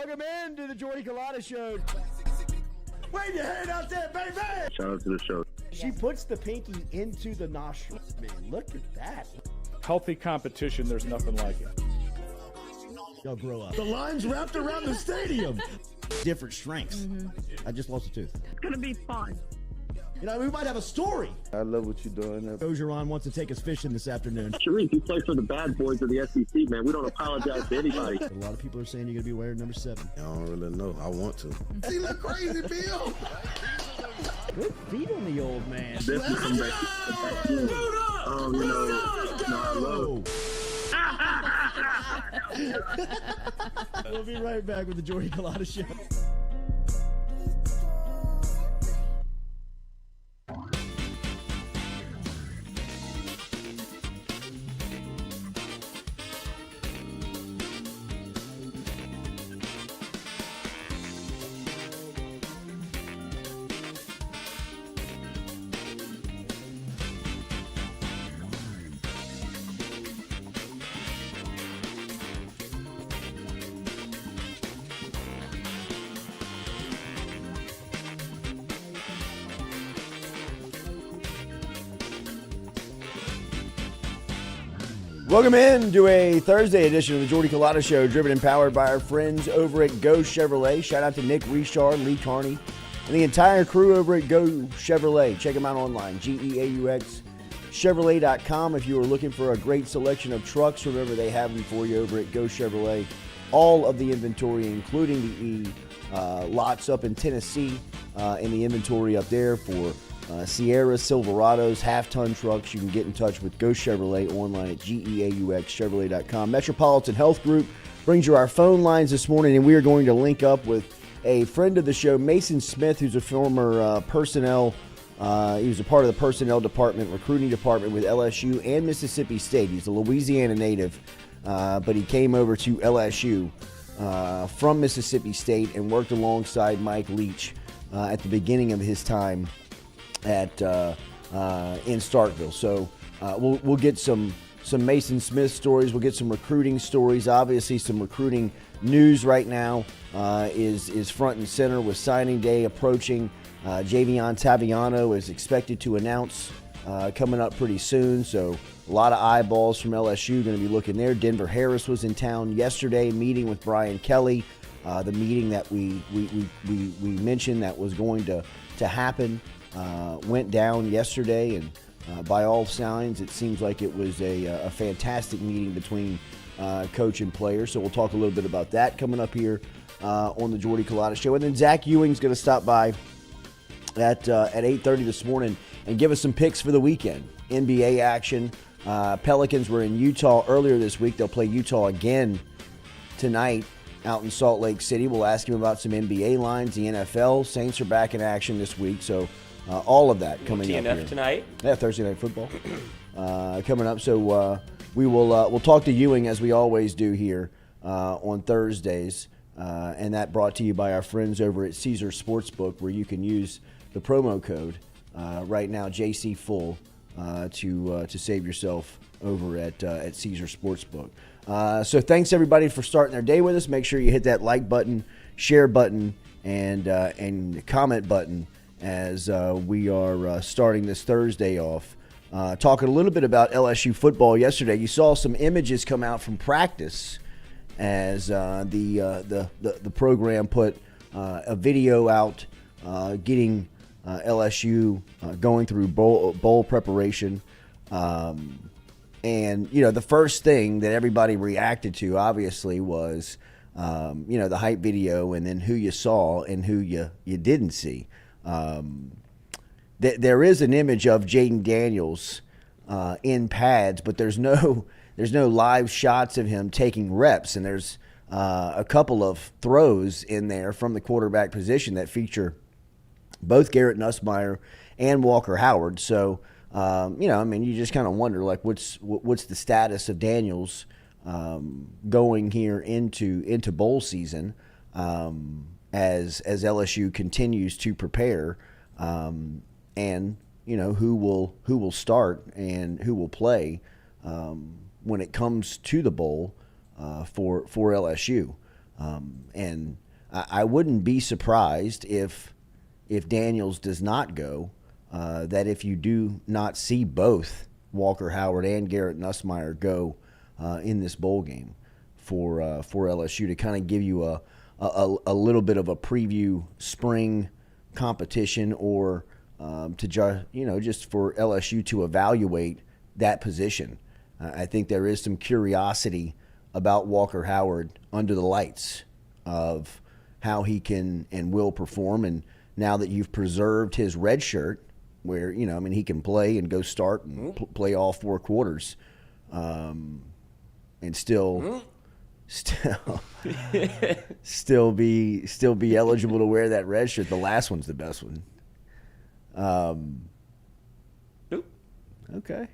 Welcome into the Jordy Culotta Show. Wave your hand out there, baby! Shout out to the show. She puts the pinky into the nostril. Man, look at that. Healthy competition, there's nothing like it. Y'all grow up. The line's wrapped around the stadium. Different strengths. I just lost a tooth. It's going to be fun. You know, we might have a story. I love what you're doing. Ogeron wants to take us fishing this afternoon. Sharif, you play for the bad boys of the SEC, man. We don't apologize to anybody. A lot of people are saying you're going to be wearing number 7. I don't really know. I want to. He look crazy, Bill. Good feet on the old man. Definitely come back. I love. We'll be right back with the Jordy Culotta Show. Welcome in to a Thursday edition of the Jordy Culotta Show, driven and powered by our friends over at Go Chevrolet. Shout out to Nick Richard, Lee Carney, and the entire crew over at Go Chevrolet. Check them out online, GEAUX Chevrolet.com. If you are looking for a great selection of trucks, remember they have them for you over at Go Chevrolet. All of the inventory, including the lots up in Tennessee, and the inventory up there for Sierras, Silverados, half-ton trucks. You can get in touch with Go Chevrolet online at GEAUXChevrolet.com. Metropolitan Health Group brings you our phone lines this morning, and we are going to link up with a friend of the show, Mason Smith, who's a former personnel. He was a part of the personnel department, recruiting department with LSU and Mississippi State. He's a Louisiana native, but he came over to LSU from Mississippi State and worked alongside Mike Leach at the beginning of his time at in Starkville. So we'll get some Mason Smith stories. We'll get some recruiting stories. Obviously, some recruiting news right now is front and center with signing day approaching. Toviano is expected to announce coming up pretty soon. So a lot of eyeballs from LSU going to be looking there. Denver Harris was in town yesterday, meeting with Brian Kelly. The meeting that we mentioned that was going to happen went down yesterday, and by all signs, it seems like it was a fantastic meeting between coach and player. So we'll talk a little bit about that coming up here on the Jordy Culotta Show. And then Zach Ewing's going to stop by at 8:30 this morning and give us some picks for the weekend. NBA action. Pelicans were in Utah earlier this week. They'll play Utah again tonight out in Salt Lake City. We'll ask him about some NBA lines, the NFL. Saints are back in action this week, so all of that coming up here. Tonight? Yeah, Thursday Night Football coming up. So we'll talk to Ewing as we always do here on Thursdays, and that brought to you by our friends over at Caesar Sportsbook, where you can use the promo code right now, JC Full, to save yourself over at Caesar Sportsbook. So thanks everybody for starting their day with us. Make sure you hit that like button, share button, and comment button as we are starting this Thursday off. Talking a little bit about LSU football yesterday. You saw some images come out from practice as the program put a video out getting LSU going through bowl preparation. And, you know, the first thing that everybody reacted to, obviously, was, the hype video and then who you saw and who you didn't see. There is an image of Jaden Daniels in pads, but there's no live shots of him taking reps. And there's a couple of throws in there from the quarterback position that feature both Garrett Nussmeier and Walker Howard. So, you just kind of wonder, like, what's the status of Daniels going here into bowl season as LSU continues to prepare, and who will start and who will play when it comes to the bowl for LSU. And I wouldn't be surprised if Daniels does not go, that if you do not see both Walker Howard and Garrett Nussmeier go in this bowl game for LSU, to kind of give you a little bit of a preview spring competition, or just for LSU to evaluate that position. I think there is some curiosity about Walker Howard under the lights of how he can and will perform. And now that you've preserved his red shirt, where, he can play and go start and play all 4 quarters, and still be eligible to wear that red shirt. The last one's the best one. Okay.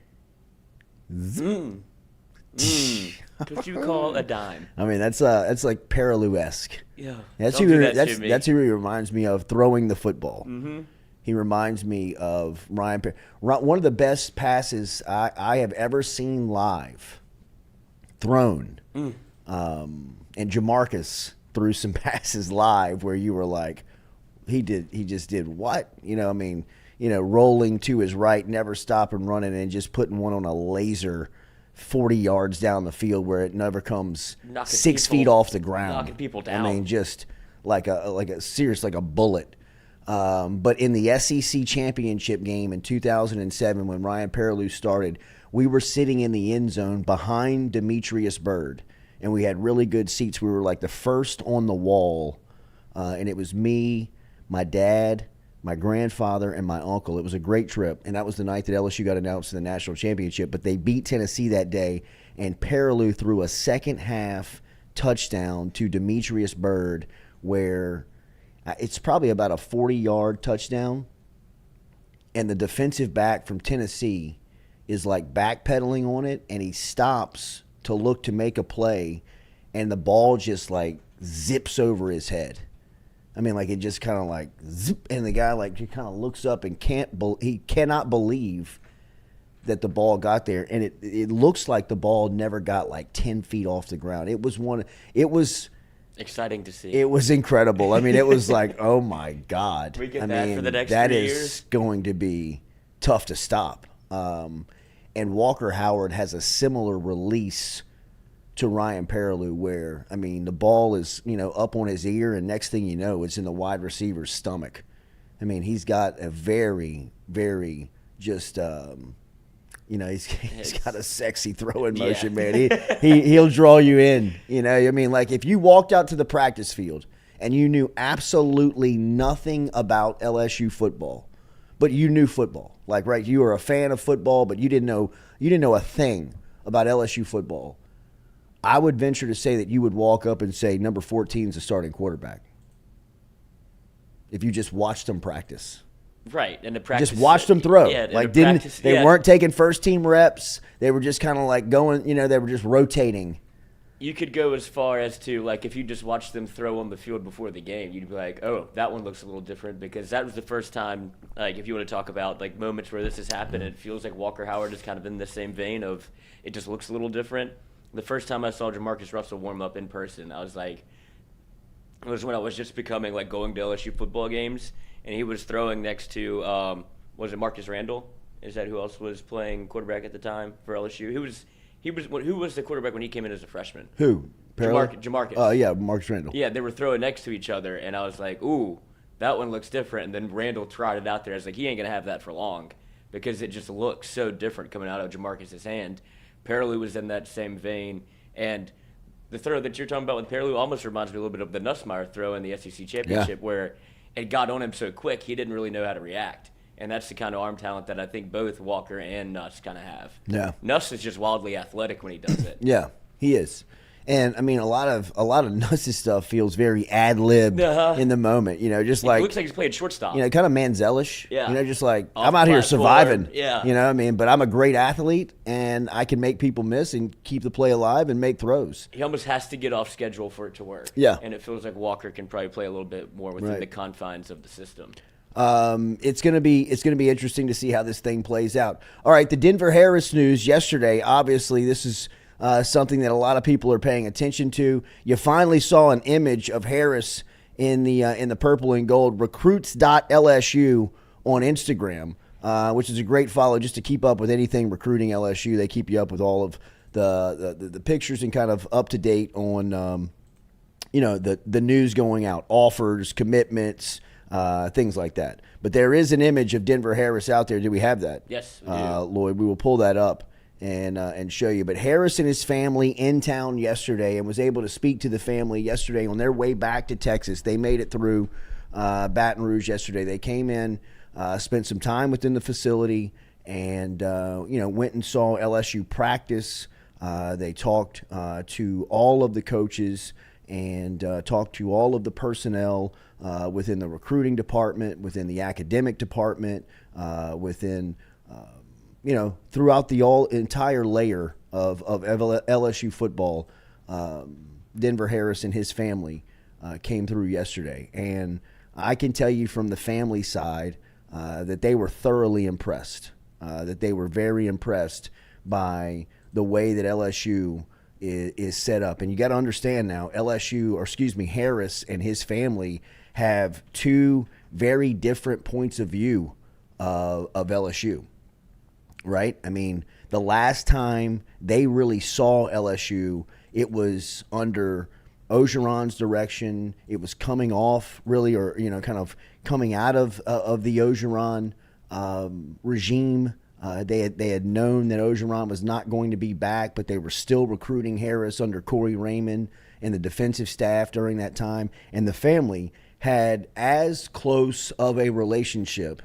What you call a dime? I mean, that's like Paraloo-esque. Yeah. That's Don't who do that to me. that's who he reminds me of, throwing the football. Mm-hmm. He reminds me of Ryan. One of the best passes I have ever seen live thrown. And Jamarcus threw some passes live where you were like, he just did what? Rolling to his right, never stopping running, and just putting one on a laser 40 yards down the field where it never comes 6 feet off the ground. Knocking people down. I mean, just like a bullet. But in the SEC championship game in 2007, when Ryan Paraloo started, we were sitting in the end zone behind Demetrius Byrd, and we had really good seats. We were like the first on the wall, and it was me, my dad, my grandfather, and my uncle. It was a great trip, and that was the night that LSU got announced to the national championship. But they beat Tennessee that day, and Paraloo threw a second-half touchdown to Demetrius Byrd, where it's probably about a 40-yard touchdown, and the defensive back from Tennessee is like backpedaling on it, and he stops to look to make a play, and the ball just like zips over his head. I mean, like it just kind of like zip, and the guy like he kind of looks up and he cannot believe that the ball got there, and it looks like the ball never got like 10 feet off the ground. It was exciting to see. It was incredible. I mean, it was like, oh my God. We get that for the next 3 years. That is going to be tough to stop. And Walker Howard has a similar release to Ryan Paraloo, where, I mean, the ball is, up on his ear, and next thing you know, it's in the wide receiver's stomach. I mean, he's got a very, very just, he's got a sexy throwing motion, man. He'll draw you in, I mean, like if you walked out to the practice field and you knew absolutely nothing about LSU football, but you knew football, like, right, you were a fan of football, but you didn't know a thing about LSU football, I would venture to say that you would walk up and say number 14 is the starting quarterback if you just watched them practice. Right, and the practice. Just watched them throw. Yeah, like they weren't taking first team reps. They were just kind of like going. They were just rotating. You could go as far as to, like, if you just watched them throw on the field before the game, you'd be like, oh, that one looks a little different, because that was the first time, like, if you want to talk about, like, moments where this has happened, it feels like Walker Howard is kind of in the same vein of it just looks a little different. The first time I saw Jamarcus Russell warm up in person, I was like, it was when I was just becoming, like, going to LSU football games, and he was throwing next to, was it Marcus Randall? Is that who else was playing quarterback at the time for LSU? Who was the quarterback when he came in as a freshman? Who? Jamarcus. Oh, yeah, Marcus Randall. Yeah, they were throwing next to each other, and I was like, ooh, that one looks different. And then Randall trotted out there. I was like, he ain't going to have that for long, because it just looks so different coming out of Jamarcus's hand. Paraloo was in that same vein, and the throw that you're talking about with Paraloo almost reminds me a little bit of the Nussmeier throw in the SEC championship, where it got on him so quick he didn't really know how to react. And that's the kind of arm talent that I think both Walker and Nuss kind of have. Yeah, Nuss is just wildly athletic when he does it. Yeah, he is. And I mean, a lot of Nuss's stuff feels very ad lib in the moment. Just like it looks like he's playing shortstop. Kind of Manziel-ish. Yeah. Just like Off I'm out here surviving. Yeah. I mean, but I'm a great athlete, and I can make people miss and keep the play alive and make throws. He almost has to get off schedule for it to work. Yeah. And it feels like Walker can probably play a little bit more within the confines of the system. It's gonna be interesting to see how this thing plays out. All right, the Denver Harris news yesterday. Obviously, this is something that a lot of people are paying attention to. You finally saw an image of Harris in the purple and gold. Recruits.LSU on Instagram, which is a great follow just to keep up with anything recruiting LSU. They keep you up with all of the pictures and kind of up to date on the news going out, offers, commitments, things like that. But there is an image of Denver Harris out there. Do we have that? Yes, we do. Lloyd, we will pull that up and show you. But Harris and his family in town yesterday and was able to speak to the family yesterday on their way back to Texas. They made it through Baton Rouge yesterday. They came in, spent some time within the facility, and went and saw LSU practice. They talked to all of the coaches and talked to all of the personnel within the recruiting department, within the academic department, within throughout the entire layer of LSU football. Denver Harris and his family came through yesterday, and I can tell you from the family side that they were thoroughly impressed, that they were very impressed by the way that LSU is set up. And you got to understand now, Harris and his family have two very different points of view of LSU, right? I mean, the last time they really saw LSU, it was under Orgeron's direction. It was coming off really, or kind of coming out of the Orgeron regime. They had known that Orgeron was not going to be back, but they were still recruiting Harris under Corey Raymond and the defensive staff during that time. And the family had as close of a relationship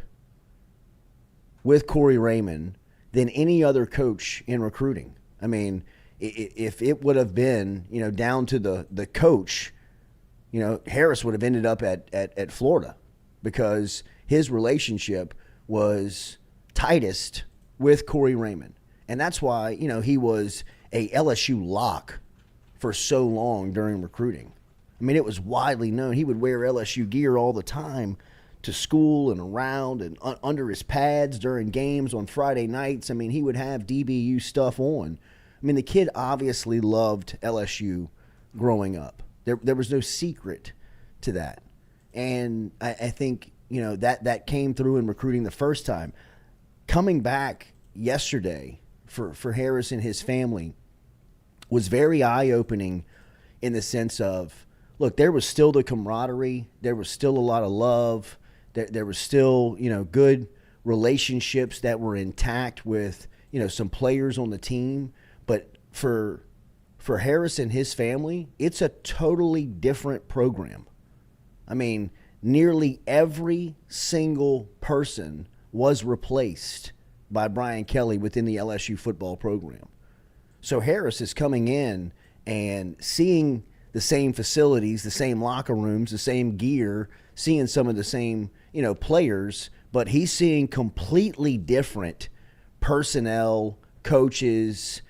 with Corey Raymond than any other coach in recruiting. I mean, if it would have been, down to the coach, Harris would have ended up at Florida, because his relationship was tightest with Corey Raymond. And that's why, he was a LSU lock for so long during recruiting. I mean, it was widely known. He would wear LSU gear all the time to school and around and under his pads during games on Friday nights. I mean, he would have DBU stuff on. I mean, the kid obviously loved LSU growing up. There was no secret to that. And I think, that came through in recruiting the first time. Coming back yesterday for Harris and his family was very eye-opening in the sense of, look, there was still the camaraderie. There was still a lot of love. There was still, good relationships that were intact with, some players on the team. But for Harris and his family, it's a totally different program. I mean, nearly every single person was replaced by Brian Kelly within the LSU football program. So Harris is coming in and seeing the same facilities, the same locker rooms, the same gear, seeing some of the same, players, but he's seeing completely different personnel, coaches,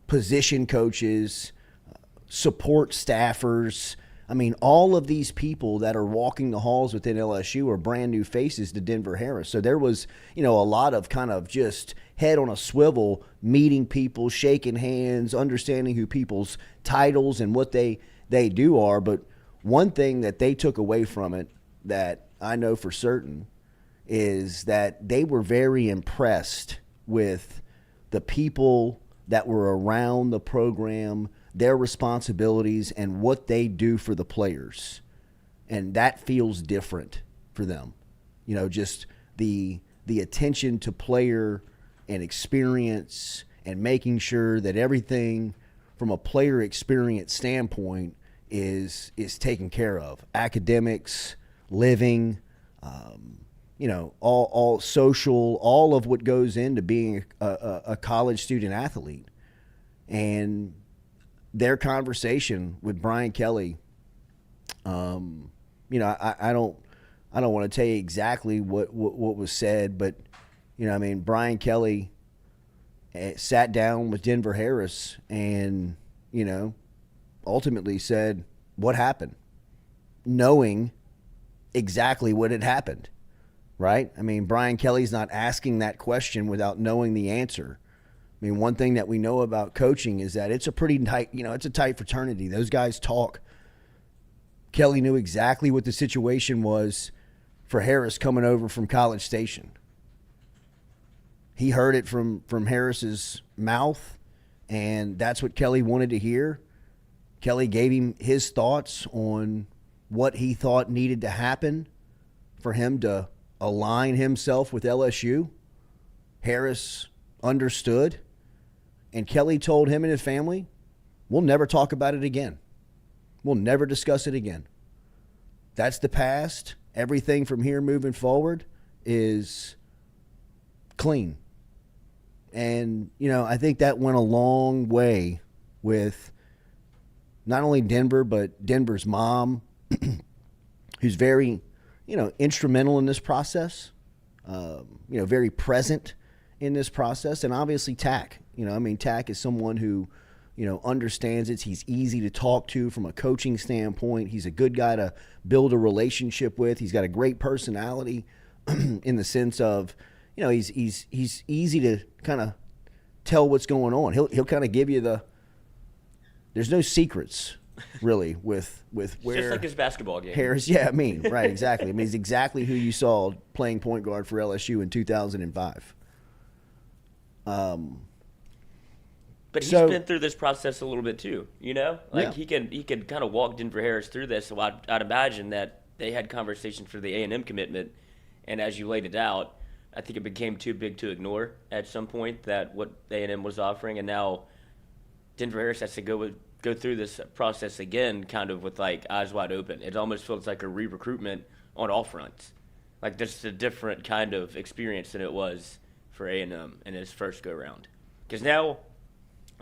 position coaches, support staffers. I mean, all of these people that are walking the halls within LSU are brand new faces to Denver Harris. So there was, a lot of kind of just head on a swivel, meeting people, shaking hands, understanding who people's titles and what they do are. But one thing that they took away from it that I know for certain is that they were very impressed with the people that were around the program, their responsibilities, and what they do for the players. And that feels different for them. Just the attention to player and experience and making sure that everything from a player experience standpoint is taken care of. Academics, living, all social, all of what goes into being a college student athlete. And their conversation with Brian Kelly, I don't want to tell you exactly what was said, but Brian Kelly sat down with Denver Harris and ultimately said what happened, knowing exactly what had happened, right? I mean, Brian Kelly's not asking that question without knowing the answer. I mean, one thing that we know about coaching is that it's a pretty tight, it's a tight fraternity. Those guys talk. Kelly knew exactly what the situation was for Harris coming over from College Station. He heard it from Harris's mouth, and that's what Kelly wanted to hear. Kelly gave him his thoughts on what he thought needed to happen for him to align himself with LSU. Harris understood, and Kelly told him and his family, we'll never talk about it again. We'll never discuss it again. That's the past. Everything from here moving forward is clean. And, I think that went a long way with not only Denver, but Denver's mom, who's very, instrumental in this process, very present in this process. And obviously Tack, Tack is someone who, understands it. He's easy to talk to from a coaching standpoint. He's a good guy to build a relationship with. He's got a great personality in the sense of, he's easy to kind of tell what's going on. He'll kind of give you there's no secrets really with where just like his basketball game. Harris, right, exactly. He's exactly who you saw playing point guard for LSU in 2005. But he's been through this process a little bit too, He can kind of walk Denver Harris through this. So I'd imagine that they had conversations for the A&M commitment, and as you laid it out, I think it became too big to ignore at some point that what A&M was offering, and now Denver Harris has to go through this process again, kind of with like eyes wide open. It almost feels like a re-recruitment on all fronts, like just a different kind of experience than it was for A&M in his first go round. Because now,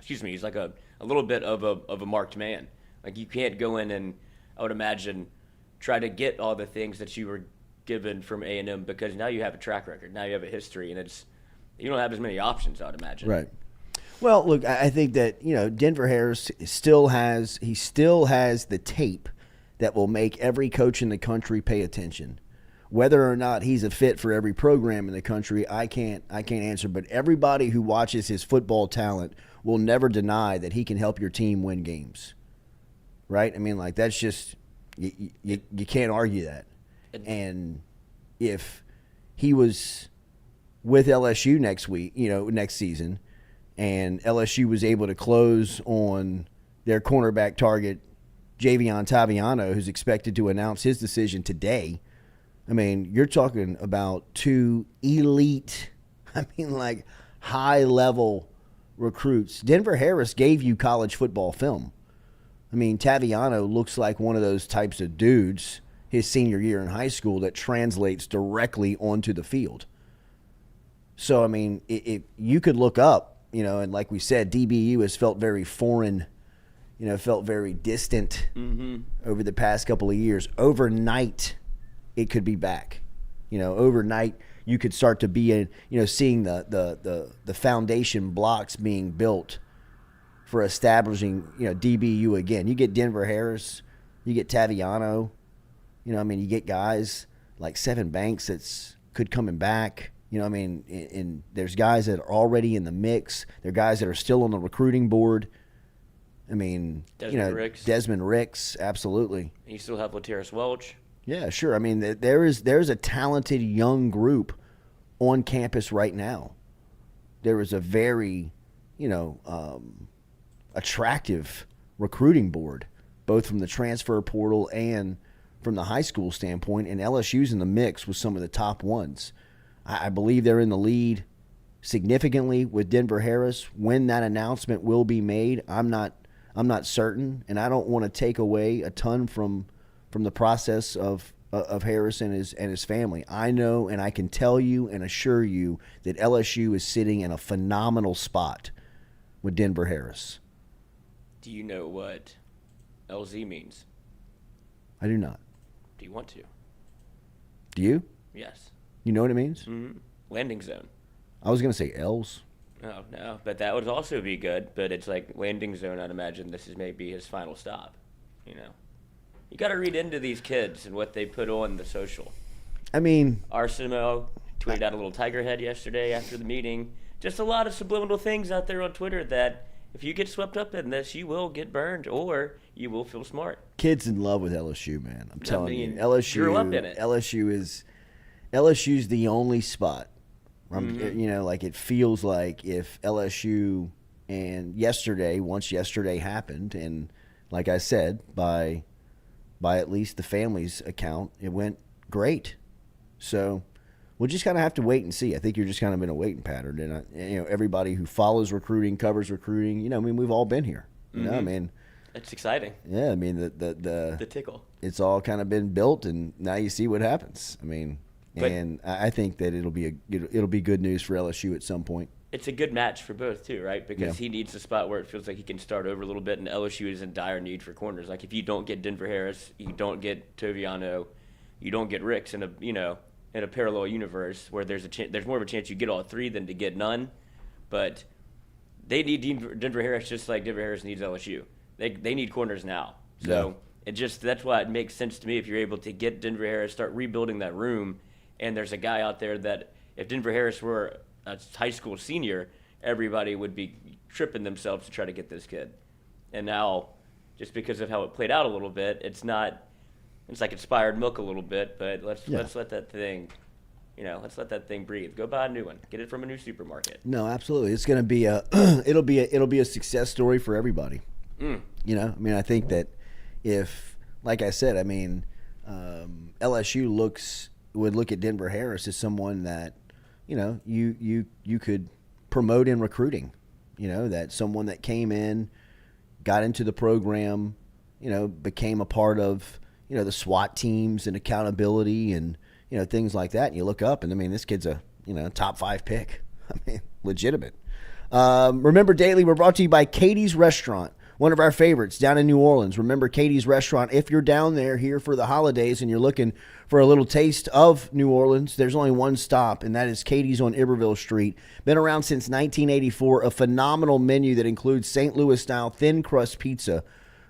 he's like a little bit of a marked man. Like you can't go in and, I would imagine, try to get all the things that you were given from A&M because now you have a track record, now you have a history, and you don't have as many options, I would imagine. Right. Well, look, I think that Denver Harris still has the tape that will make every coach in the country pay attention. Whether or not he's a fit for every program in the country, I can't answer. But everybody who watches his football talent will never deny that he can help your team win games. Right? That's just you can't argue that. And if he was with LSU next season, and LSU was able to close on their cornerback target, Toviano, who's expected to announce his decision today, you're talking about two elite, high-level recruits. Denver Harris gave you college football film. Toviano looks like one of those types of dudes his senior year in high school that translates directly onto the field. So, if you could look up, and like we said, DBU has felt very foreign, felt very distant over the past couple of years. Overnight, it could be back. Overnight, you could start to be seeing the foundation blocks being built for establishing, DBU again. You get Denver Harris, you get Toviano, you get guys like Seven Banks that's could coming back. And there's guys that are already in the mix. There are guys that are still on the recruiting board. Desmond Ricks, absolutely. And you still have Laterris Welch. Yeah, sure. There's a talented young group on campus right now. There is a very, attractive recruiting board, both from the transfer portal and from the high school standpoint, and LSU's in the mix with some of the top ones. I believe they're in the lead significantly with Denver Harris. When that announcement will be made, I'm not certain, and I don't want to take away a ton from the process of Harris and his family. I know, and I can tell you and assure you that LSU is sitting in a phenomenal spot with Denver Harris. Do you know what LZ means? I do not. Do you want to? Do you? Yes. You know what it means? Mm-hmm. Landing zone. I was going to say L's. Oh, no. But that would also be good. But it's like landing zone, I'd imagine this is maybe his final stop. You got to read into these kids and what they put on the social. Arsenal tweeted out a little tiger head yesterday after the meeting. just a lot of subliminal things out there on Twitter that if you get swept up in this, you will get burned or you will feel smart. Kids in love with LSU, man. I'm telling you, LSU grew up in it. LSU's the only spot. You know, like it feels like if LSU and once yesterday happened, and like I said, by at least the family's account, it went great. So we'll just kind of have to wait and see. I think you're just kind of in a waiting pattern, and everybody who follows recruiting, covers recruiting. We've all been here. You know, I mean, it's exciting. Yeah, I mean the tickle. It's all kind of been built, and now you see what happens. I mean, and I think that it'll be good news for LSU at some point. It's a good match for both too, right? Because he needs a spot where it feels like he can start over a little bit, and LSU is in dire need for corners. Like if you don't get Denver Harris, you don't get Toviano, you don't get Ricks in a parallel universe where there's more of a chance you get all three than to get none. But they need Denver Harris just like Denver Harris needs LSU. They need corners now. So that's why it makes sense to me if you're able to get Denver Harris, start rebuilding that room, and there's a guy out there that if Denver Harris were a high school senior, everybody would be tripping themselves to try to get this kid. And now, just because of how it played out a little bit, it's like expired milk a little bit, but let's let that thing, let's let that thing breathe. Go buy a new one. Get it from a new supermarket. No, absolutely. It's going to be it'll be a success story for everybody. I think that if, like I said, LSU would look at Denver Harris as someone that, you could promote in recruiting, that someone that came in, got into the program, became a part of, the SWAT teams and accountability and, things like that. And you look up and, this kid's a, top 5 pick. Legitimate. Remember, Daily, we're brought to you by Katie's Restaurant, one of our favorites down in New Orleans. Remember Katie's Restaurant. If you're down there here for the holidays and you're looking for a little taste of New Orleans, there's only one stop, and that is Katie's on Iberville Street. Been around since 1984. A phenomenal menu that includes St. Louis-style thin crust pizza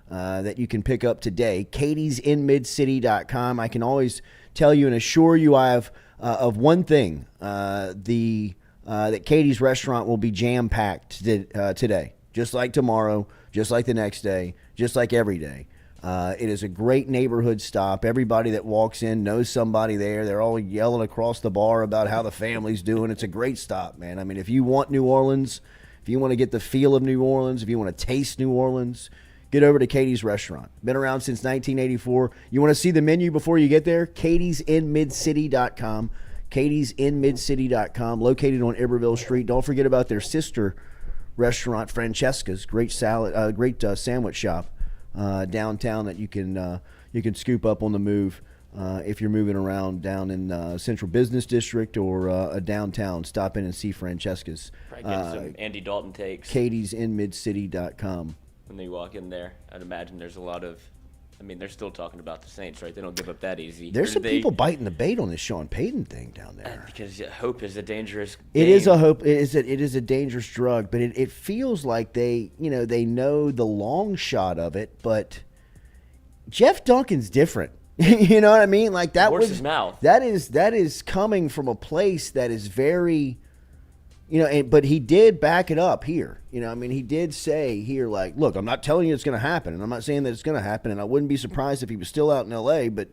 that you can pick up today. Katie'sInMidCity.com. I can always tell you and assure you I have of one thing, that Katie's Restaurant will be jam-packed today, just like tomorrow, just like the next day, just like every day. It is a great neighborhood stop. Everybody that walks in knows somebody there. They're all yelling across the bar about how the family's doing. It's a great stop, man. If you want New Orleans, if you want to get the feel of New Orleans, if you want to taste New Orleans, get over to Katie's Restaurant. Been around since 1984. You want to see the menu before you get there? Katie'sInMidCity.com. Katie'sInMidCity.com, located on Iberville Street. Don't forget about their sister restaurant, Francesca's, great sandwich shop downtown that you can scoop up on the move if you're moving around down in Central Business District or downtown. Stop in and see Francesca's. Probably get some Andy Dalton takes. Katie'sInMidCity.com. When they walk in there, I'd imagine there's a lot of. They're still talking about the Saints, right? They don't give up that easy. There's some people biting the bait on this Sean Payton thing down there. Because hope is a dangerous game. It is a hope. It is a dangerous drug, but it feels like they know the long shot of it. But Jeff Duncan's different. You know what I mean? Like that Horse's mouth. That is coming from a place that is very. But he did back it up here. He did say here, like, look, I'm not telling you it's going to happen, and I'm not saying that it's going to happen, and I wouldn't be surprised if he was still out in L.A., but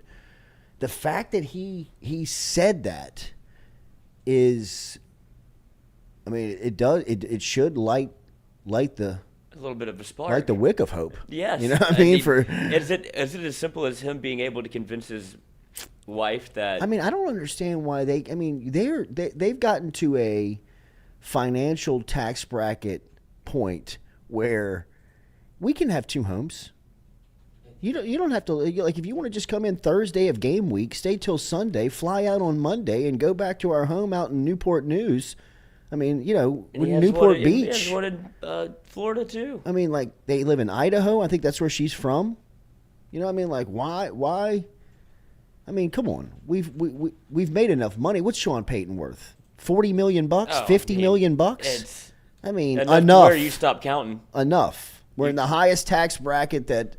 the fact that he said that is, it should light the a little bit of a spark, light the wick of hope. Yes, you know what I mean. Is it as simple as him being able to convince his wife that? I don't understand why they've gotten to a financial tax bracket point where we can have 2 homes. You don't have to, like, if you want to just come in Thursday of game week, stay till Sunday, fly out on Monday, and go back to our home out in Newport News. Newport Beach. He has one in Florida too. Like, they live in Idaho. I think that's where she's from. Like, why? Come on. We've made enough money. What's Sean Payton worth? $40 million, $50 million. It's enough. Where you stop counting. Enough. We're in the highest tax bracket that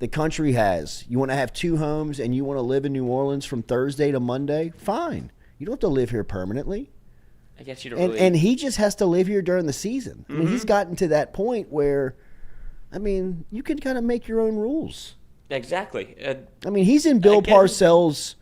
the country has. You want to have 2 homes and you want to live in New Orleans from Thursday to Monday? Fine. You don't have to live here permanently. I guess you don't And really. and he just has to live here during the season. I mean, he's gotten to that point where, I mean, you can kind of make your own rules. Exactly. I mean, he's in Bill Again- Parcells'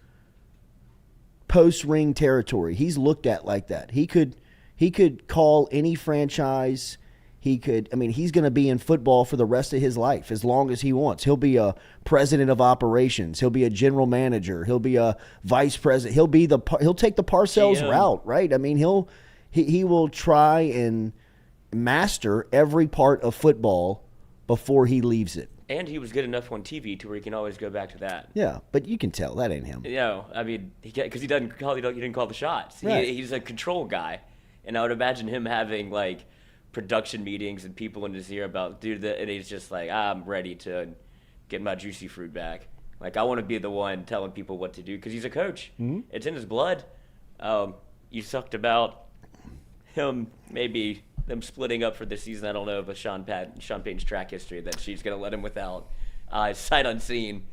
post-ring territory. He's looked at like that. He could call any franchise. He could. I mean, he's going to be in football for the rest of his life as long as he wants. He'll be a president of operations. He'll be a general manager. He'll be a vice president. He'll take the Parcells GM. route, right? I mean, he will try and master every part of football before he leaves it. And he was good enough on TV to where he can always go back to that. Yeah, but you can tell that ain't him. You know, I mean, because he didn't call the shots. Right. He's a control guy, and I would imagine him having like production meetings and people in his ear about and he's just like, I'm ready to get my juicy fruit back. Like I want to be the one telling people what to do because he's a coach. Mm-hmm. It's in his blood. You talked about him maybe them splitting up for this season. I don't know if Sean Payton's track history that she's going to let him without sight unseen.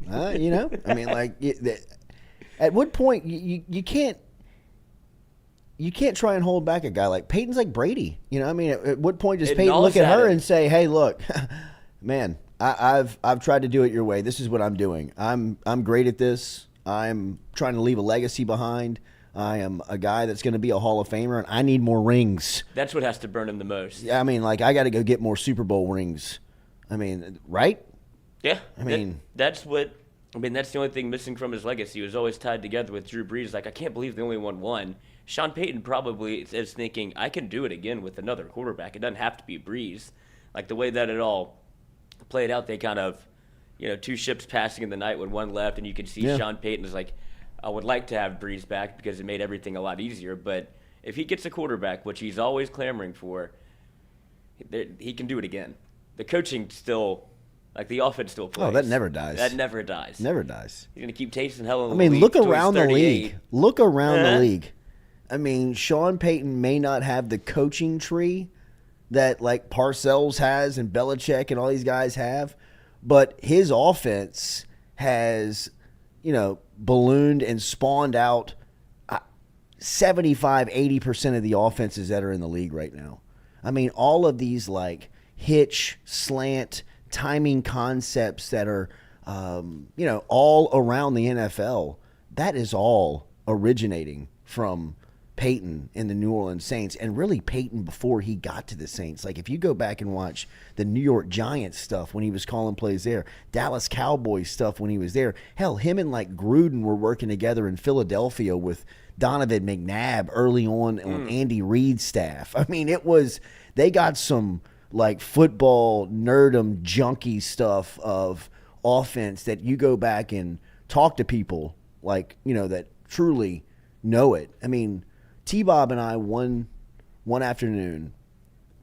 You know, I mean, like, at what point you can't try and hold back a guy like Peyton's like Brady. You know, I mean, at what point does It Peyton gnaws look at at her him. and say, "Hey, look, man, I've tried to do it your way. This is what I'm doing. I'm great at this. I'm trying to leave a legacy behind. I am a guy that's going to be a Hall of Famer, and I need more rings." That's what has to burn him the most. I mean, like, I got to go get more Super Bowl rings. I mean, right? Yeah, I mean- that's the only thing missing from his legacy. He was always tied together with Drew Brees. Like, I can't believe the only one won. Sean Payton probably is thinking, I can do it again with another quarterback. It doesn't have to be Brees. Like, the way that it all played out, they kind of, two ships passing in the night when one left, and you could see Yeah. Sean Payton is like, I would like to have Brees back because it made everything a lot easier. But if he gets a quarterback, which he's always clamoring for, he can do it again. The coaching still, like the offense still plays. Oh, that never dies. That never dies. Never dies. He's going to keep tasting hell in the I mean, league look till he's around the 38. league. Look around the Uh-huh. league. I mean, Sean Payton may not have the coaching tree that like Parcells has and Belichick and all these guys have, but his offense has, ballooned and spawned out 75-80% of the offenses that are in the league right now. I mean, all of these like hitch, slant, timing concepts that are, all around the NFL, that is all originating from Peyton and the New Orleans Saints, and really Peyton before he got to the Saints. Like, if you go back and watch the New York Giants stuff when he was calling plays there, Dallas Cowboys stuff when he was there, hell, him and like Gruden were working together in Philadelphia with Donovan McNabb early on Andy Reid's staff. I mean, they got some like football nerdum junkie stuff of offense that you go back and talk to people like, that truly know it. I mean, T-Bob and I one afternoon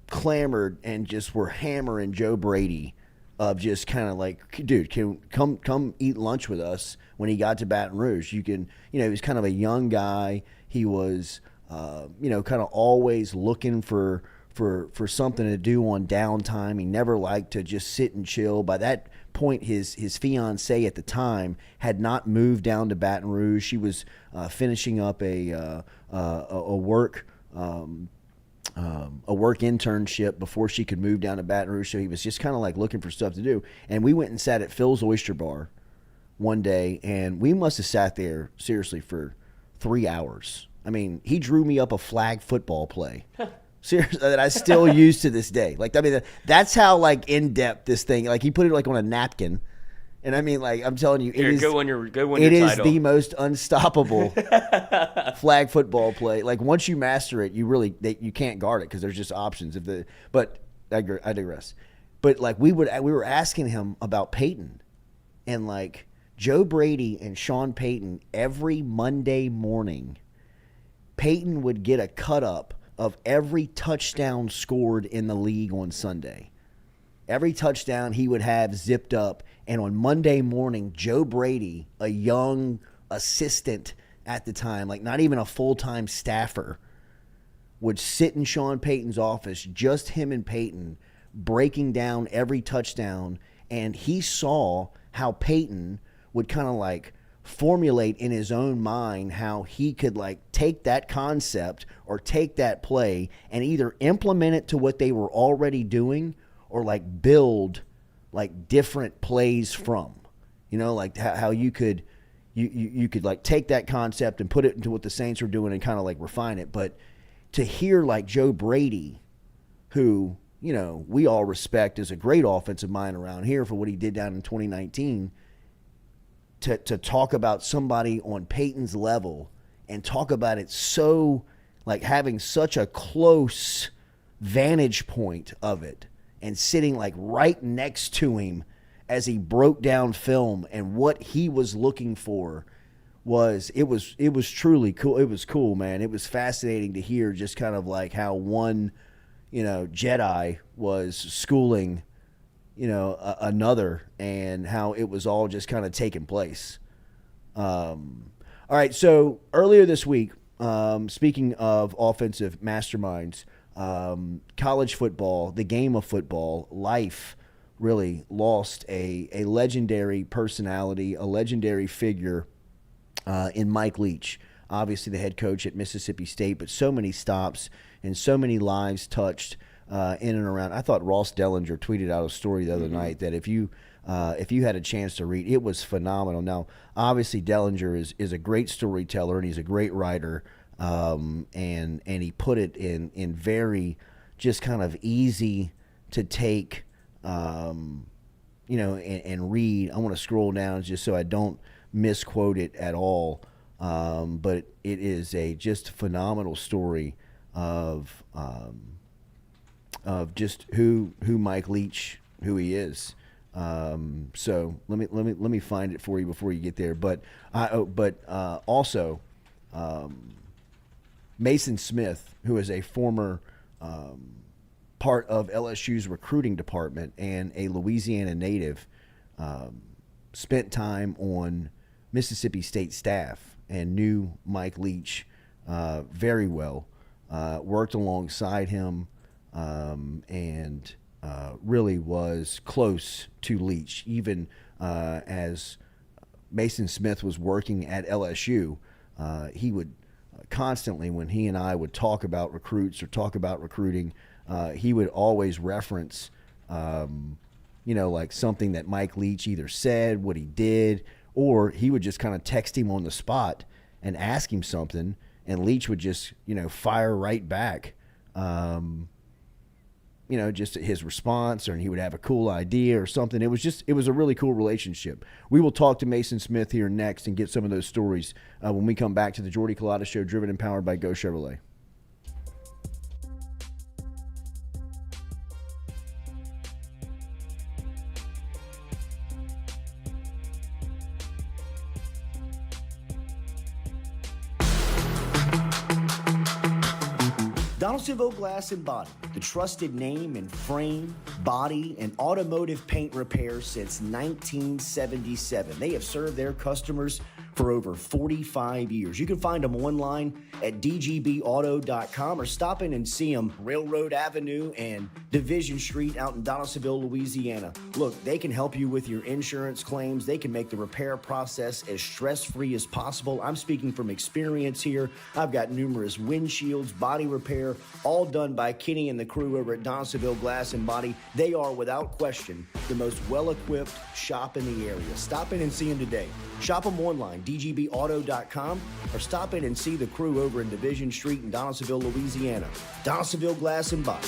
clamored and just were hammering Joe Brady of just kind of like, dude, come eat lunch with us when he got to Baton Rouge. You can, he was kind of a young guy. He was, kind of always looking for something to do on downtime. He never liked to just sit and chill. By that point, his fiancée at the time had not moved down to Baton Rouge. She was finishing up a work internship before she could move down to Baton Rouge. So he was just kind of like looking for stuff to do. And we went and sat at Phil's Oyster Bar one day, and we must have sat there seriously for 3 hours. I mean, he drew me up a flag football play. Seriously, that I still use to this day. Like, I mean, that's how like in depth this thing. Like, he put it like on a napkin, and I mean, like, I'm telling you, Go win your it is title. the most unstoppable flag football play. Like, once you master it, you can't guard it because there's just options. But I digress. But like we were asking him about Peyton, and like Joe Brady and Sean Payton every Monday morning, Peyton would get a cut up of every touchdown scored in the league on Sunday. Every touchdown he would have zipped up. And on Monday morning, Joe Brady, a young assistant at the time, like not even a full-time staffer, would sit in Sean Payton's office, just him and Peyton, breaking down every touchdown. And he saw how Peyton would kind of like formulate in his own mind how he could like take that concept or take that play and either implement it to what they were already doing or like build like different plays from, like how you could you could like take that concept and put it into what the Saints were doing and kind of like refine it. But to hear like Joe Brady, who, we all respect as a great offensive mind around here for what he did down in 2019, to talk about somebody on Peyton's level and talk about it so like having such a close vantage point of it and sitting like right next to him as he broke down film and what he was looking for was truly cool. It was cool, man. It was fascinating to hear just kind of like how one, Jedi was schooling, another, and how it was all just kind of taking place. All right, so earlier this week, speaking of offensive masterminds, college football, the game of football, life really lost a legendary personality, a legendary figure in Mike Leach, obviously the head coach at Mississippi State, but so many stops and so many lives touched in and around. I thought Ross Dellinger tweeted out a story the other night that if you had a chance to read, it was phenomenal. Now, obviously, Dellinger is a great storyteller and he's a great writer, and he put it in very just kind of easy to take, and read. I want to scroll down just so I don't misquote it at all, but it is a just phenomenal story of just who Mike Leach, who he is. So let me find it for you before you get there. But also Mason Smith, who is a former part of LSU's recruiting department and a Louisiana native, spent time on Mississippi State staff and knew Mike Leach very well. Worked alongside him, and really was close to Leach. Even as Mason Smith was working at LSU, he would constantly, when he and I would talk about recruits or talk about recruiting, he would always reference, like something that Mike Leach either said, what he did, or he would just kind of text him on the spot and ask him something, and Leach would just, fire right back, just his response, or he would have a cool idea or something. It was a really cool relationship. We will talk to Mason Smith here next and get some of those stories when we come back to the Jordy Culotta Show, driven and powered by Go Chevrolet. Donaldsonville Glass and Body, the trusted name in frame, body, and automotive paint repair since 1977. They have served their customers for over 45 years. You can find them online at dgbauto.com or stop in and see them Railroad Avenue and Division Street out in Donaldsonville, Louisiana. Look, they can help you with your insurance claims. They can make the repair process as stress-free as possible. I'm speaking from experience here. I've got numerous windshields, body repair, all done by Kenny and the crew over at Donaldsonville Glass and Body. They are, without question, the most well-equipped shop in the area. Stop in and see them today. Shop them online, dgbauto.com, or stop in and see the crew over in Division Street in Donaldsonville, Louisiana. Donaldsonville Glass and Body.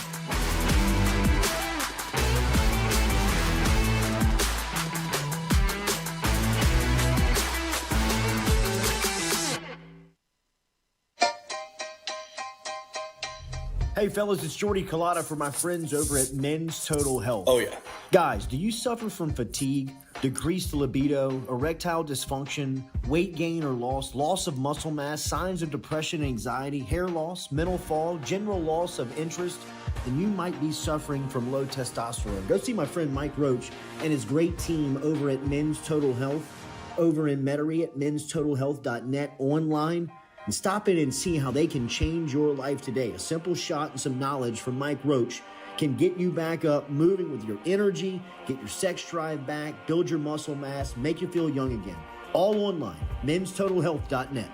Hey fellas, it's Jordy Culotta for my friends over at Men's Total Health. Oh yeah. Guys, do you suffer from fatigue, decreased libido, erectile dysfunction, weight gain or loss of muscle mass, signs of depression, anxiety, hair loss, mental fog, general loss of interest? Then you might be suffering from low testosterone. Go see my friend Mike Roach and his great team over at Men's Total Health over in Metairie at menstotalhealth.net online. And stop in and see how they can change your life today. A simple shot and some knowledge from Mike Roach can get you back up, moving with your energy, get your sex drive back, build your muscle mass, make you feel young again. All online menstotalhealth.net.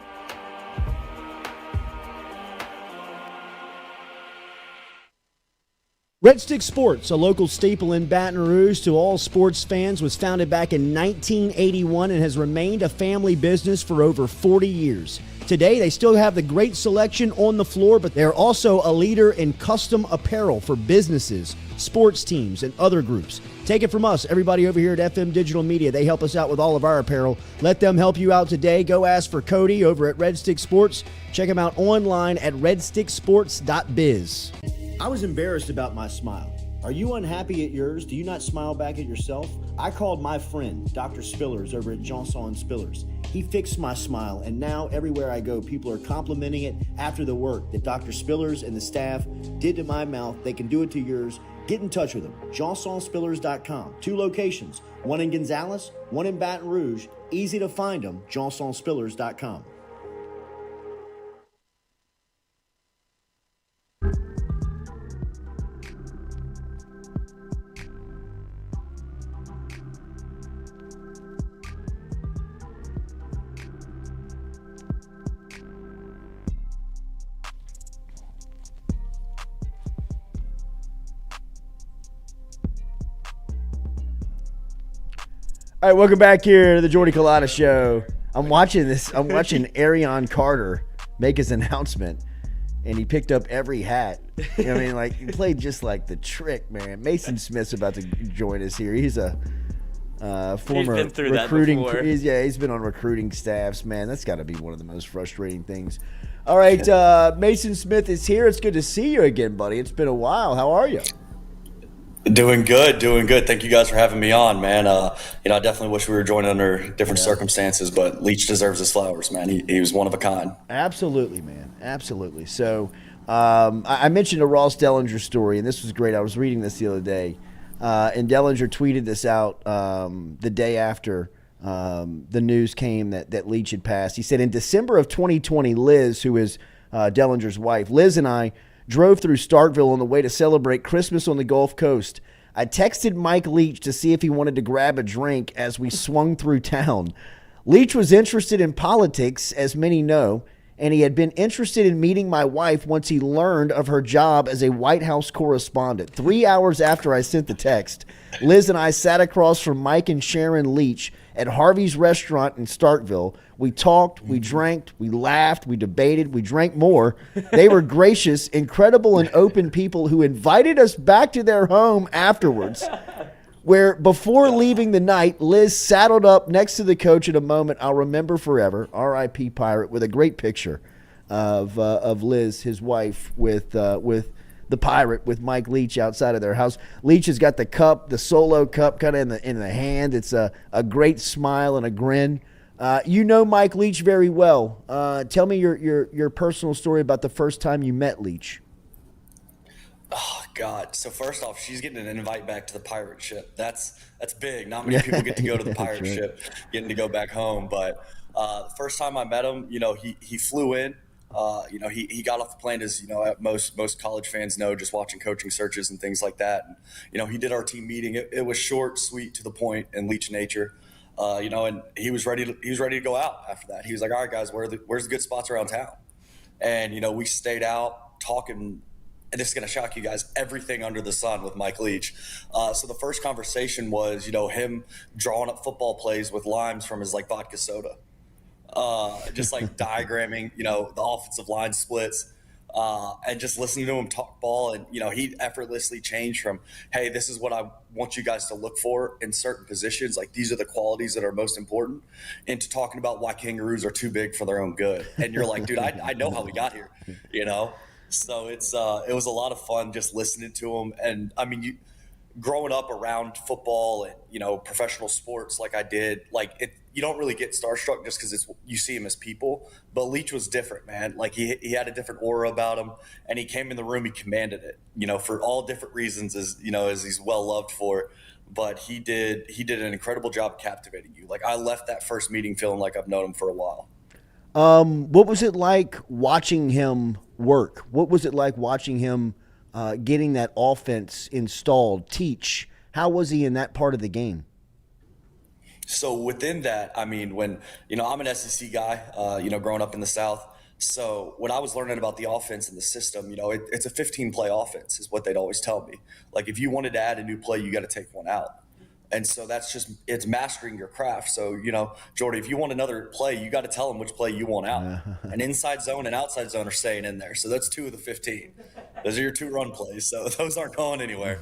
Red Stick Sports, a local staple in Baton Rouge to all sports fans, was founded back in 1981 and has remained a family business for over 40 years. Today, they still have the great selection on the floor, but they're also a leader in custom apparel for businesses, sports teams, and other groups. Take it from us, everybody over here at FM Digital Media. They help us out with all of our apparel. Let them help you out today. Go ask for Cody over at Red Stick Sports. Check him out online at redsticksports.biz. I was embarrassed about my smile. Are you unhappy at yours? Do you not smile back at yourself? I called my friend, Dr. Spillers, over at Johnson Spillers. He fixed my smile, and now everywhere I go, people are complimenting it after the work that Dr. Spillers and the staff did to my mouth. They can do it to yours. Get in touch with them. JohnsonSpillers.com. 2 locations, one in Gonzales, one in Baton Rouge. Easy to find them, JohnsonSpillers.com. All right, welcome back here to the Jordy Culotta Show. I'm watching Arion Carter make his announcement, and he picked up every hat. You know what I mean? Like, he played just like the trick, man. Mason Smith's about to join us here. He's a former He's been through recruiting. that before. He's been on recruiting staffs, man. That's got to be one of the most frustrating things. All right, Mason Smith is here. It's good to see you again, buddy. It's been a while. How are you? Doing good. Thank you guys for having me on, man. I definitely wish we were joining under different circumstances, but Leach deserves his flowers, man. He was one of a kind. Absolutely, man. Absolutely. So I mentioned a Ross Dellinger story, and this was great. I was reading this the other day, and Dellinger tweeted this out the day after the news came that Leach had passed. He said, in December of 2020, Liz, who is Dellinger's wife, Liz and I drove through Starkville on the way to celebrate Christmas on the Gulf Coast. I texted Mike Leach to see if he wanted to grab a drink as we swung through town. Leach was interested in politics, as many know, and he had been interested in meeting my wife once he learned of her job as a White House correspondent. 3 hours after I sent the text, Liz and I sat across from Mike and Sharon Leach at Harvey's restaurant in Starkville. We talked, we drank, we laughed, we debated, we drank more. They were gracious, incredible, and open people who invited us back to their home afterwards, where before leaving the night, Liz saddled up next to the coach at a moment I'll remember forever, R.I.P. Pirate, with a great picture of Liz, his wife, with the Pirate, with Mike Leach outside of their house. Leach has got the cup, the solo cup, kind of in the hand. It's a great smile and a grin. You know Mike Leach very well. Tell me your personal story about the first time you met Leach. Oh God! So first off, she's getting an invite back to the pirate ship. That's big. Not many people get to go to the pirate ship, getting to go back home. But the first time I met him, he flew in. He got off the plane, as most college fans know, just watching coaching searches and things like that. And he did our team meeting. It was short, sweet, to the point, and Leach nature. And he was ready to go out after that. He was like, all right, guys, where's the good spots around town? And, we stayed out talking, and this is going to shock you guys, everything under the sun with Mike Leach. So the first conversation was, him drawing up football plays with limes from his vodka soda. Just diagramming, the offensive line splits. And just listening to him talk ball, and he effortlessly changed from, hey, this is what I want you guys to look for in certain positions, like these are the qualities that are most important, into talking about why kangaroos are too big for their own good. And you're like, dude, I know how we got here, so it was a lot of fun just listening to him. And I mean, growing up around football and professional sports like I did, you don't really get starstruck just because you see him as people. But Leach was different, man. He had a different aura about him, and he came in the room, he commanded it. For all different reasons, as he's well loved for. But he did an incredible job captivating you. I left that first meeting feeling like I've known him for a while. What was it like watching him work? What was it like watching him getting that offense installed, teach? How was he in that part of the game? So within that, I mean, when, I'm an SEC guy, growing up in the South. So when I was learning about the offense and the system, it's a 15 play offense is what they'd always tell me. Like if you wanted to add a new play, you got to take one out. And so it's mastering your craft. So, Jordy, if you want another play, you got to tell them which play you want out. An inside zone and outside zone are staying in there. So that's 2 of the 15. Those are your 2 run plays. So those aren't going anywhere.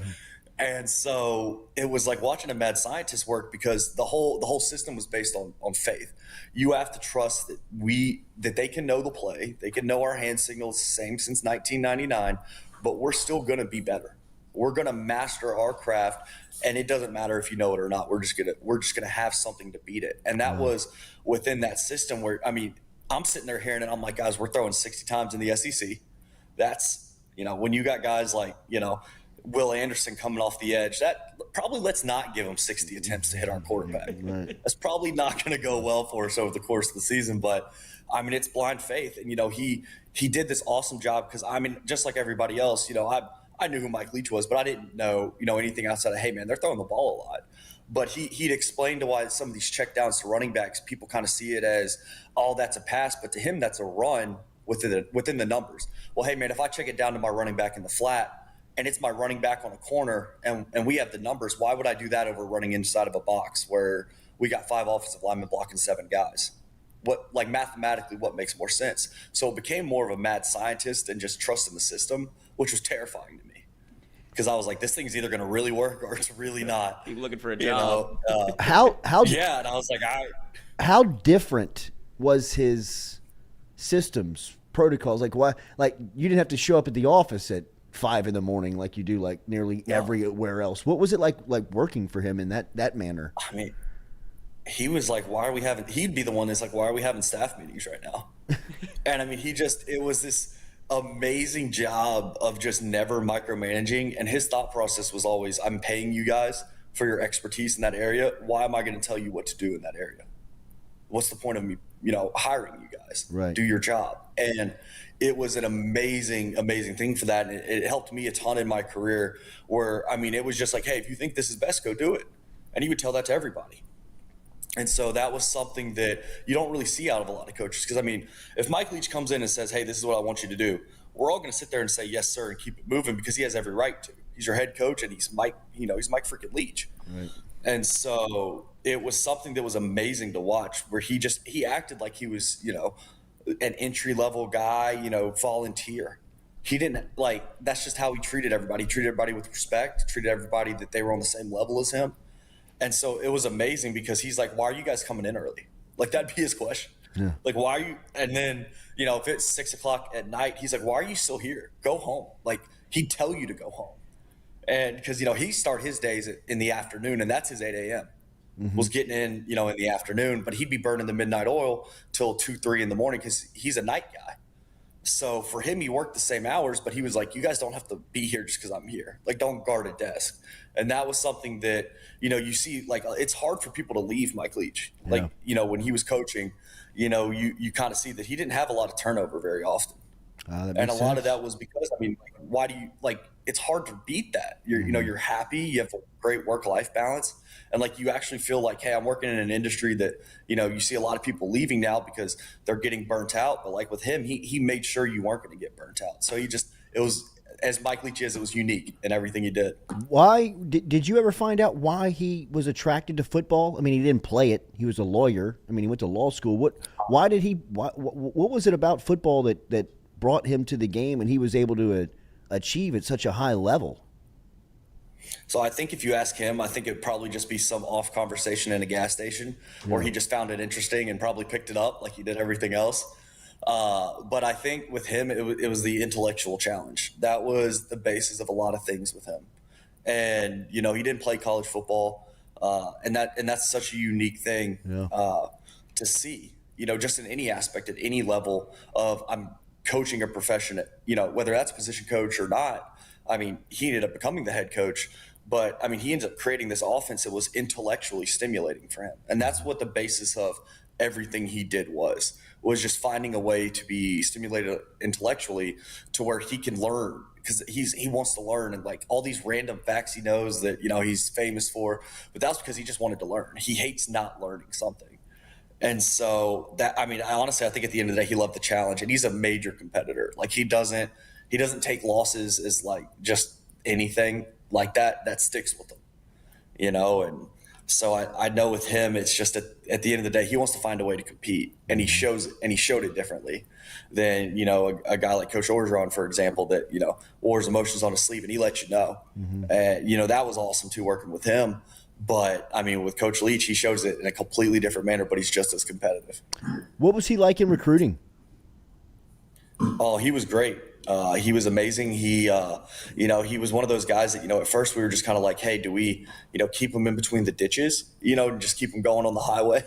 And so it was like watching a mad scientist work, because the whole system was based on faith. You have to trust that they can know the play. They can know our hand signals, same since 1999, but we're still going to be better. We're going to master our craft, and it doesn't matter if you know it or not. We're just gonna have something to beat it. And that was within that system where, I mean, I'm sitting there hearing it. I'm like, guys, we're throwing 60 times in the SEC. That's, when you got guys like, Will Anderson coming off the edge, that probably let's not give him 60 attempts to hit our quarterback. Right. That's probably not going to go well for us over the course of the season. But I mean, it's blind faith. And, he did this awesome job, because I mean, just like everybody else, I knew who Mike Leach was, but I didn't know, anything outside of, hey man, they're throwing the ball a lot. But he'd explained to why some of these checkdowns to running backs, people kind of see it as, oh, that's a pass. But to him, that's a run within the numbers. Well, hey man, if I check it down to my running back in the flat, and it's my running back on a corner, and we have the numbers, why would I do that over running inside of a box where we got 5 offensive linemen blocking 7 guys? Mathematically, what makes more sense? So it became more of a mad scientist and just trusting the system, which was terrifying to me, because I was like, this thing's either going to really work or it's really not. You're looking for a job. Yeah, and I was like, how different was his systems, protocols? Like, why? Like, you didn't have to show up at the office at 5 a.m. like you do like nearly everywhere else. What was it like working for him in that manner? I mean, he was like, he'd be the one that's like, why are we having staff meetings right now? And I mean, it was this amazing job of just never micromanaging. And his thought process was always, I'm paying you guys for your expertise in that area. Why am I going to tell you what to do in that area? What's the point of me, hiring you guys? Right. Do your job. And it was an amazing thing for that. And it helped me a ton in my career, where, I mean, it was just like, hey, if you think this is best, go do it. And he would tell that to everybody. And so that was something that you don't really see out of a lot of coaches. Because, I mean, if Mike Leach comes in and says, hey, this is what I want you to do, we're all going to sit there and say, yes, sir, and keep it moving, because he has every right to. He's your head coach, and he's Mike freaking Leach. Right. And so it was something that was amazing to watch, where he acted like he was, an entry-level guy, volunteer. He didn't, that's just how he treated everybody. He treated everybody with respect, treated everybody that they were on the same level as him. And so it was amazing, because he's like, why are you guys coming in early? Like, that'd be his question. Yeah. Like, why are you? And then, if it's 6:00 at night, he's like, why are you still here? Go home. Like, he'd tell you to go home. And because, he start his days in the afternoon, and that's his 8 a.m. Was getting in, in the afternoon, but he'd be burning the midnight oil till 2-3 in the morning, because he's a night guy. So for him, he worked the same hours, but he was like, you guys don't have to be here just because I'm here. Like, don't guard a desk. And that was something that, you see, like, it's hard for people to leave Mike Leach. Yeah. Like, when he was coaching, you kind of see that he didn't have a lot of turnover very often. And a lot of that was because, I mean, why do you, it's hard to beat that. You're happy, you have a great work-life balance. And you actually feel like, hey, I'm working in an industry that, you see a lot of people leaving now because they're getting burnt out. But with him, he made sure you weren't going to get burnt out. So it was, as Mike Leach is, it was unique in everything he did. Why did you ever find out why he was attracted to football? I mean, he didn't play it. He was a lawyer. I mean, he went to law school. What was it about football that brought him to the game and he was able to achieve at such a high level? So I think if you ask him, I think it'd probably just be some off conversation in a gas station where he just found it interesting and probably picked it up like he did everything else. But I think with him, it was the intellectual challenge. That was the basis of a lot of things with him. And, he didn't play college football. And that's such a unique thing to see, just in any aspect, at any level of I'm coaching a profession, whether that's position coach or not. I mean, he ended up becoming the head coach, but I mean, he ends up creating this offense that was intellectually stimulating for him. And that's what the basis of everything he did was just finding a way to be stimulated intellectually to where he can learn, because he wants to learn, and like all these random facts he knows that, you know, he's famous for, but that's because he just wanted to learn. He hates not learning something. And so that, I mean, I honestly think at the end of the day, he loved the challenge, and he's a major competitor. Like he doesn't take losses as like just anything like that sticks with him, you know? And so I know with him, it's just at the end of the day, he wants to find a way to compete, and he showed it differently than, you know, a guy like Coach Orgeron, for example, that, you know, wears emotions on his sleeve and he lets you know. And, you know, that was awesome too, working with him. But I mean, with Coach Leach, he shows it in a completely different manner, but he's just as competitive. What was he like in recruiting? Oh, he was great. He was amazing. He, you know, he was one of those guys that, you know, at first we were just kind of like, hey, do we, you know, keep him in between the ditches, you know, and just keep him going on the highway?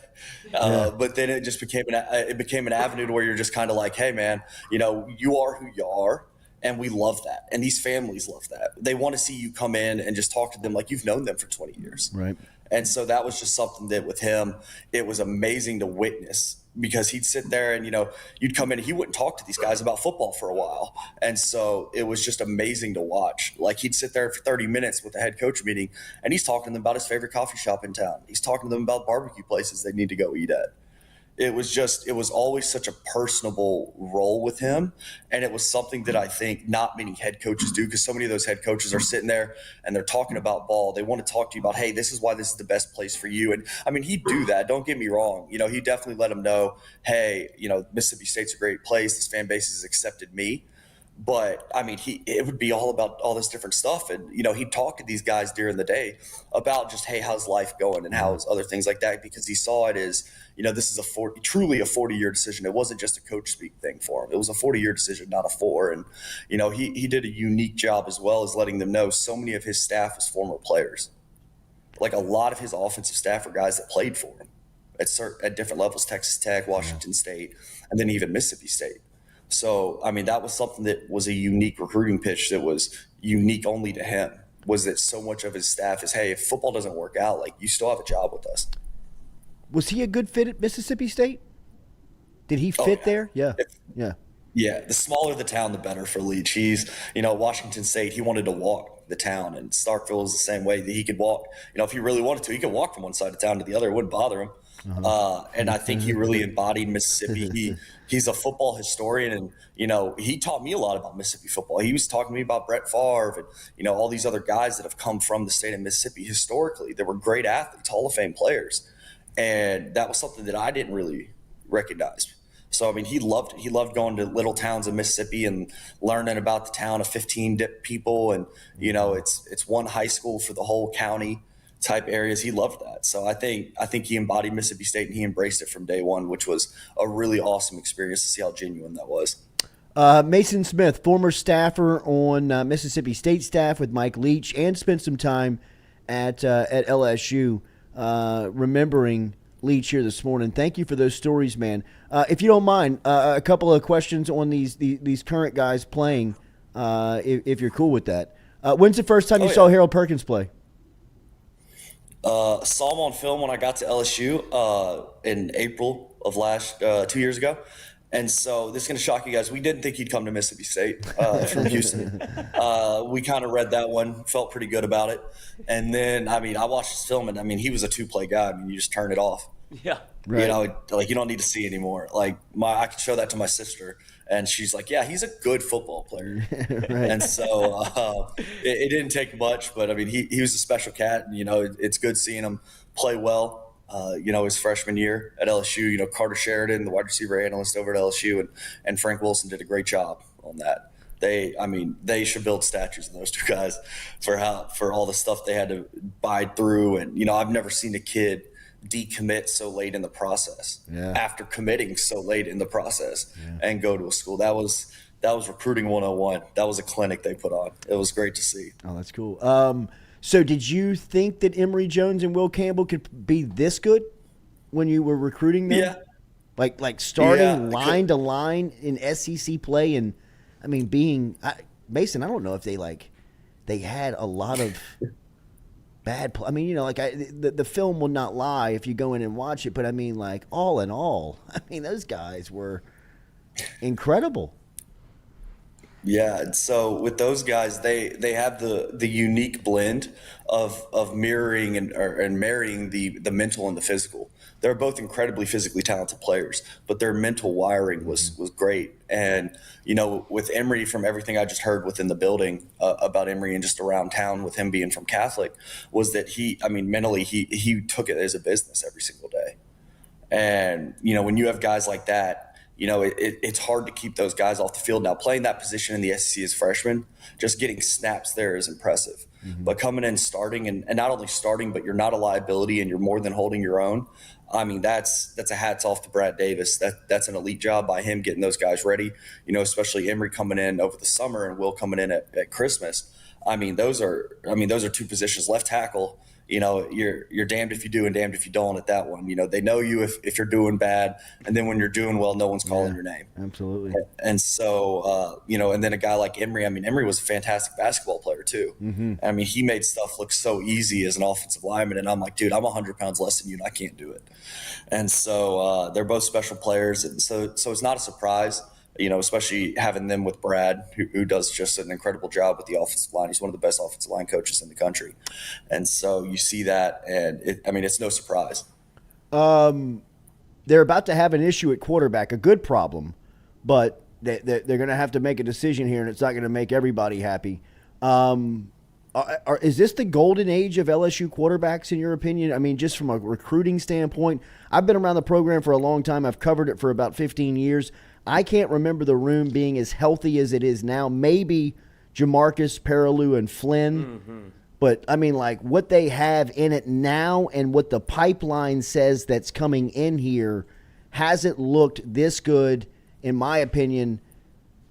But then it just became an avenue to where you're just kind of like, hey, man, you know, you are who you are. And we love that. And these families love that. They want to see you come in and just talk to them like you've known them for 20 years. Right. And so that was just something that with him, it was amazing to witness, because he'd sit there and, you know, you'd come in and he wouldn't talk to these guys about football for a while. And so it was just amazing to watch. Like he'd sit there for 30 minutes with the head coach meeting, and he's talking to them about his favorite coffee shop in town. He's talking to them about barbecue places they need to go eat at. It was always such a personable role with him. And it was something that I think not many head coaches do, because so many of those head coaches are sitting there and they're talking about ball. They want to talk to you about, hey, this is why this is the best place for you. And I mean, he'd do that. Don't get me wrong. You know, he definitely let them know, hey, you know, Mississippi State's a great place. This fan base has accepted me. But I mean, it would be all about all this different stuff. And, you know, he'd talk to these guys during the day about just, hey, how's life going, and how's other things like that, because he saw it as, you know, this is truly a 40-year decision. It wasn't just a coach speak thing for him. It was a 40-year decision, not a 4. And, you know, he did a unique job as well as letting them know so many of his staff is former players. Like a lot of his offensive staff are guys that played for him at different levels, Texas Tech, Washington State, and then even Mississippi State. So, I mean, that was something that was a unique recruiting pitch that was unique only to him, was that so much of his staff is, hey, if football doesn't work out, like, you still have a job with us. Was he a good fit at Mississippi State? Did he fit there? Yeah. Yeah, the smaller the town, the better for Leach. He's, you know, Washington State, he wanted to walk the town, and Starkville is the same way, that he could walk. You know, if he really wanted to, he could walk from one side of town to the other. It wouldn't bother him. And I think he really embodied Mississippi. He's a football historian, and, you know, he taught me a lot about Mississippi football. He was talking to me about Brett Favre and, you know, all these other guys that have come from the state of Mississippi historically that were great athletes, Hall of Fame players. And that was something that I didn't really recognize. So, I mean, he loved it. He loved going to little towns in Mississippi and learning about the town of 15 people. And, you know, it's one high school for the whole county type areas. He loved that. So I think he embodied Mississippi State, and he embraced it from day one, which was a really awesome experience to see how genuine that was. Mason Smith, former staffer on Mississippi State staff with Mike Leach, and spent some time at LSU, remembering Leach here this morning. Thank you for those stories, man. If you don't mind, a couple of questions on these current guys playing, if you're cool with that. When's the first time you saw Harold Perkins play? Saw him on film when I got to LSU in April of 2 years ago. And so this is going to shock you guys. We didn't think he'd come to Mississippi State from Houston. We kind of read that one, felt pretty good about it. And then, I mean, I watched his film, and, I mean, he was a two-play guy. I mean, you just turn it off. Yeah. Right. You know, like, you don't need to see anymore. Like, I could show that to my sister, and she's like, yeah, he's a good football player. Right. And so it didn't take much, but, I mean, he was a special cat. And, you know, it's good seeing him play well. You know, his freshman year at LSU, you know, Carter Sheridan, the wide receiver analyst over at LSU, and Frank Wilson did a great job on that. They should build statues of those two guys for all the stuff they had to bide through. And, you know, I've never seen a kid decommit so late in the process after committing so late in the process and go to a school. That was recruiting 101. That was a clinic they put on. It was great to see. Oh, that's cool. So did you think that Emory Jones and Will Campbell could be this good when you were recruiting them? Yeah. Like starting line to line in SEC play, and I mean Mason, I don't know if they had a lot of bad. I mean, like the film will not lie if you go in and watch it. But I mean, like all in all, I mean, those guys were incredible. Yeah, and so with those guys, they have the unique blend of mirroring and marrying the mental and the physical. They're both incredibly physically talented players, but their mental wiring was great. And with Emory, from everything I just heard within the building about Emory and just around town, with him being from Catholic, was that mentally he took it as a business every single day. And when you have guys like that, it's hard to keep those guys off the field. Now, playing that position in the SEC as freshmen, just getting snaps there is impressive. But coming in, starting, and not only starting, but you're not a liability and you're more than holding your own. I mean, that's a hats off to Brad Davis. That's an elite job by him getting those guys ready, especially Emory coming in over the summer and Will coming in at Christmas. I mean, those are two positions. Left tackle, you're damned if you do and damned if you don't at that one. They know you if you're doing bad, and then when you're doing well, no one's calling your name. Absolutely. And so, and then a guy like Emory, Emory was a fantastic basketball player too. I mean, he made stuff look so easy as an offensive lineman, and I'm like, dude, I'm 100 pounds less than you, and I can't do it. And so they're both special players, and so it's not a surprise. Especially having them with Brad, who does just an incredible job with the offensive line. He's one of the best offensive line coaches in the country. And so you see that, and it's no surprise. They're about to have an issue at quarterback, a good problem, but they're going to have to make a decision here, and it's not going to make everybody happy. Is this the golden age of LSU quarterbacks, in your opinion? I mean, just from a recruiting standpoint, I've been around the program for a long time. I've covered it for about 15 years. I can't remember the room being as healthy as it is now. Maybe Jamarcus, Perilou, and Flynn. But, I mean, like, what they have in it now and what the pipeline says that's coming in here hasn't looked this good, in my opinion.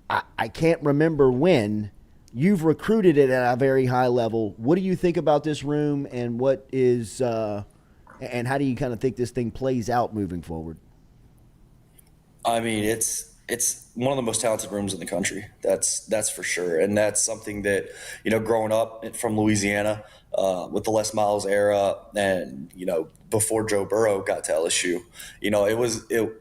I can't remember when. You've recruited it at a very high level. What do you think about this room, and what is and how do you kind of think this thing plays out moving forward? I mean, it's one of the most talented rooms in the country. That's for sure. And that's something that, growing up from Louisiana with the Les Miles era and, before Joe Burrow got to LSU,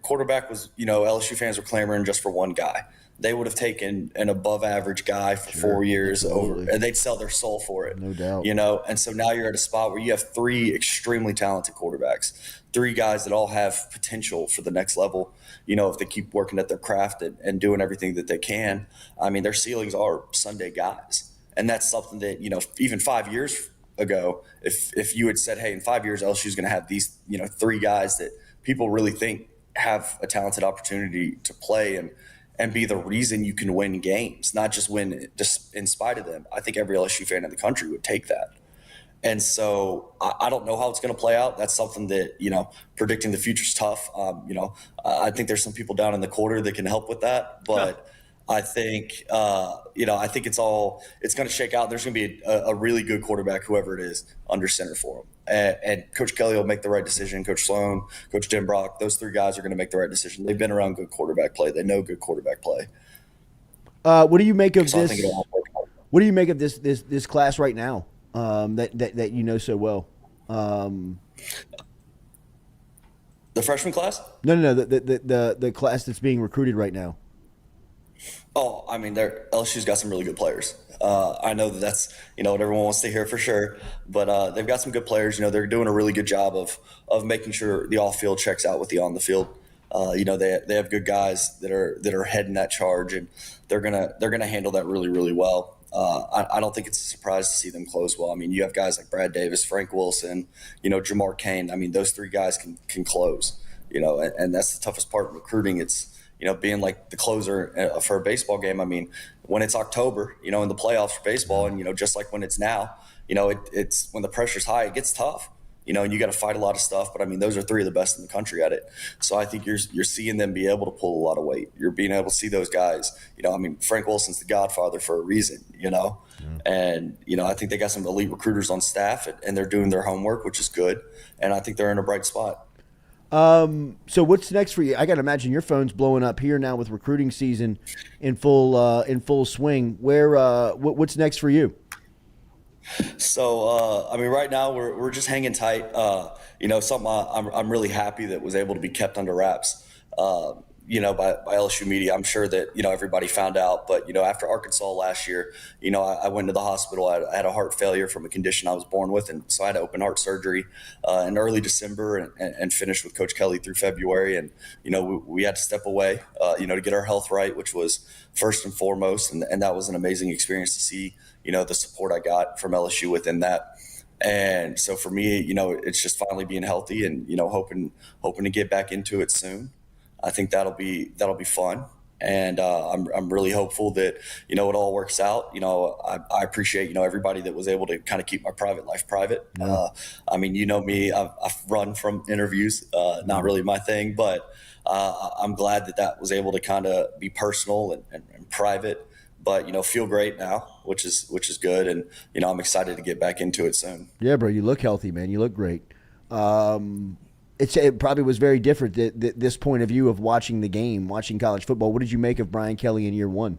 quarterback was, LSU fans were clamoring just for one guy. They would have taken an above average guy for 4 years over, and they'd sell their soul for it. No doubt. And so now you're at a spot where you have three extremely talented quarterbacks, three guys that all have potential for the next level. If they keep working at their craft and doing everything that they can. I mean, their ceilings are Sunday guys. And that's something that, even 5 years ago, if you had said, hey, in 5 years, LSU is going to have these, three guys that people really think have a talented opportunity to play and be the reason you can win games, not just win just in spite of them. I think every LSU fan in the country would take that. And so I don't know how it's going to play out. That's something that, predicting the future is tough. I think there's some people down in the quarter that can help with that. But I think, I think it's going to shake out. There's going to be a really good quarterback, whoever it is, under center for him. And Coach Kelly will make the right decision. Coach Sloan, Coach Denbrock, those three guys are going to make the right decision. They've been around good quarterback play. They know good quarterback play. What do you make of this? What do you make of this class right now? That you know so well. The freshman class? No. The class that's being recruited right now. Oh, I mean, LSU's got some really good players. I know that's what everyone wants to hear for sure, but they've got some good players. They're doing a really good job of making sure the off field checks out with the on the field. They have good guys that are heading that charge, and they're gonna handle that really, really well. I don't think it's a surprise to see them close well. I mean, you have guys like Brad Davis, Frank Wilson, Jamar Kane. I mean, those three guys can close, and that's the toughest part of recruiting. It's, being like the closer for a baseball game. I mean, when it's October, in the playoffs for baseball, and, just like when it's now, it's when the pressure's high, it gets tough. And you got to fight a lot of stuff. But, I mean, those are three of the best in the country at it. So I think you're seeing them be able to pull a lot of weight. You're being able to see those guys. Frank Wilson's the godfather for a reason, And, I think they got some elite recruiters on staff, and they're doing their homework, which is good. And I think they're in a bright spot. So what's next for you? I got to imagine your phone's blowing up here now with recruiting season in full swing. What's next for you? So, I mean, right now we're just hanging tight. Something I'm really happy that was able to be kept under wraps. By LSU media. I'm sure that, everybody found out, but, after Arkansas last year, I went to the hospital. I had a heart failure from a condition I was born with. And so I had open heart surgery in early December and finished with Coach Kelly through February. And, we had to step away, to get our health right, which was first and foremost. And that was an amazing experience to see, the support I got from LSU within that. And so for me, it's just finally being healthy and, hoping to get back into it soon. I think that'll be fun, and I'm really hopeful that it all works out. I appreciate everybody that was able to kind of keep my private life private. Yeah. Me, I've run from interviews, not really my thing, but I'm glad that was able to kind of be personal and private. But feel great now, which is good, and I'm excited to get back into it soon. Yeah, bro, you look healthy, man. You look great. It probably was very different, this point of view of watching the game, watching college football. What did you make of Brian Kelly in year one?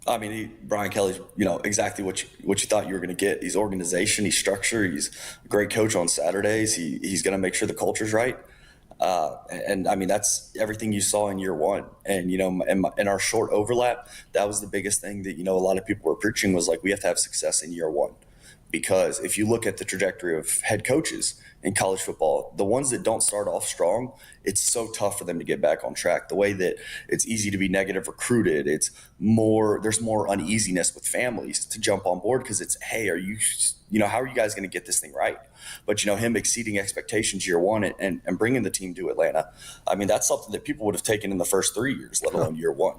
I mean, Brian Kelly's, exactly what you thought you were going to get. He's organization, he's structure, he's a great coach on Saturdays. He's going to make sure the culture's right. And I mean, that's everything you saw in year one. And, in our short overlap, that was the biggest thing that, a lot of people were preaching was like, we have to have success in year one. Because if you look at the trajectory of head coaches in college football, the ones that don't start off strong, it's so tough for them to get back on track. The way that it's easy to be negative recruited, there's more uneasiness with families to jump on board because it's, hey, how are you guys going to get this thing right? But, him exceeding expectations year one and bringing the team to Atlanta, I mean, that's something that people would have taken in the first 3 years, let alone year one.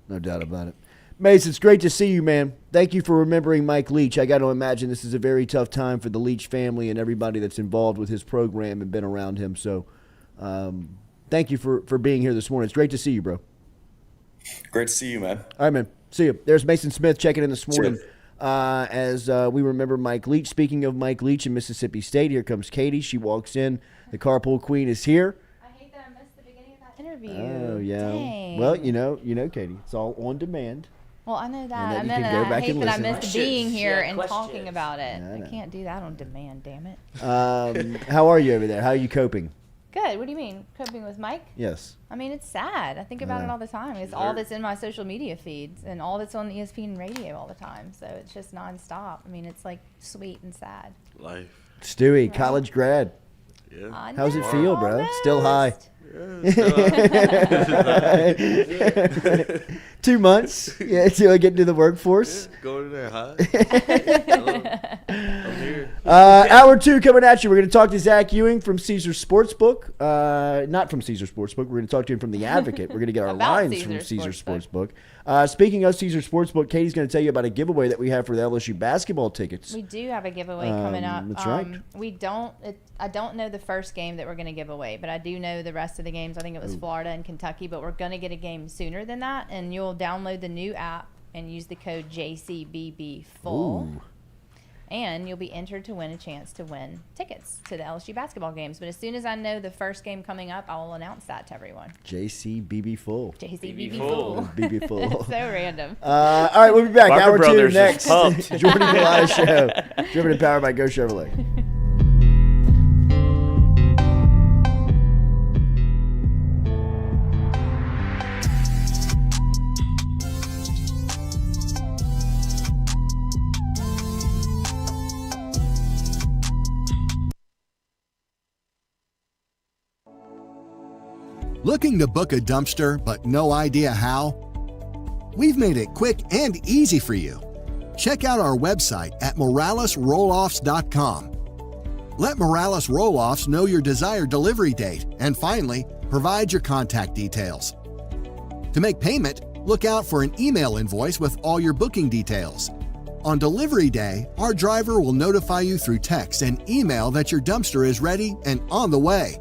No doubt about it. Mace, it's great to see you, man. Thank you for remembering Mike Leach. I got to imagine this is a very tough time for the Leach family and everybody that's involved with his program and been around him. So thank you for being here this morning. It's great to see you, bro. Great to see you, man. All right, man. See you. There's Mason Smith checking in this morning as we remember Mike Leach. Speaking of Mike Leach in Mississippi State, here comes Katie. She walks in. The carpool queen is here. I hate that I missed the beginning of that interview. Oh, yeah. Dang. Well, you know, Katie, it's all on demand. Well, I know that. And I then you can go back hate and that I listen. missed being here and Questions. talking about it. Yeah, I know. I can't do that on demand, damn it. How are you over there? How are you coping? Good. What do you mean? Coping with Mike? Yes. I mean, it's sad. I think about it all the time. It's all that's in my social media feeds and all that's on ESPN radio all the time. So it's just nonstop. I mean, it's like sweet and sad. Life. Stewie, college grad. Yeah. I How's it know, feel, bro? Still high. almost. 2 months. Yeah, till I get into the workforce. Going in there hot. I'm here. Hour 2 coming at you. We're going to talk to Zach Ewing from Caesar Sportsbook. Not from Caesar Sportsbook. We're going to talk to him from The Advocate. We're going to get our About lines from Caesar Caesar Sportsbook. Speaking of Caesar Sportsbook, Katie's going to tell you about a giveaway that we have for the LSU basketball tickets. We do have a giveaway coming up. That's right. I don't know the first game that we're going to give away, but I do know the rest of the games. I think it was Florida and Kentucky, but we're going to get a game sooner than that, and you'll download the new app and use the code JCBBFull. Ooh. And you'll be entered to win a chance to win tickets to the LSU basketball games. But as soon as I know the first game coming up, I will announce that to everyone. JCBB full. JCBB Full. Full. BB full. So random. All right, we'll be back. Barker Hour 2 Brothers is next. pumped. Jordy Culotta Show. Driven and powered by Go Chevrolet. Looking to book a dumpster but no idea how? We've made it quick and easy for you. Check out our website at moralesrolloffs.com. Let Morales Roll-Offs know your desired delivery date, and finally, provide your contact details. To make payment, look out for an email invoice with all your booking details. On delivery day, our driver will notify you through text and email that your dumpster is ready and on the way.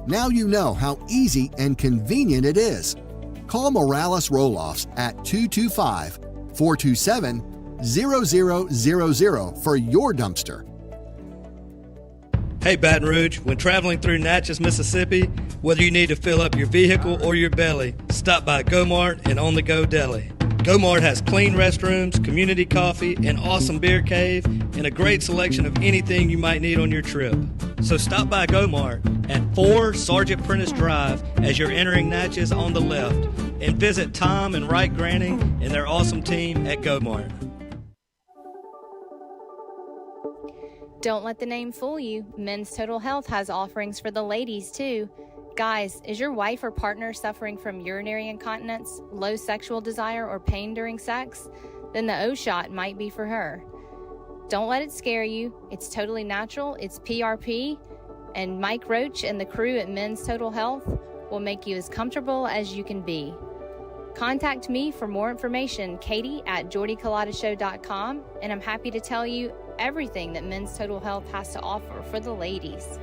Now you know how easy and convenient it is. Call Morales Roll-Offs at 225-427-0000 for your dumpster. Hey Baton Rouge, when traveling through Natchez, Mississippi, whether you need to fill up your vehicle or your belly, stop by Go Mart and On the Go Deli. GoMart has clean restrooms, community coffee, an awesome beer cave, and a great selection of anything you might need on your trip. So stop by GoMart at 4 Sergeant Prentice Drive as you're entering Natchez on the left, and visit Tom and Wright Granning and their awesome team at GoMart. Don't let the name fool you. Men's Total Health has offerings for the ladies, too. Guys, is your wife or partner suffering from urinary incontinence, low sexual desire, or pain during sex? Then the O-Shot might be for her. Don't let it scare you. It's totally natural, it's PRP, and Mike Roach and the crew at Men's Total Health will make you as comfortable as you can be. Contact me for more information, Katie at jordyculotta.com, and I'm happy to tell you everything that Men's Total Health has to offer for the ladies.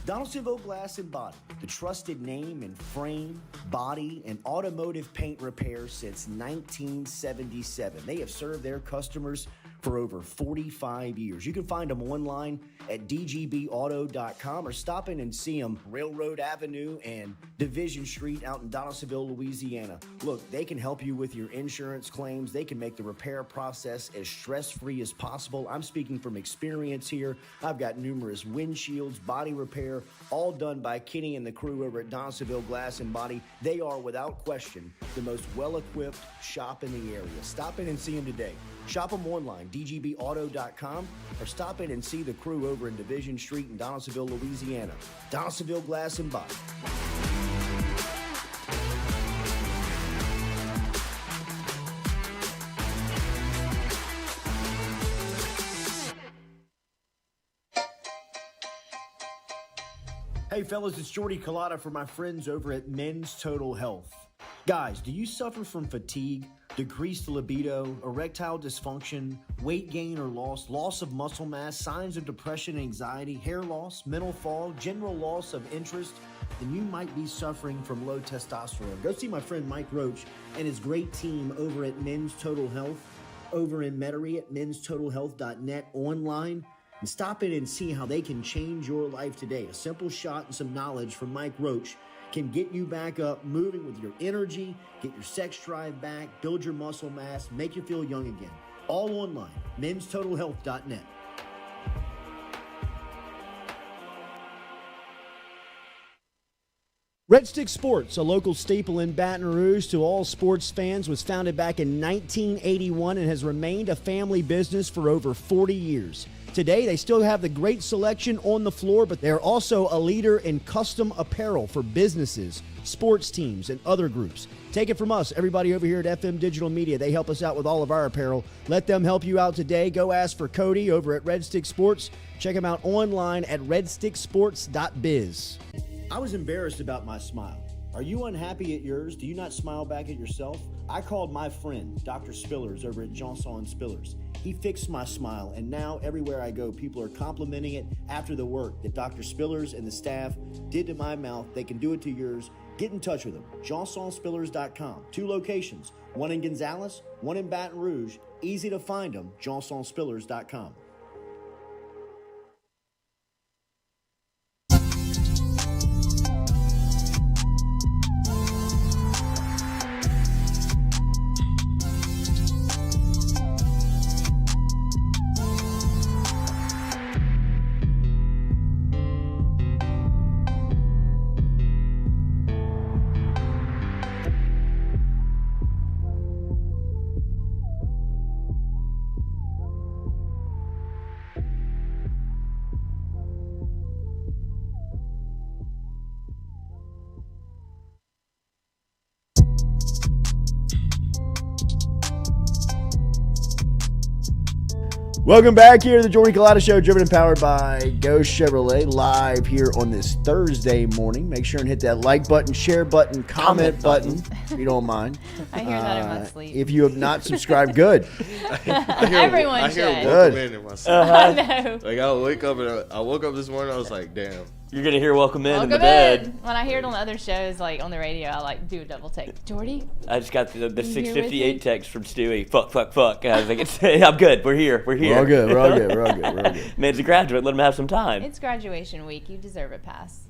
Donaldsonville Glass and Body, the trusted name in frame, body, and automotive paint repair since 1977. They have served their customers for over 45 years. You can find them online at dgbauto.com or stop in and see them Railroad Avenue and Division Street out in Donaldsonville, Louisiana. Look, they can help you with your insurance claims. They can make the repair process as stress-free as possible. I'm speaking from experience here. I've got numerous windshields, body repair, all done by Kenny and the crew over at Donaldsonville Glass and Body. They are, without question, the most well-equipped shop in the area. Stop in and see them today. Shop them online, dgbauto.com, or stop in and see the crew over in Division Street in Donaldsonville, Louisiana. Donaldsonville Glass and Body. Hey fellas, it's Jordy Culotta for my friends over at Men's Total Health. Guys, do you suffer from fatigue, decreased libido, erectile dysfunction, weight gain or loss of muscle mass, signs of depression, anxiety, hair loss, mental fog, general loss of interest? Then you might be suffering from low testosterone. Go see my friend Mike Roach and his great team over at Men's Total Health, over in Metairie at menstotalhealth.net online. And stop in and see how they can change your life today. A simple shot and some knowledge from Mike Roach can get you back up, moving with your energy, get your sex drive back, build your muscle mass, make you feel young again. All online, menstotalhealth.net. Red Stick Sports, a local staple in Baton Rouge to all sports fans, was founded back in 1981 and has remained a family business for over 40 years. Today, they still have the great selection on the floor, but they're also a leader in custom apparel for businesses, sports teams, and other groups. Take it from us, everybody over here at FM Digital Media. They help us out with all of our apparel. Let them help you out today. Go ask for Cody over at Red Stick Sports. Check him out online at redsticksports.biz. I was embarrassed about my smile. Are you unhappy at yours? Do you not smile back at yourself? I called my friend, Dr. Spillers, over at Johnson & Spillers. He fixed my smile, and now everywhere I go, people are complimenting it after the work that Dr. Spillers and the staff did to my mouth. They can do it to yours. Get in touch with them. JohnsonSpillers.com. 2 locations, one in Gonzales, one in Baton Rouge. Easy to find them, JohnsonSpillers.com. Welcome back here to the Jordy Culotta Show, driven and powered by Go Chevrolet, live here on this Thursday morning. Make sure and hit that like button, share button, comment button, if you don't mind. I hear that in my sleep. If you have not subscribed, good. Everyone should. I hear welcome in myself. I know. Like I woke up this morning, I was like, damn, You're gonna hear "Welcome in" Welcome the bed. in. When I hear it on other shows, like on the radio, I like do a double take. Jordy? I just got the You here with 658 me? text from Stewie. Fuck. And I was like, I'm good. We're here. We're all good. We're all good. Man's a graduate. Let him have some time. It's graduation week. You deserve a pass.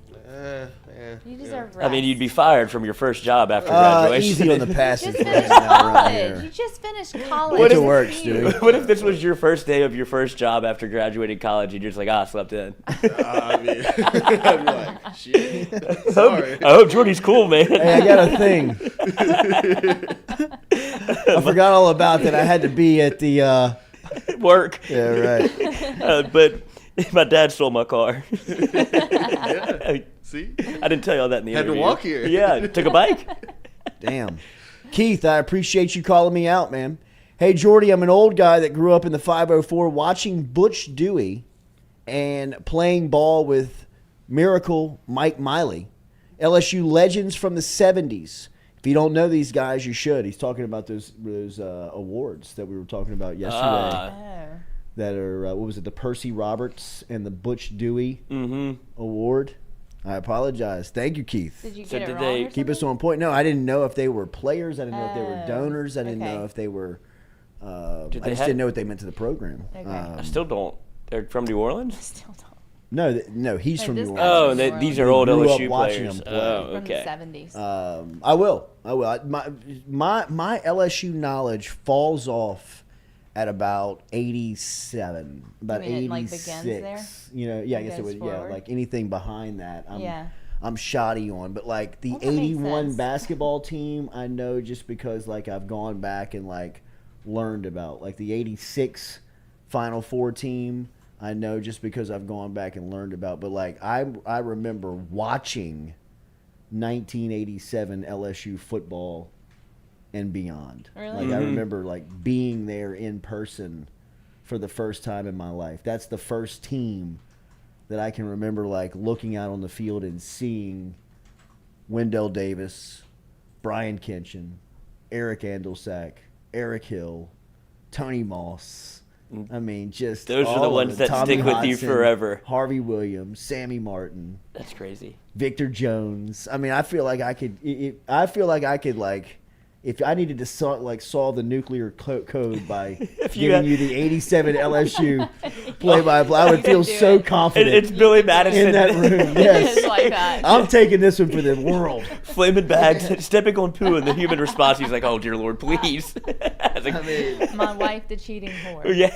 You deserve rest. I mean, you'd be fired from your first job after graduation. Easy on the passes. You just finished college. You just finished college. What work, Stewie? What if this was your first day of your first job after graduating college? And you're just like, I slept in. I mean, I'd be like, shit. Sorry. I hope Jordy's cool, man. Hey, I got a thing. I forgot all about that. I had to be at the work. Yeah, right. But my dad stole my car. Yeah. See? I didn't tell you all that in the Had to interview. walk here. Yeah, took a bike. Damn. Keith, I appreciate you calling me out, man. Hey, Jordy, I'm an old guy that grew up in the 504 watching Butch Dewey and playing ball with Miracle Mike Miley, LSU legends from the 70s. If you don't know these guys, you should. He's talking about those awards that we were talking about yesterday. That are, what was it, the Percy Roberts and the Butch Dewey award. I apologize. Thank you, Keith. Did you So get did it they wrong or Keep us something? on point. No, I didn't know if they were players. I didn't know if they were donors. I didn't okay. know if they were. I Did they just didn't know what they meant to the program. Okay. I still don't. They're from New Orleans? Still don't. No, he's Wait, from this New guy- Orleans. Oh, New these Orleans. are old Grew up LSU watching players. them play. Oh, From okay. the 70s. I will. My LSU knowledge falls off at about 87, about You mean it, 86. like, begins there? You know, yeah, I guess it Goes would. forward? Yeah, like anything behind that. I'm shoddy on, but like the Well, that makes 81 sense. basketball team, I know just because like I've gone back and like learned about like the 86 Final Four team. I know just because I've gone back and learned about, but like I remember watching 1987 LSU football and beyond. Really? Like I remember like being there in person for the first time in my life. That's the first team that I can remember like looking out on the field and seeing Wendell Davis, Brian Kinchin, Eric Andelsack, Eric Hill, Tony Moss. I mean, just Those are all the of ones it. that Tommy stick with you Hodgson, forever. Harvey Williams, Sammy Martin, That's crazy. Victor Jones. I mean, I feel like I could. If I needed to solve the nuclear code by giving you the 87 LSU play-by-play, I would feel so confident It's Billy Madison in that room. Yes, It's like that. I'm taking this one for the world. Flaming bags, stepping on poo, and the human response, he's like, "Oh dear Lord, please." I was like, My wife, the cheating whore. yeah.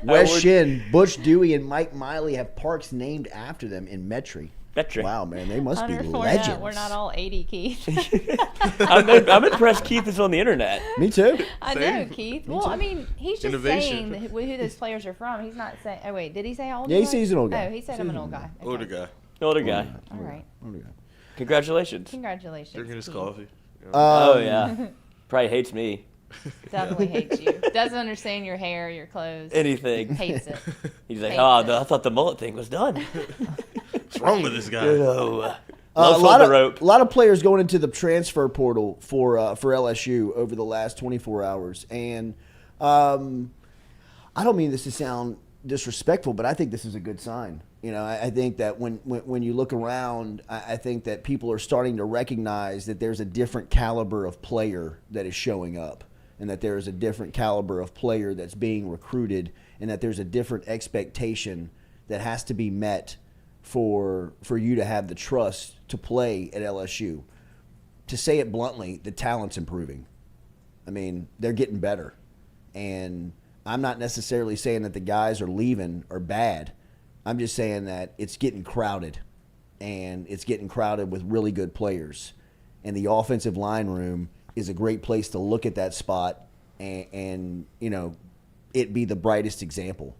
Wes Shin, Butch Dewey, and Mike Miley have parks named after them in Metairie. Metairie. Wow, man, they must be 104 legends. now. We're not all 80, Keith. I'm impressed Keith is on the internet. Me too. I know, Keith. Well, I mean, he's just Innovation. saying who those players are from. He's not saying. Oh wait, did he say how old? Yeah, he he was? says he's an old guy. Oh, he said I'm an old guy. Okay. Older guy. Older guy. All right. Congratulations. Congratulations. Drinking his Keith. coffee. Oh yeah. Probably hates me. Definitely hates you. Doesn't understand your hair, your clothes. Anything. Hates it. He's like, Hates oh, it. I thought the mullet thing was done. What's wrong with this guy? Oh, A love lot on of the rope. a lot of players going into the transfer portal for LSU over the last 24 hours, and I don't mean this to sound disrespectful, but I think this is a good sign. You know, I think that when you look around, I think that people are starting to recognize that there's a different caliber of player that is showing up, and that there is a different caliber of player that's being recruited, and that there's a different expectation that has to be met for you to have the trust to play at LSU. To say it bluntly, the talent's improving. I mean, they're getting better. And I'm not necessarily saying that the guys are leaving or bad. I'm just saying that it's getting crowded. And it's getting crowded with really good players. And the offensive line room is a great place to look at that spot and you know, it be the brightest example.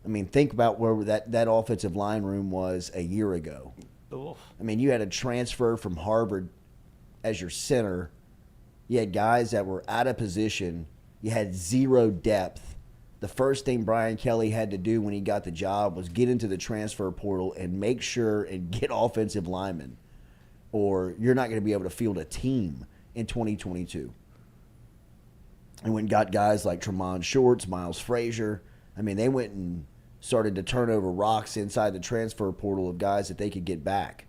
I mean, think about where that offensive line room was a year ago. Oof. I mean, you had a transfer from Harvard as your center. You had guys that were out of position. You had zero depth. The first thing Brian Kelly had to do when he got the job was get into the transfer portal and make sure and get offensive linemen, or you're not going to be able to field a team in 2022. And when got guys like Tremont Shorts, Miles Frazier, I mean, they went and started to turn over rocks inside the transfer portal of guys that they could get back.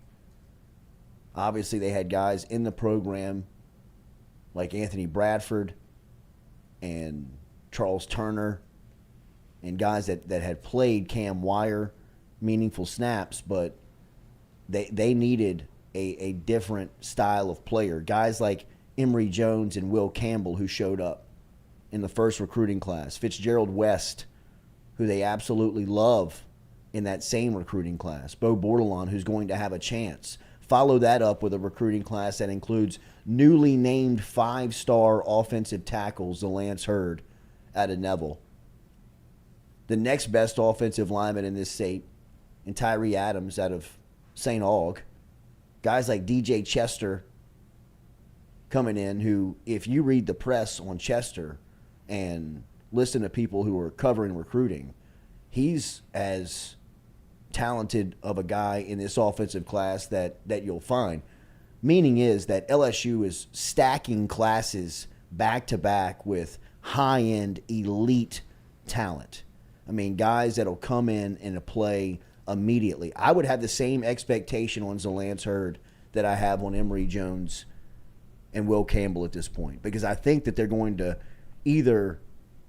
Obviously, they had guys in the program like Anthony Bradford and Charles Turner and guys that had played Cam Wire meaningful snaps, but they needed a different style of player. Guys like Emory Jones and Will Campbell, who showed up in the first recruiting class. Fitzgerald West, who they absolutely love in that same recruiting class. Bo Bordelon, who's going to have a chance. Follow that up with a recruiting class that includes newly named 5-star offensive tackle Zalance Hurd out of Neville. The next best offensive lineman in this state, and Tyree Adams out of St. Aug. Guys like DJ Chester coming in, who, if you read the press on Chester and listen to people who are covering recruiting, he's as talented of a guy in this offensive class that you'll find. Meaning is that LSU is stacking classes back-to-back with high-end elite talent. I mean, guys that'll come in and play immediately. I would have the same expectation on Zalance Hurd that I have on Emory Jones and Will Campbell at this point, because I think that they're going to either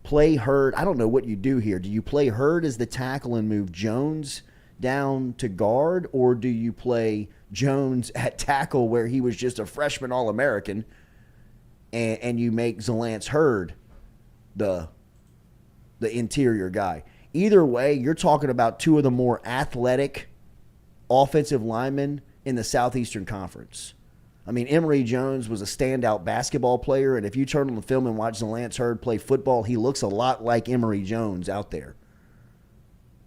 play Hurd. I don't know what you do here. Do you play Hurd as the tackle and move Jones down to guard, or do you play Jones at tackle where he was just a freshman All-American and you make Zalance Hurd the interior guy? Either way, you're talking about two of the more athletic offensive linemen in the Southeastern Conference. I mean, Emory Jones was a standout basketball player, and if you turn on the film and watch Zalance Hurd play football, he looks a lot like Emory Jones out there.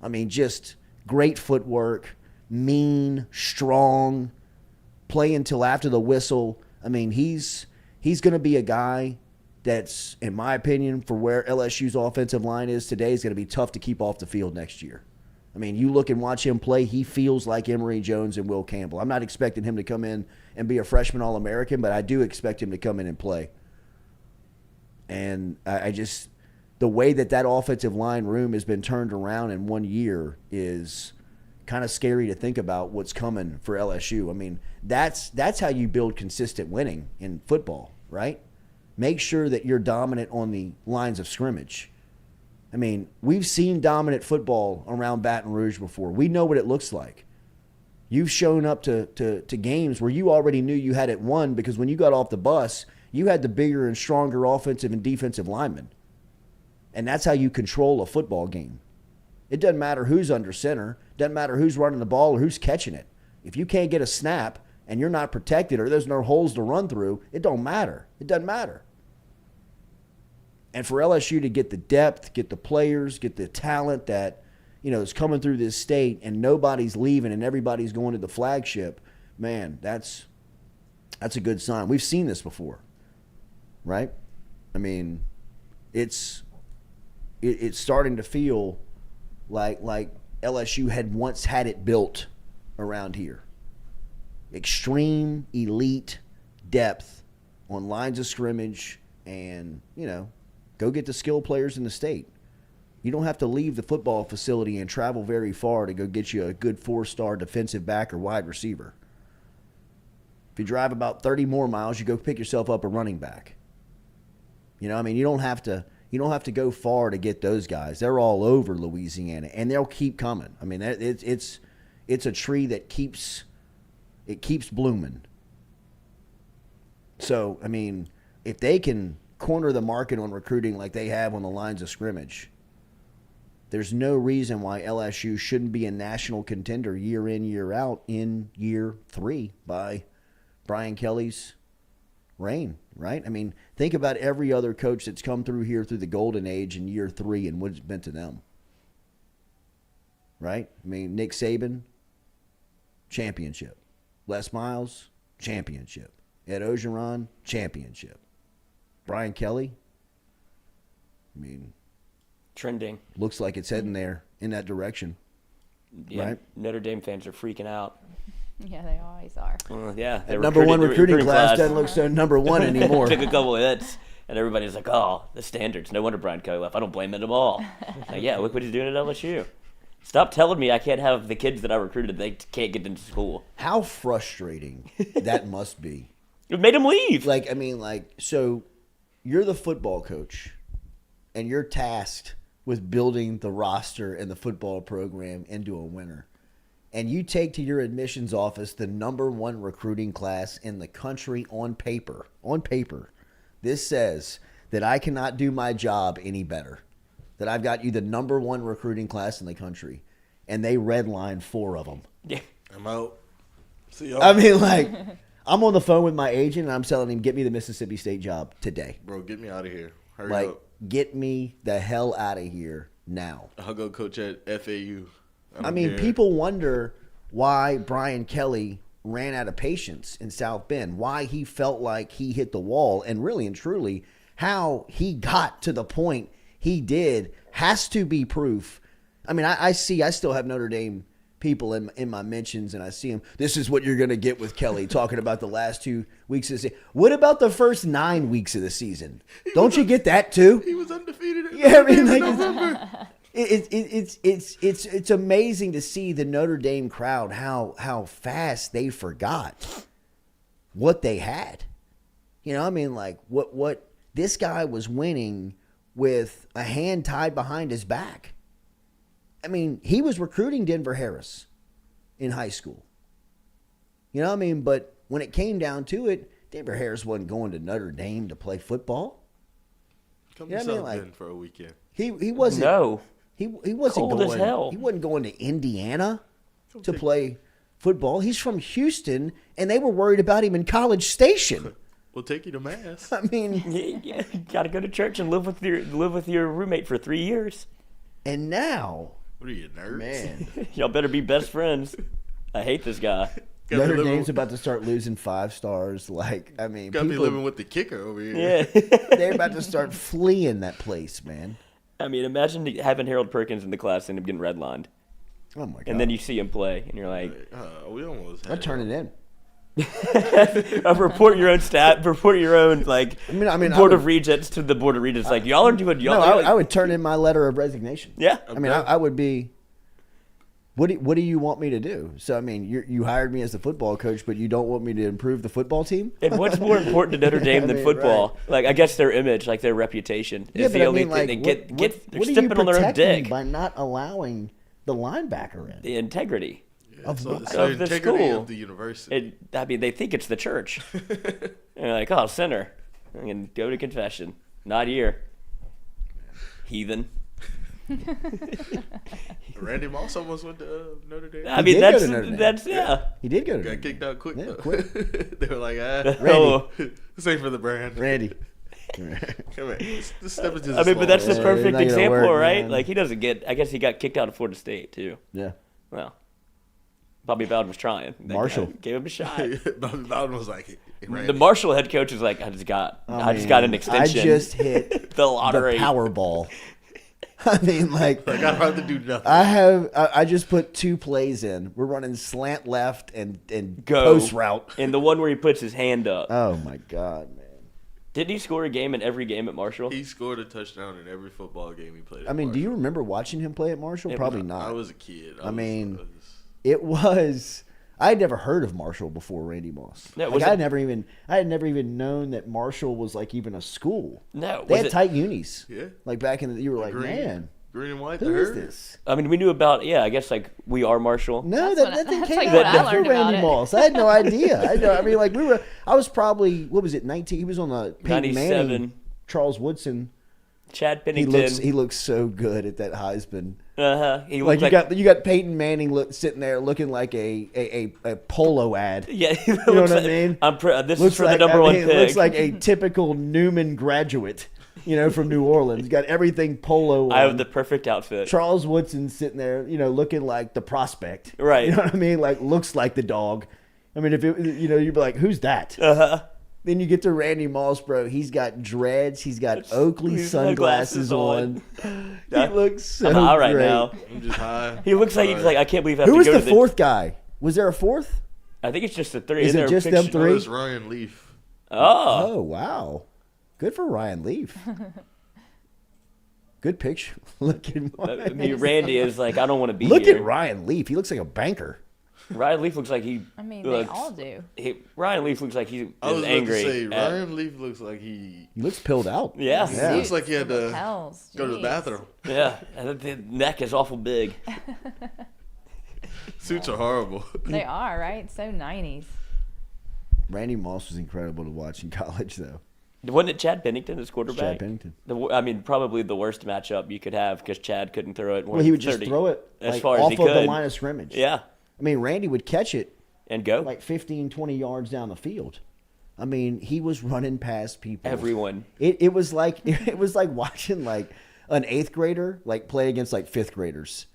I mean, just great footwork, mean, strong, play until after the whistle. I mean, he's going to be a guy that's, in my opinion, for where LSU's offensive line is today, is going to be tough to keep off the field next year. I mean, you look and watch him play, he feels like Emory Jones and Will Campbell. I'm not expecting him to come in and be a freshman All-American, but I do expect him to come in and play. And I just, the way that offensive line room has been turned around in 1 year is kind of scary to think about what's coming for LSU. I mean, that's how you build consistent winning in football, right? Make sure that you're dominant on the lines of scrimmage. I mean, we've seen dominant football around Baton Rouge before. We know what it looks like. You've shown up to games where you already knew you had it won, because when you got off the bus, you had the bigger and stronger offensive and defensive linemen. And that's how you control a football game. It doesn't matter who's under center. Doesn't matter who's running the ball or who's catching it. If you can't get a snap and you're not protected or there's no holes to run through, it don't matter. It doesn't matter. And for LSU to get the depth, get the players, get the talent that, you know, is coming through this state, and nobody's leaving and everybody's going to the flagship, man, that's a good sign. We've seen this before, right? I mean, it's starting to feel like LSU had once had it built around here. Extreme elite depth on lines of scrimmage, and, you know, go get the skilled players in the state. You don't have to leave the football facility and travel very far to go get you a good 4-star defensive back or wide receiver. If you drive about 30 more miles, you go pick yourself up a running back. You know, I mean, you don't have to go far to get those guys. They're all over Louisiana, and they'll keep coming. I mean, it's a tree that keeps blooming. So, I mean, if they can corner the market on recruiting like they have on the lines of scrimmage, there's no reason why LSU shouldn't be a national contender year in, year out in year 3 by Brian Kelly's reign, right? I mean, think about every other coach that's come through here through the golden age in year 3 and what it's been to them, right? I mean, Nick Saban, championship. Les Miles, championship. Ed Ogeron, championship. Brian Kelly, I mean, trending. Looks like it's heading there in that direction. Yeah, right? Notre Dame fans are freaking out. Yeah, they always are. Yeah, that number one recruiting class doesn't look so number one anymore. Took a couple of hits, and everybody's like, "Oh, the standards." No wonder Brian Kelly left. I don't blame him at all. Like, yeah, look what he's doing at LSU. Stop telling me I can't have the kids that I recruited. They can't get into school. How frustrating that must be. It made them leave. Like, I mean, so you're the football coach, and you're tasked with building the roster and the football program into a winner. And you take to your admissions office the #1 recruiting class in the country on paper. On paper. This says that I cannot do my job any better. That I've got you the #1 recruiting class in the country. And they redline 4 of them. Yeah. I'm out. See y'all. I mean, like, I'm on the phone with my agent, and I'm telling him, get me the Mississippi State job today. Bro, get me out of here. Hurry Like, up. get me the hell out of here now. I'll go coach at FAU. I mean, people wonder why Brian Kelly ran out of patience in South Bend, why he felt like he hit the wall, and really and truly how he got to the point he did has to be proof. I mean, I still have Notre Dame people in my mentions, and I see them. This is what you're going to get with Kelly talking about the last 2 weeks of the season. What about the first 9 weeks of the season? Don't you get that too? He was undefeated. Yeah, I mean, like, it's amazing to see the Notre Dame crowd how fast they forgot what they had. You know, I mean, like what this guy was winning with a hand tied behind his back. I mean, he was recruiting Denver Harris in high school. You know what I mean? But when it came down to it, Denver Harris wasn't going to Notre Dame to play football. Come You know to what I mean? South Like, Bend for a weekend. He wasn't. No. He wasn't Cold going. as hell. He wasn't going to Indiana to play football. He's from Houston, and they were worried about him in College Station. We'll take you to Mass. I mean, Yeah, you gotta go to church and live with your roommate for 3 years. and now, What are you, nerds? man, Y'all better be best friends. I hate this guy. Gotta be Notre living- Dame's about to start losing 5 stars. Like, I mean, Gotta be people, living with the kicker over here. Yeah. they're about to start fleeing that place, man. I mean, imagine having Harold Perkins in the class and him getting redlined. Oh my god! And then you see him play, and you're like, We almost had I'd turn it in. report your own stat, report your own, like, I mean, Board of Regents to the Board of Regents. Like, y'all are doing, y'all. No, like, I would turn in my letter of resignation. Yeah. I mean, I would be. What do you want me to do? So I mean, you hired me as the football coach, but you don't want me to improve the football team? And what's more important to Notre Dame I than mean, football? right. Like, I guess their image, like their reputation, Yeah, is but the I only mean, thing like, they what they're are you stepping on their own protecting dick. by not allowing the linebacker in? The integrity Of So what? it's the of the integrity school. of the university. I mean, they think it's the church. They're like, oh, sinner. I can go to confession. Not here. Heathen. Randy Moss almost went to Notre Dame. I mean, did go that's to Notre Dame. that's yeah. He did go to Got kicked out quick. Yeah, though. quick. They were like, Oh. this ain't for the brand. Randy. Come here. Let's step into I this. mean, but that's the Yeah, perfect not gonna example, work, right? man. Like, he doesn't get. I guess he got kicked out of Florida State too. Yeah. Well, Bobby Bowden was trying. That Marshall. guy gave him a shot. Bobby Bowden was like, The Marshall head coach is like, I just got an extension. I just hit the lottery. the Powerball. I mean, like, I don't have to do nothing. I just put 2 plays in. We're running slant left and Go. post route. And the one where he puts his hand up. Oh my god, man! Didn't he score a game in every game at Marshall? He scored a touchdown in every football game he played. I mean, do you remember watching him play at Marshall? Yeah, Probably I not. was a kid. I mean, it was. I had never heard of Marshall before Randy Moss. No, Like, was I had it- never even known that Marshall was like even a school. No, They was had it- tight unis. Yeah. Like back in the, you were like, green, man, green and white. who the is herd. this? I mean, we knew about, I guess, like, We Are Marshall. No, That's that what I- thing that's came like out what I after learned about Randy it. Moss. I had no idea. I mean, like I was probably, what was it, 19? He was on the Peyton 97. Manning, Charles Woodson. Chad He Pennington. looks so good at that Heisman. He Like looked you got Peyton Manning sitting there looking like a polo ad. Yeah, he You know looks what I like, mean? This Looks is for like, the number one it pick. looks like a typical Newman graduate, from New Orleans. Got everything polo on. I have the perfect outfit. Charles Woodson sitting there, looking like the prospect. Right. You know what I mean? Like, looks like the dog. I mean, if it, you'd be like, who's that? Uh-huh. Then you get to Randy Moss, bro. He's got dreads. He's got Oakley His sunglasses on. He looks so I'm high right great. now. I'm just high. He looks like he's like, I can't believe I have Who to was go the to the fourth guy? Was there a fourth? I think it's just the 3. Is Isn't it there a just them picture? three? No, it's Ryan Leaf. Oh. Oh, wow. Good for Ryan Leaf. Good picture. Look at I mean, Randy is like, I don't want to be Look here. at Ryan Leaf. He looks like a banker. Ryan Leaf looks like he. I mean, looks, they all do. Ryan Leaf looks like he I was is about angry. to say, at- Ryan Leaf looks like he looks pilled out. Yeah. He looks like he had to Hotels, go to the jeez. bathroom. Yeah, and the neck is awful big. Suits are horrible. They are, right? So 90s. Randy Moss was incredible to watch in college, though. Wasn't it Chad Pennington as quarterback? Chad Pennington. I mean, probably the worst matchup you could have because Chad couldn't throw it. Well, he would just throw it as like, far off as he of could. the line of scrimmage. Yeah, I mean, Randy would catch it and go like 15, 20 yards down the field. I mean, he was running past people. everyone. It was like watching like an 8th grader like play against like 5th graders.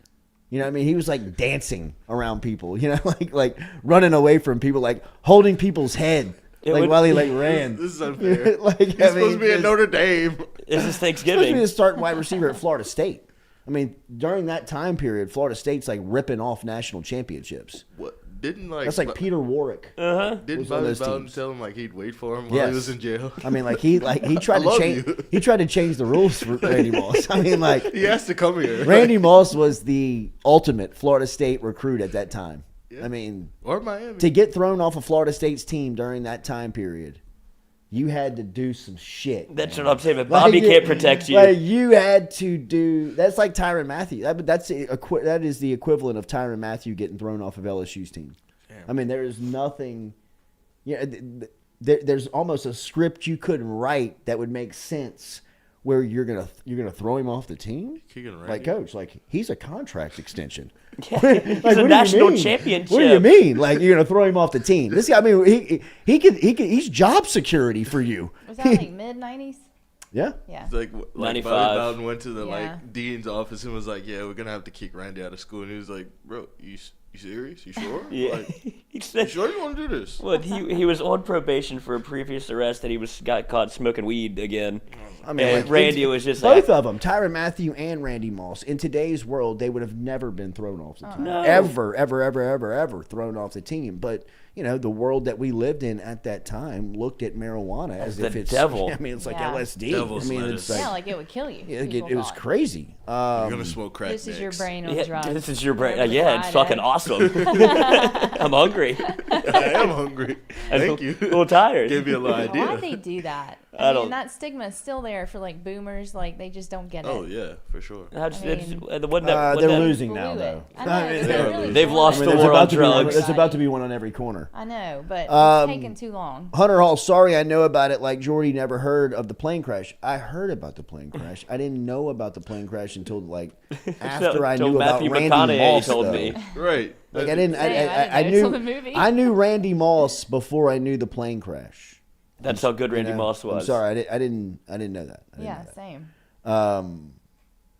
You know what I mean? He was like dancing around people, you know, like running away from people, like holding people's head. While he like ran. This is unfair. He's supposed to be at Notre Dame. This is Supposed to Thanksgiving. be the starting wide receiver at Florida State. I mean, during that time period, Florida State's like ripping off national championships. What didn't like? That's like Peter Warwick. Didn't was on Bobby those Bowden teams. tell him like he'd wait for him while Yes. he was in jail? I mean, he tried to love change. you. He tried to change the rules for Randy Moss. I mean, like He has to come here. Randy Moss was the ultimate Florida State recruit at that time. Yeah. I mean, Or Miami. to get thrown off of Florida State's team during that time period, you had to do some shit. That's man. what I'm saying. But Bobby can't protect you. Like you had to do. That's like Tyrann Mathieu. That is the equivalent of Tyrann Mathieu getting thrown off of LSU's team. Damn. I mean, there is nothing. Yeah, there's almost a script you couldn't write that would make sense where you're gonna throw him off the team. Kicking Randy. Like, coach, like he's a contract extension. He's Like, a what do you national mean? championship. What do you mean? Like you're gonna throw him off the team? This guy, I mean, he's job security for you. Was that like mid 90s? Yeah. Yeah. It's like 95. Bobby Bowden went to the Yeah. like dean's office and was like, "Yeah, we're gonna have to kick Randy out of school." And he was like, "Bro, you serious? You sure? Yeah. Like, He you said, sure you want to do this?" well, he was on probation for a previous arrest that he got caught smoking weed again. I mean, And like, Randy was just both like, of them, Tyrann Mathieu and Randy Moss. In today's world, they would have never been thrown off the team. No. Ever thrown off the team. But you know, the world that we lived in at that time looked at marijuana as the if it's devil. I mean, it's like Yeah. LSD. Devil's I mean, lettuce. it's like Yeah, like it would kill you. it, people it was thought. crazy. You're gonna smoke crack. This is your next. brain on yeah, drugs. this is your brain. Every Yeah, it's Friday. fucking awesome. I'm hungry. I am hungry. Thank you. A little tired. Gave me a little idea. Why'd they do that? I I mean, don't- that stigma is still there for like boomers. Like they just don't get it. Oh yeah, for sure. That's, I mean, they're losing now, Blew though. it. I know, mean, they're really They've blew lost it. the there's war about on to be one, drugs. there's about to be one on every corner. I know, but it's taking too long. Hunter Hall, sorry I know about it. Like Jordy never heard of the plane crash. I heard about the plane crash. I didn't know about the plane crash until like after I Until knew Matthew about Randy McConaughey Moss. told though. me. Right. Like I didn't. Same, I I didn't know knew. until the movie. I knew Randy Moss before I knew the plane crash. That's how good Randy You know? Moss was. I'm sorry, I didn't know that. I didn't Yeah, know that. same.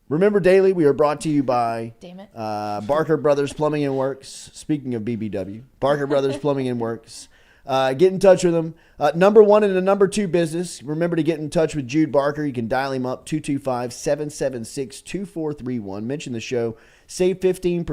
Remember Daily, we are brought to you by Damn it. Barker Brothers Plumbing and Works. Speaking of BBW, Barker Brothers Plumbing and Works. Get in touch with them. Number one and the number two business. Remember to get in touch with Jude Barker. You can dial him up, 225-776-2431. Mention the show. Save 15%,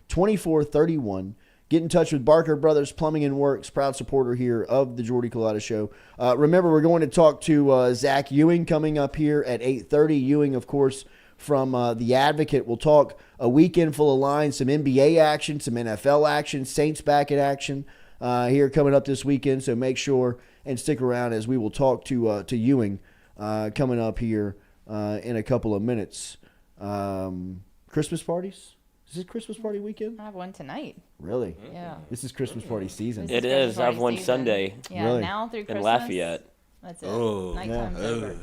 225-776-2431. Get in touch with Barker Brothers Plumbing and Works, proud supporter here of the Jordy Culotta Show. Remember, we're going to talk to Zach Ewing coming up here at 8:30. Ewing, of course, from The Advocate. We'll talk a weekend full of lines, some NBA action, some NFL action, Saints back in action here coming up this weekend. So make sure and stick around as we will talk to Ewing coming up here in a couple of minutes. Christmas parties? Is this Christmas party weekend? I have one tonight. Really? Yeah. This is Christmas party season. This It Christmas is. I have party one season. Sunday Yeah, Really? now through in Christmas. Lafayette. That's it. Oh. Nighttime's over.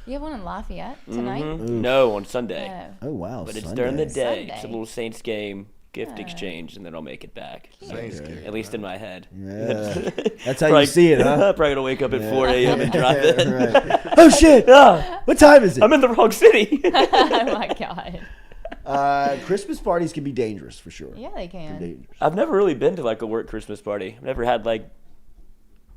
You have one in Lafayette tonight? No, on Sunday. Oh. Oh, wow. But it's Sunday. during the day. It's a Sunday. little Saints game, gift Oh. exchange, and then I'll make it back. Saints game. At least in my head. Yeah. That's how Probably- you see it, huh? Probably gonna wake up at 4 a.m. and drive in. Right. Oh, shit. Ah, What time is it? I'm in the wrong city. Oh my god. Christmas parties can be dangerous for sure. Yeah, they They're can. dangerous. I've never really been to like a work Christmas party. I've never had like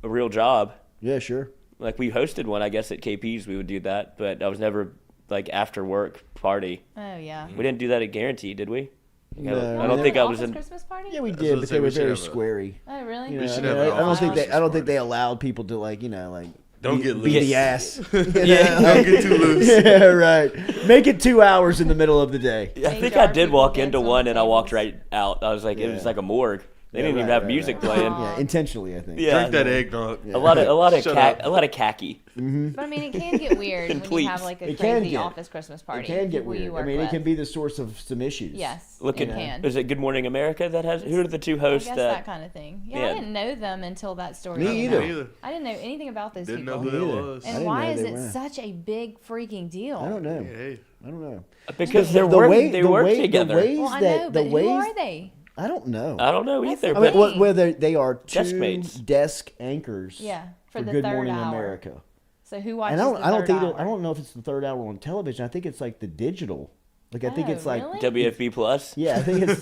a real job. Yeah, sure. Like we hosted one, I guess at KP's we would do that, but I was never like after work party. Oh yeah. We didn't do that at Guarantee, did we? No. I don't think I was Office in. Christmas party? Yeah, we what I did, was but gonna say, they we were should very have a- squarey. Oh really? You We know, should I have mean, an I don't think office they. I don't think party. they allowed people to like, you know, like Don't get beat loose. the ass. Yeah, don't get too loose. Yeah, right. Make it 2 hours in the middle of the day. I think HR I did people walk dance into on one the and I walked tables. right out. I was like, it was Yeah. like a morgue. They Yeah, didn't even right, have right, music right. playing. Yeah, intentionally, I think. Yeah. Drink that eggnog. A lot of Shut up. a lot of khaki. But I mean, it can get weird when Please. you have like a It can crazy get. office Christmas party. It can get Who you weird. I work mean, it with. can be the source of some issues. Yes, Look it at can. is it Good Morning America that has? Who are the two I hosts guess that? that kind of thing. Yeah, Yeah. I didn't know them until that story. Me came either. out. Me either. I didn't know anything about those Didn't people. know who Me that either. was. I And didn't why know is they it were. such a big freaking deal? I don't know. Hey, I don't know. Because The they work way- together. The ways Well, I that know, the but ways who are they? I don't know. I don't know either. That's I mean, But whether they are two Desk mates. desk anchors. Yeah, for the Good third Morning hour. America. So who watches And I don't, the I don't third think hour? I don't know if it's the third hour on television. I think it's like the digital. Like I think Oh, it's like really? WFB Plus. yeah, I think it's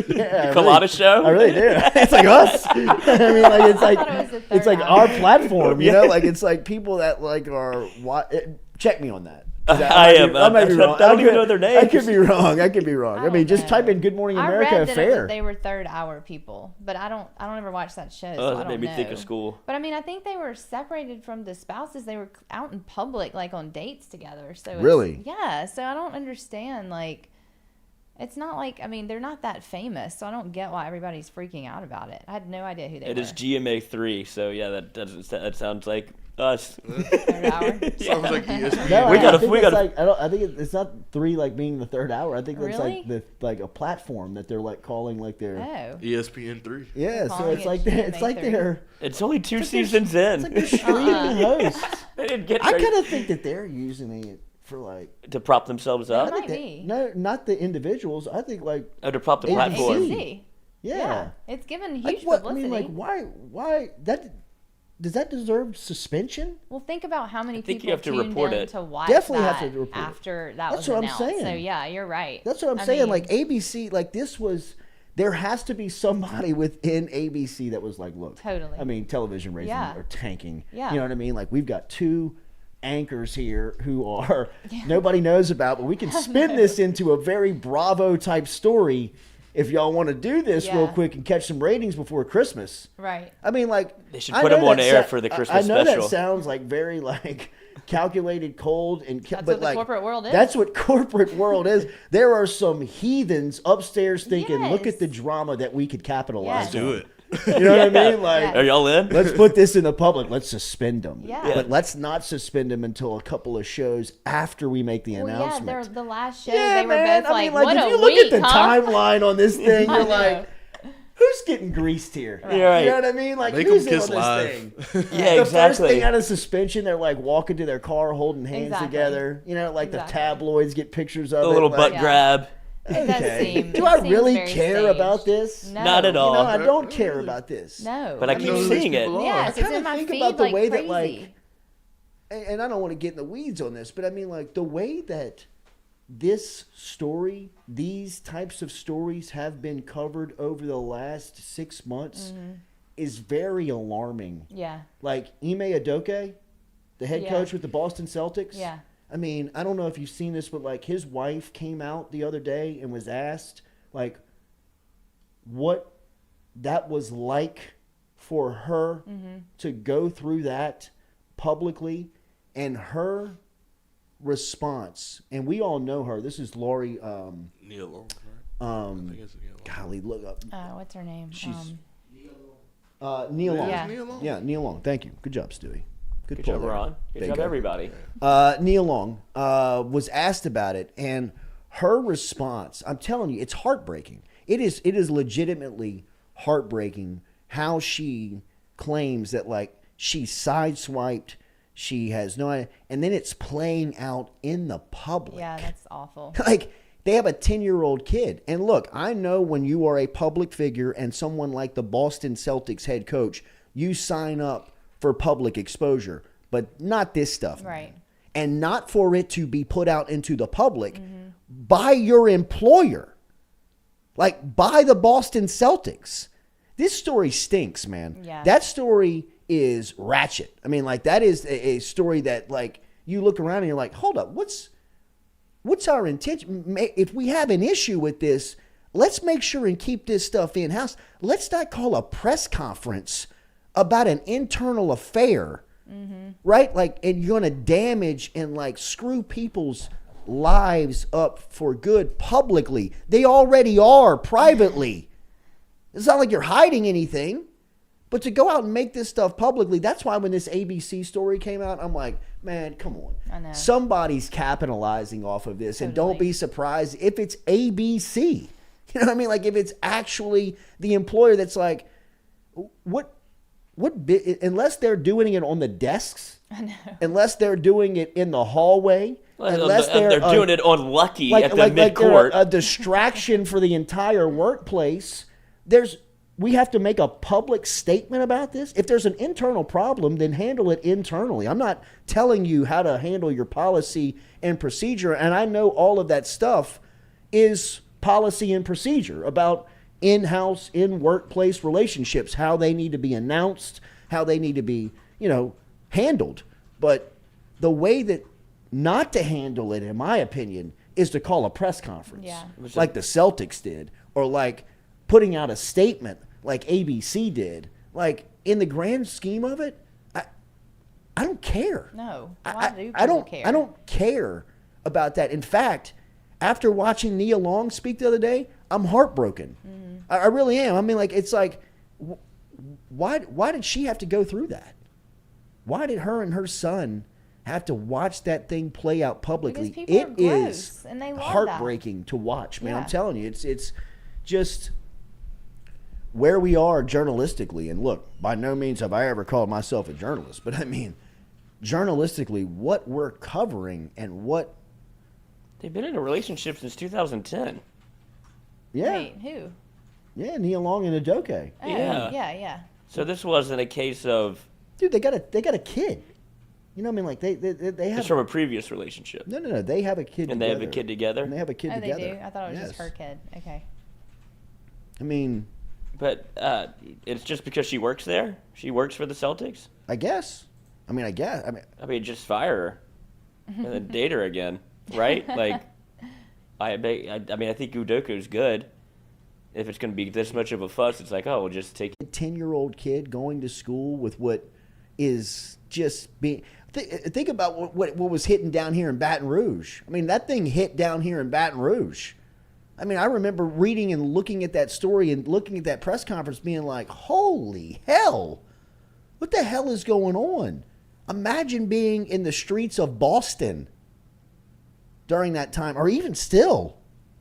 yeah. I Culotta really- show. I really do. It's like us. I mean, like it's like thought it was the it's third like hour. our platform. You know, like it's like people that like are. Check me on that. I am. I might be wrong. I don't even know their I names. could be wrong. I could be wrong. I mean, don't just know. type in Good Morning I America read that affair. they were third hour people, but I don't ever watch that show. So Oh, I that don't made me know. think of school. But I mean, I think they were separated from the spouses. They were out in public, like on dates together. So it's- Really? yeah. So I don't understand. Like, it's not like, I mean, they're not that famous, so I don't get why everybody's freaking out about it. I had no idea who they It were. is GMA3, so yeah, that sounds like us. Third hour. sounds like ESPN. No, We I gotta- think we it's gotta- like I think it's not three like being the third hour. I think it's Really? like like a platform that they're like calling like their Oh. ESPN 3. yeah. So calling it's it like it's like GMA3. they're It's only two seasons in. it's like they're streaming hosts. They didn't get I very- kind of think that they're using it for like to prop themselves It up. might that- be. no, not the individuals. I think like Oh, to prop the ABC. platform. ABC. yeah. Yeah. It's given huge Like what? I publicity. mean, like why that does that deserve suspension? Well, think about how many think people you have to tuned report in it. to watch Definitely that have to report it. after that That's was what I'm announced. saying. So yeah, you're right. That's what I'm I saying. mean, Like ABC, like this was. There has to be somebody within ABC that was like, look. Totally. I mean, television ratings Yeah. are tanking. Yeah. You know what I mean? Like we've got two anchors here who are nobody knows about, but we can spin this into a very Bravo type story. If y'all want to do this real Yeah. quick and catch some ratings before Christmas. right. I mean, like They should I put know them on that air for the Christmas I know special. that sounds like very like calculated, cold, and That's but what the like corporate world is. That's what corporate world is. There are some heathens upstairs thinking, look Yes. at the drama that we could capitalize. Yes. on. Do it. You know what I Yeah. mean? Like, Are y'all in? let's put this in the public. Let's suspend them. Yeah. But let's not suspend them until a couple of shows after we make the Well, yeah, announcement. they're the last show. Yeah, they were man. both I mean, like, what if a you week, look at the huh? timeline on this thing, I you're know. like, who's getting greased here? You're right. You know what I mean? Like, Make who's them in kiss on this live. thing? Yeah, The first exactly. thing out of suspension, they're like walking to their car holding hands Exactly. together. You know, like Exactly. the tabloids get pictures of A it. little like, butt Yeah. grab. It does Okay. seem. Do it I seems really very care staged. about this? No. Not at all. You know, I don't care about this. No. But I I keep mean, who these seeing it. people are. Yes, I it's kinda in my think feed about the like way crazy. that, like, and I don't want to get in the weeds on this, but I mean, like, the way that this story, these types of stories have been covered over the last 6 months is very alarming. Yeah. Like, Ime Udoka, the head Yeah. coach with the Boston Celtics. Yeah. I mean, I don't know if you've seen this, but, like, his wife came out the other day and was asked, like, what that was like for her to go through that publicly, and her response, and we all know her. This is Lori. Neil Long, right? I think it's Neil Long. Golly, look up. What's her name? She's Neil Long. Yeah. Neil Long? Yeah, Neil Long. Thank you. Good job, Stewie. Good pull job, there. Ron. Good job, Bingo. everybody. Neil Long was asked about it, and her response, I'm telling you, it's heartbreaking. It is legitimately heartbreaking how she claims that, like, she sideswiped, she has no idea, and then it's playing out in the public. Yeah, that's awful. Like, they have a 10-year-old kid. And look, I know when you are a public figure and someone like the Boston Celtics head coach, you sign up for public exposure, but not this stuff. Right. And not for it to be put out into the public by your employer, like by the Boston Celtics. This story stinks, man. Yeah. That story is ratchet. I mean, like, that is a story that, like, you look around and you're like, hold up, what's our intention? If we have an issue with this, let's make sure and keep this stuff in-house. Let's not call a press conference about an internal affair right? Like, and you're going to damage and like screw people's lives up for good publicly. They already are privately. It's not like you're hiding anything. But to go out and make this stuff publicly, that's why when this ABC story came out, I'm like, man, come on. I know. Somebody's capitalizing off of this. And don't Totally. be surprised if it's ABC. You know what I mean? Like if it's actually the employer that's like, unless they're doing it on the desks, I know. unless they're doing it in the hallway, unless they're doing it on Lucky at the mid-court. They're a distraction for the entire workplace. We have to make a public statement about this. If there's an internal problem, then handle it internally. I'm not telling you how to handle your policy and procedure, and I know all of that stuff is policy and procedure about in-house, in-workplace relationships, how they need to be announced, how they need to be, handled. But the way that not to handle it, in my opinion, is to call a press conference, like the Celtics did, or like putting out a statement like ABC did. Like, in the grand scheme of it, I don't care. No. Why do I people don't care? I don't care about that. In fact, after watching Nia Long speak the other day, I'm heartbroken. Mm-hmm. I really am. I mean, like, it's like, why did she have to go through that? Why did her and her son have to watch that thing play out publicly? Because people are gross, is and they love heartbreaking to watch, man. Yeah. I'm telling you, it's just where we are journalistically. And look, by no means have I ever called myself a journalist, but I mean, journalistically, what we're covering and what They've been in a relationship since 2010. Yeah. Wait, who? Yeah, Nia Long and Adoke. Oh, Yeah. yeah. So this wasn't a case of Dude, they got a kid. You know what I mean? Like they have it's from a previous relationship. No. They have a kid And together. they have a kid together? And they have a kid Oh, together. they do? I thought it was just Yes. her kid. Okay. I mean, But it's just because she works there? She works for the Celtics? I guess. I mean, just fire her and then date her again, right? Like, I think Udoka's good. If it's going to be this much of a fuss, it's like, oh, we'll just take 10-year-old kid going to school with what is just being. Think about what was hitting down here in Baton Rouge. I mean, that thing hit down here in Baton Rouge. I mean, I remember reading and looking at that story and looking at that press conference being like, holy hell, what the hell is going on? Imagine being in the streets of Boston during that time, or even still.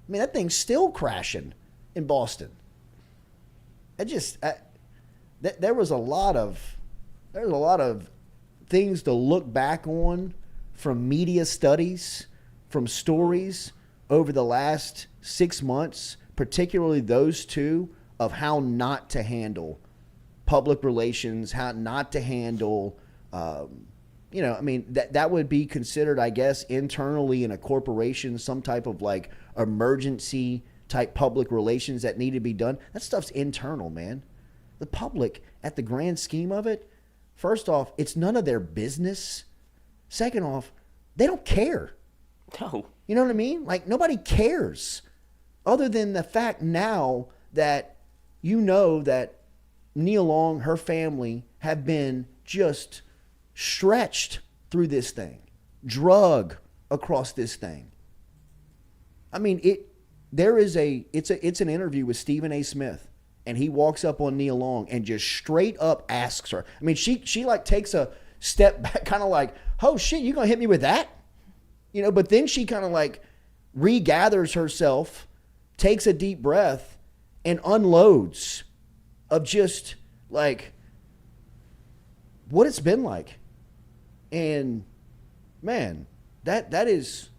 I mean, that thing's still crashing in Boston. There was a lot of things to look back on from media studies, from stories over the last 6 months, particularly those two, of how not to handle public relations, how not to handle, that would be considered, I guess, internally in a corporation, some type of like emergency type public relations that need to be done. That stuff's internal, man. The public, at the grand scheme of it, first off, it's none of their business. Second off, they don't care. No. You know what I mean? Like, nobody cares, other than the fact now that you know that Nia Long, her family, have been just stretched through this thing, drug across this thing. I mean, it's an interview with Stephen A. Smith, and he walks up on Nia Long and just straight up asks her. I mean, she like takes a step back, kind of like, oh shit, you gonna hit me with that? You know, but then she kind of like regathers herself, takes a deep breath, and unloads of just like what it's been like. And man, that is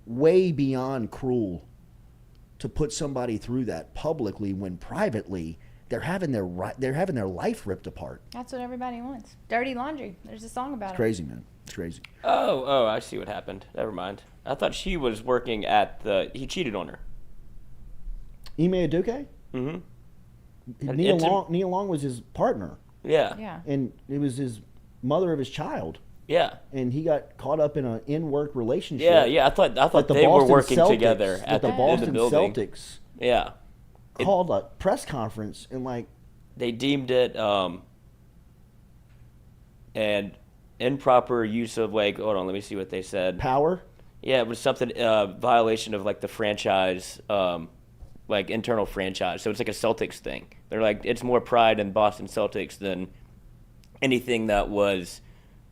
way beyond cruel to put somebody through that publicly when privately they're having their life ripped apart. That's what everybody wants. Dirty laundry. There's a song about It's it. crazy, man. It's crazy. Oh, I see what happened. Never mind. I thought she was working he cheated on her. Ime Aduke? Mm-hmm. Nia Long was his partner. Yeah. Yeah. And it was his mother of his child. Yeah. And he got caught up in an in-work relationship. Yeah. I thought they were working together at the Boston building. Celtics. Yeah. Called a press conference and like they deemed it and improper use of like, hold on, let me see what they said. Power? Yeah, it was something violation of like the franchise, like internal franchise. So it's like a Celtics thing. They're like, it's more pride in Boston Celtics than anything that was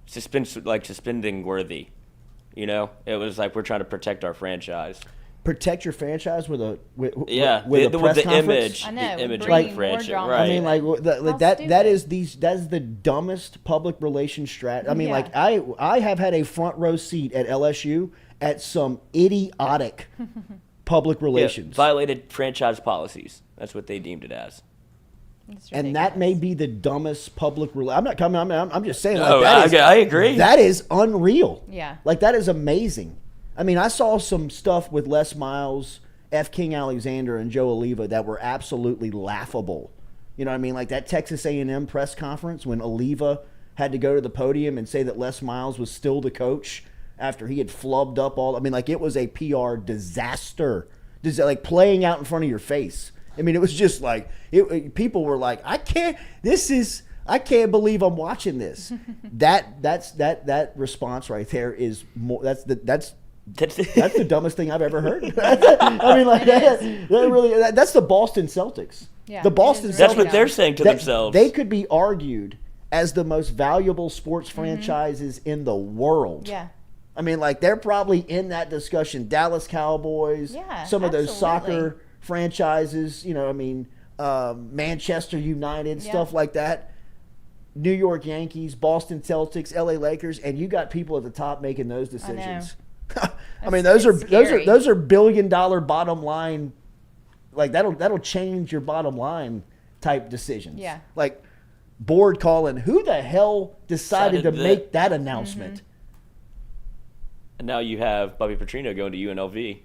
suspending worthy. You know, it was like we're trying to protect our franchise. Protect your franchise with a with press the image. I know, the image bringing of the more franchise, drama. right? I mean, like that stupid. is the dumbest public relations strat. I mean, Yeah. like I have had a front row seat at LSU at some idiotic public relations, Violated franchise policies. That's what they deemed it as. It's and that may ridiculous. be the dumbest public. I'm not coming. I'm just saying. No, Like, I agree. That is unreal. Yeah. Like that is amazing. I mean, I saw some stuff with Les Miles, F. King Alexander, and Joe Oliva that were absolutely laughable. You know what I mean? Like that Texas A&M press conference when Oliva had to go to the podium and say that Les Miles was still the coach after he had flubbed up all. I mean, like it was a PR disaster. Just like playing out in front of your face. I mean, it was just like people were like, I can't believe I'm watching this. that response right there is more. That's the dumbest thing I've ever heard. I mean, like that's the Boston Celtics. Yeah, the Boston it is Celtics. That's what they're saying to themselves. They could be argued as the most valuable sports franchises in the world. Yeah. I mean, like they're probably in that discussion. Dallas Cowboys, Yeah, some of those absolutely. soccer franchises. You know, I mean, Manchester United, Yeah. stuff like that. New York Yankees, Boston Celtics, LA Lakers, and you got people at the top making those decisions. I mean, those It's are scary. $1 billion bottom line. Like that'll change your bottom line type decisions. Yeah. Like board calling, who the hell decided to Decided that. make that announcement? And now you have Bobby Petrino going to UNLV,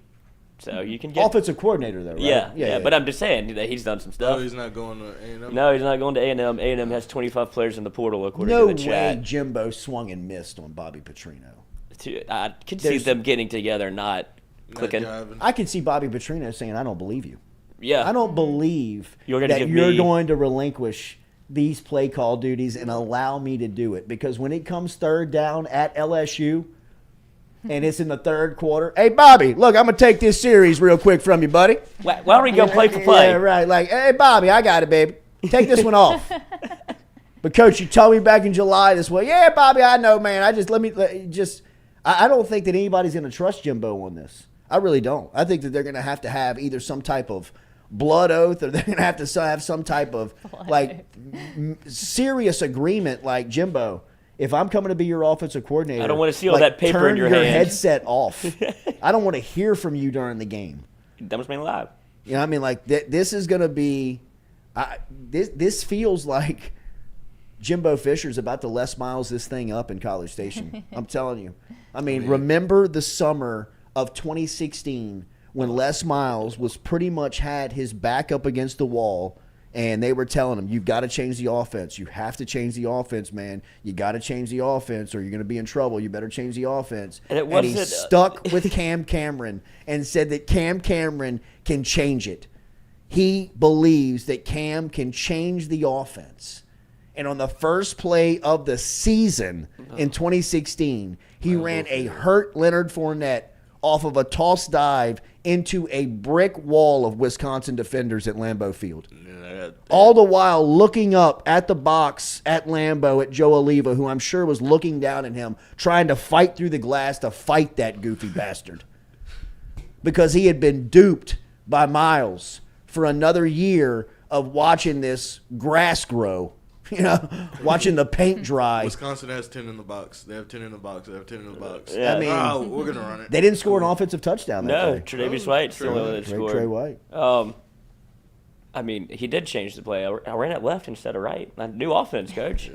so you can get Offensive coordinator, though, right? Yeah. But I'm just saying that he's done some stuff. Oh, he's not going to A&M. No, he's not going to A&M. A&M has 25 players in the portal, according No to the way chat. Jimbo swung and missed on Bobby Petrino. I could see There's- them getting together, not Not clicking. jiving. I can see Bobby Petrino saying, I don't believe you. Yeah, I don't believe You're gonna that give you're me- going to relinquish these play call duties and allow me to do it. Because when it comes third down at LSU and it's in the third quarter, hey, Bobby, look, I'm going to take this series real quick from you, buddy. Why don't we go play for play? Yeah, right. Like, hey, Bobby, I got it, baby. Take this one off. But, Coach, you told me back in July this way. Yeah, Bobby, I know, man. I don't think that anybody's going to trust Jimbo on this. I really don't. I think that they're going to have either some type of blood oath or they're going to have some type of serious agreement like, Jimbo, if I'm coming to be your offensive coordinator, I don't want to see all that paper turn in your your hand. headset off. I don't want to hear from you during the game. Dumbest man alive. You know what I mean? Like, this is going to be this feels like Jimbo Fisher's about to Les Miles this thing up in College Station. I'm telling you. I mean, remember the summer of 2016 when Les Miles was pretty much had his back up against the wall and they were telling him, you've got to change the offense. You have to change the offense, man. You got to change the offense or you're going to be in trouble. You better change the offense. And it he wasn't- stuck with Cam Cameron and said that Cam Cameron can change it. He believes that Cam can change the offense. And on the first play of the season in 2016, he ran a hurt Leonard Fournette off of a toss dive into a brick wall of Wisconsin defenders at Lambeau Field. All the while looking up at the box at Lambeau at Joe Oliva, who I'm sure was looking down at him, trying to fight through the glass to fight that goofy bastard. Because he had been duped by Miles for another year of watching this grass grow. You know, watching the paint dry. Wisconsin has 10 in the box. They have 10 in the box. They have 10 in the box. Yeah. I mean, we're going to run it. They didn't score an offensive touchdown that No, day. Tre'Davious White still the one that scored. Trey White. I mean, he did change the play. I ran it left instead of right. A new offense, coach.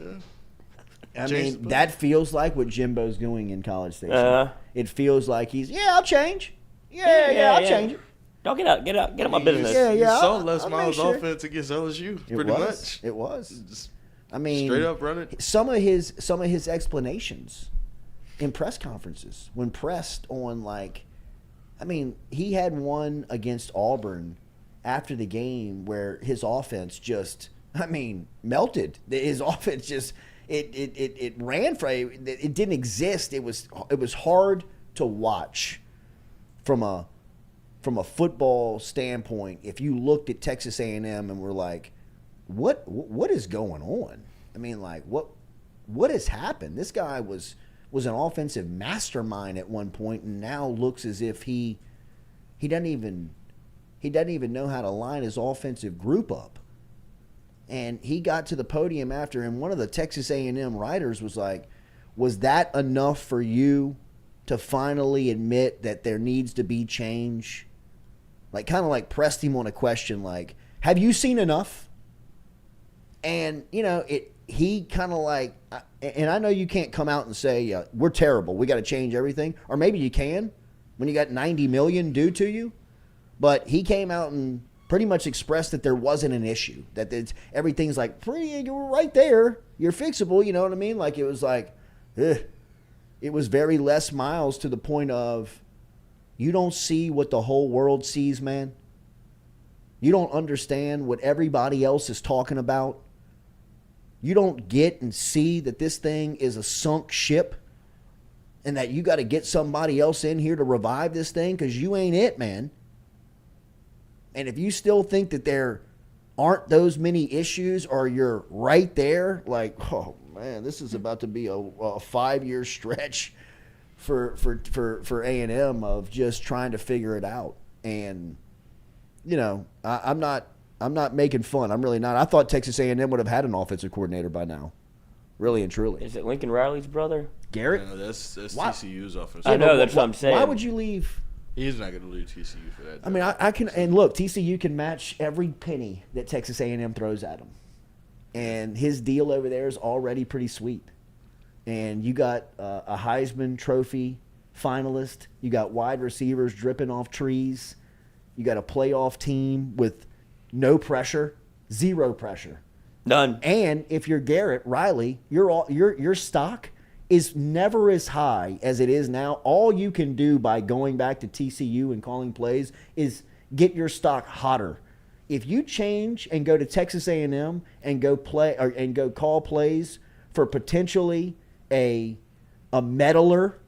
I Change mean, the play. that feels like what Jimbo's doing in College Station. It feels like I'll change. Yeah, I'll change it. Don't get out my business. Yeah, You saw I'll Les make Miles' sure. offense against LSU, It pretty was. much. It was. Just I mean, straight up run it. Some of his explanations in press conferences when pressed on he had one against Auburn after the game where his offense just melted. His offense it ran for it didn't exist. It was hard to watch from a football standpoint. If you looked at Texas A&M and were like, what is going on? I mean, like what has happened? This guy was an offensive mastermind at one point, and now looks as if he doesn't even know how to line his offensive group up. And he got to the podium after, and one of the Texas A&M writers was like, was that enough for you to finally admit that there needs to be change? Like, kind of like pressed him on a question like, have you seen enough? And, he kind of like, and I know you can't come out and say, we're terrible, we got to change everything. Or maybe you can when you got $90 million due to you. But he came out and pretty much expressed that there wasn't an issue, that everything's like, you're right there, you're fixable, you know what I mean? Like, it was like, it was very Les Miles, to the point of, you don't see what the whole world sees, man. You don't understand what everybody else is talking about. You don't get and see that this thing is a sunk ship and that you got to get somebody else in here to revive this thing, because you ain't it, man. And if you still think that there aren't those many issues, or you're right there, like, oh man, this is about to be a 5-year stretch for A&M of just trying to figure it out. And I'm not making fun. I'm really not. I thought Texas A&M would have had an offensive coordinator by now, really and truly. Is it Lincoln Riley's brother? Garrett? No, that's TCU's offense. I know, that's what I'm saying. Why would you leave? He's not going to leave TCU for that. I mean, I can, and look, TCU can match every penny that Texas A&M throws at him. And his deal over there is already pretty sweet. And you got a Heisman Trophy finalist. You got wide receivers dripping off trees. You got a playoff team with no pressure, zero pressure. None. And if you're Garrett Riley, your stock is never as high as it is now. All you can do by going back to TCU and calling plays is get your stock hotter. If you change and go to Texas A&M and go play and go call plays for potentially a meddler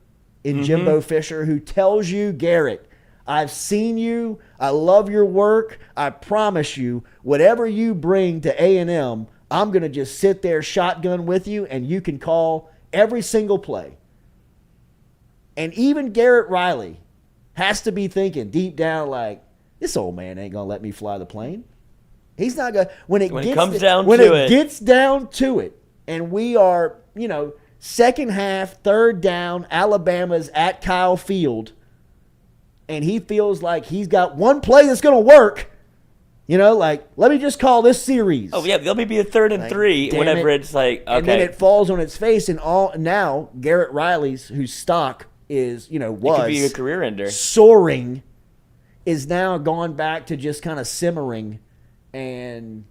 in Jimbo Fisher, who tells you, Garrett, I've seen you, I love your work, I promise you, whatever you bring to A&M, I'm going to just sit there shotgun with you, and you can call every single play. And even Garrett Riley has to be thinking deep down, like, this old man ain't going to let me fly the plane. He's not going to. When it gets down to it, and we are, second half, third down, Alabama's at Kyle Field, and he feels like he's got one play that's going to work, like, let me just call this series. Oh, yeah, let me be a 3rd and 3 whenever it's like, okay. And then it falls on its face, and now Garrett Riley's, whose stock is, it could be a career ender, soaring, is now gone back to just kind of simmering and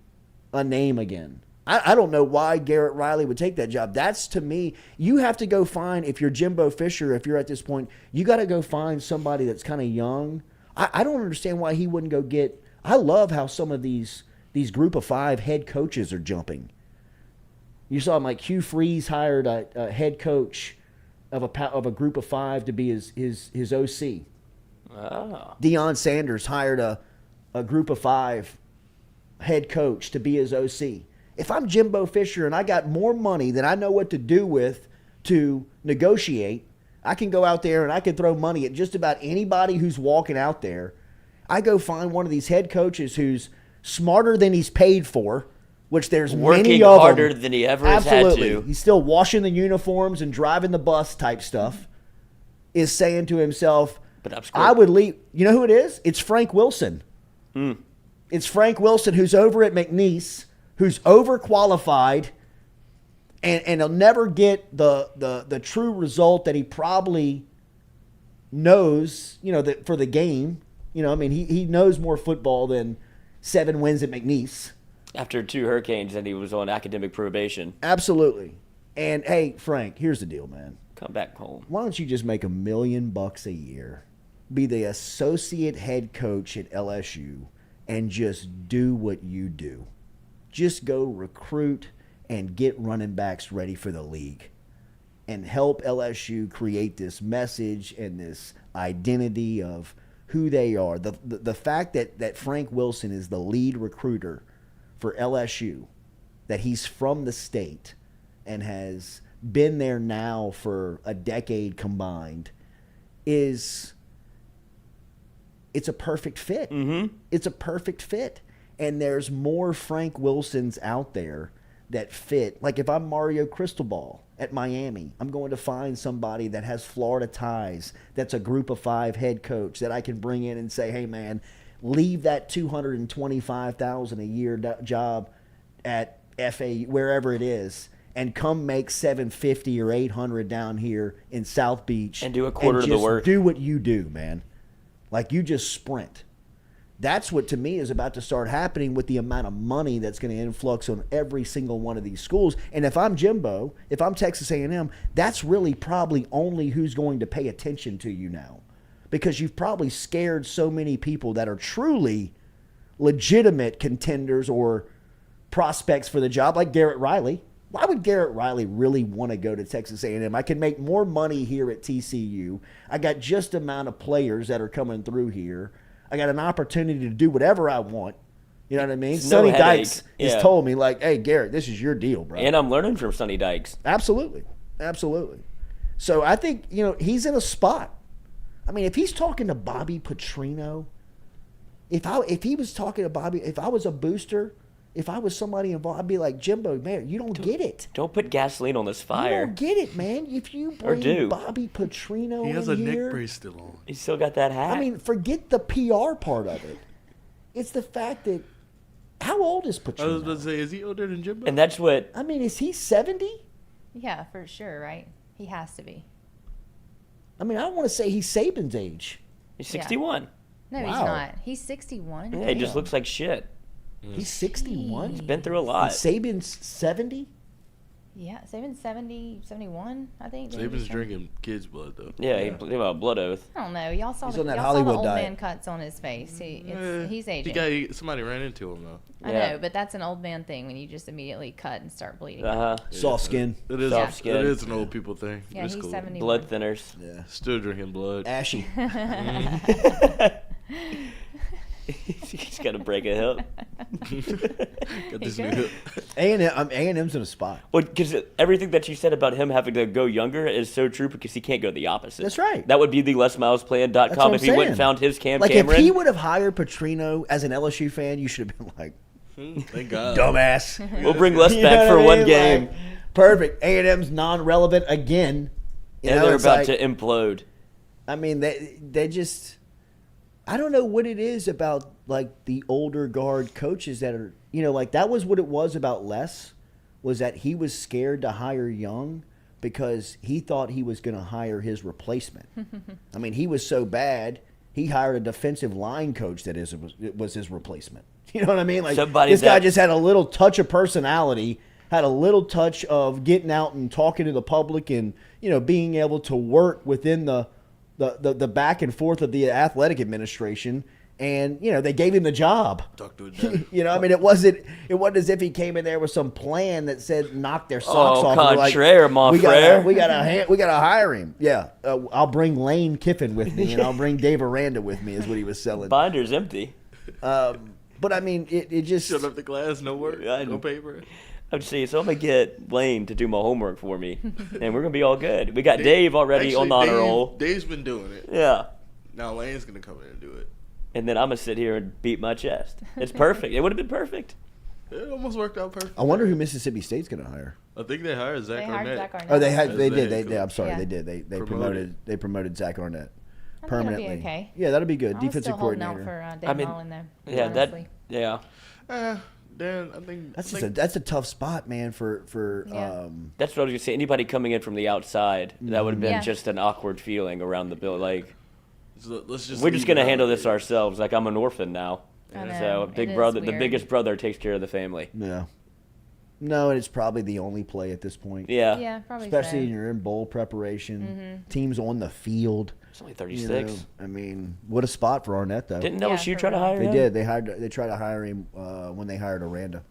a name again. I don't know why Garrett Riley would take that job. That's, to me, you have to go find, if you're Jimbo Fisher, if you're at this point, you got to go find somebody that's kind of young. I don't understand why he wouldn't go get. I love how some of these group of 5 head coaches are jumping. You saw him, like Hugh Freeze hired a head coach of a group of 5 to be his OC. Oh. Deion Sanders hired a group of 5 head coach to be his OC. If I'm Jimbo Fisher and I got more money than I know what to do with to negotiate, I can go out there and I can throw money at just about anybody who's walking out there. I go find one of these head coaches who's smarter than he's paid for, which there's many of them. Working harder than he ever has had to. He's still washing the uniforms and driving the bus type stuff, is saying to himself, but I would leave. You know who it is? It's Frank Wilson. It's Frank Wilson, who's over at McNeese, who's overqualified, and he'll never get the true result that he probably knows, that for the game. He knows more football than 7 wins at McNeese. After 2 hurricanes and he was on academic probation. Absolutely. And, hey, Frank, here's the deal, man. Come back home. Why don't you just make $1 million a year, be the associate head coach at LSU, and just do what you do? Just go recruit and get running backs ready for the league and help LSU create this message and this identity of who they are. The fact that Frank Wilson is the lead recruiter for LSU, that he's from the state and has been there now for a decade combined, it's a perfect fit. Mm-hmm. It's a perfect fit. And there's more Frank Wilsons out there that fit. Like if I'm Mario Cristobal at Miami, I'm going to find somebody that has Florida ties, that's a group of 5 head coach that I can bring in and say, hey, man, leave that $225,000 a year job at FAU, wherever it is, and come make $750 or $800 down here in South Beach. And do a quarter of the work. Do what you do, man. Like you just sprint. That's what, to me, is about to start happening with the amount of money that's going to influx on every single one of these schools. And if I'm Jimbo, if I'm Texas A&M, that's really probably only who's going to pay attention to you now, because you've probably scared so many people that are truly legitimate contenders or prospects for the job, like Garrett Riley. Why would Garrett Riley really want to go to Texas A&M? I can make more money here at TCU. I got just the amount of players that are coming through here. I got an opportunity to do whatever I want. You know what I mean? Sonny Dykes has told me, like, hey, Garrett, this is your deal, bro. And I'm learning from Sonny Dykes. Absolutely. Absolutely. So I think, he's in a spot. I mean, if he's talking to Bobby Petrino, if he was talking to Bobby, if I was a booster, if I was somebody involved, I'd be like, Jimbo, man, you don't get it. Don't put gasoline on this fire. You don't get it, man. If you bring Bobby Petrino in here. He has a neck brace still on. He's still got that hat. I mean, forget the PR part of it. It's the fact that, how old is Petrino? I was about to say, is he older than Jimbo? And that's what. I mean, is he 70? Yeah, for sure, right? He has to be. I mean, I don't want to say he's Saban's age. He's 61. No, he's not. He's 61. Yeah, he just looks like shit. He's 61? He's been through a lot. And Saban's 70? Yeah, Saban's 70, 71, I think. Saban's drinking kids' blood, though. Yeah, he blood oath. I don't know. Y'all saw the old man cuts on his face. He's aging. Somebody ran into him, though. I know, but that's an old man thing when you just immediately cut and start bleeding. Soft skin. It is soft skin. It is an old people thing. Yeah, it's he's cool. 71. Blood thinners. Yeah. Still drinking blood. Ashy. He's got to break a hip. Got this new hip. A&M's in a spot. Well, because everything that you said about him having to go younger is so true, because he can't go the opposite. That's right. That would be the LesMilesPlan.com if he wouldn't found his Cameron. If he would have hired Petrino as an LSU fan, you should have been like, thank God. Dumbass. We'll bring Les back for one game. Like, perfect. A&M's non-relevant again. And they're about to implode. I mean, they just... I don't know what it is about, like, the older guard coaches that are, that was what it was about Les, was that he was scared to hire young because he thought he was going to hire his replacement. I mean, he was so bad, he hired a defensive line coach that was his replacement. You know what I mean? Like, this guy just had a little touch of personality, had a little touch of getting out and talking to the public and, being able to work within the back and forth of the athletic administration, and they gave him the job. Talk to it. I mean, it wasn't as if he came in there with some plan that said knock their socks off. Contraire, mon frere. We gotta hire him. Yeah, I'll bring Lane Kiffin with me, and I'll bring Dave Aranda with me. Is what he was selling. Binder's empty. But I mean, it just shut up the glass, no work, no paper. I'm just saying, so I'm going to get Lane to do my homework for me, and we're going to be all good. We got Dave already on the honor roll. Dave's been doing it. Yeah. Now Lane's going to come in and do it. And then I'm going to sit here and beat my chest. It's perfect. It would have been perfect. It almost worked out perfect. I wonder who Mississippi State's going to hire. I think they hired Zach Arnett. Oh, they did. I'm sorry, they did. They promoted Zach Arnett permanently. That'll be okay. Yeah, that'll be good. Defensive coordinator. Out for Dave Mullen, though. Yeah, honestly. Dan, I think that's a tough spot, man. For that's what I was gonna say. Anybody coming in from the outside, that would have been just an awkward feeling around the bill. Like, we're just gonna handle this ourselves. Like, I'm an orphan now, so big brother, the biggest brother, takes care of the family. Yeah. No, and it's probably the only play at this point. Yeah, probably. Especially when you're in bowl preparation, teams on the field. It's only 36. I mean, what a spot for Arnett, though. Didn't LSU try to hire him? They did. They tried to hire him when they hired Aranda.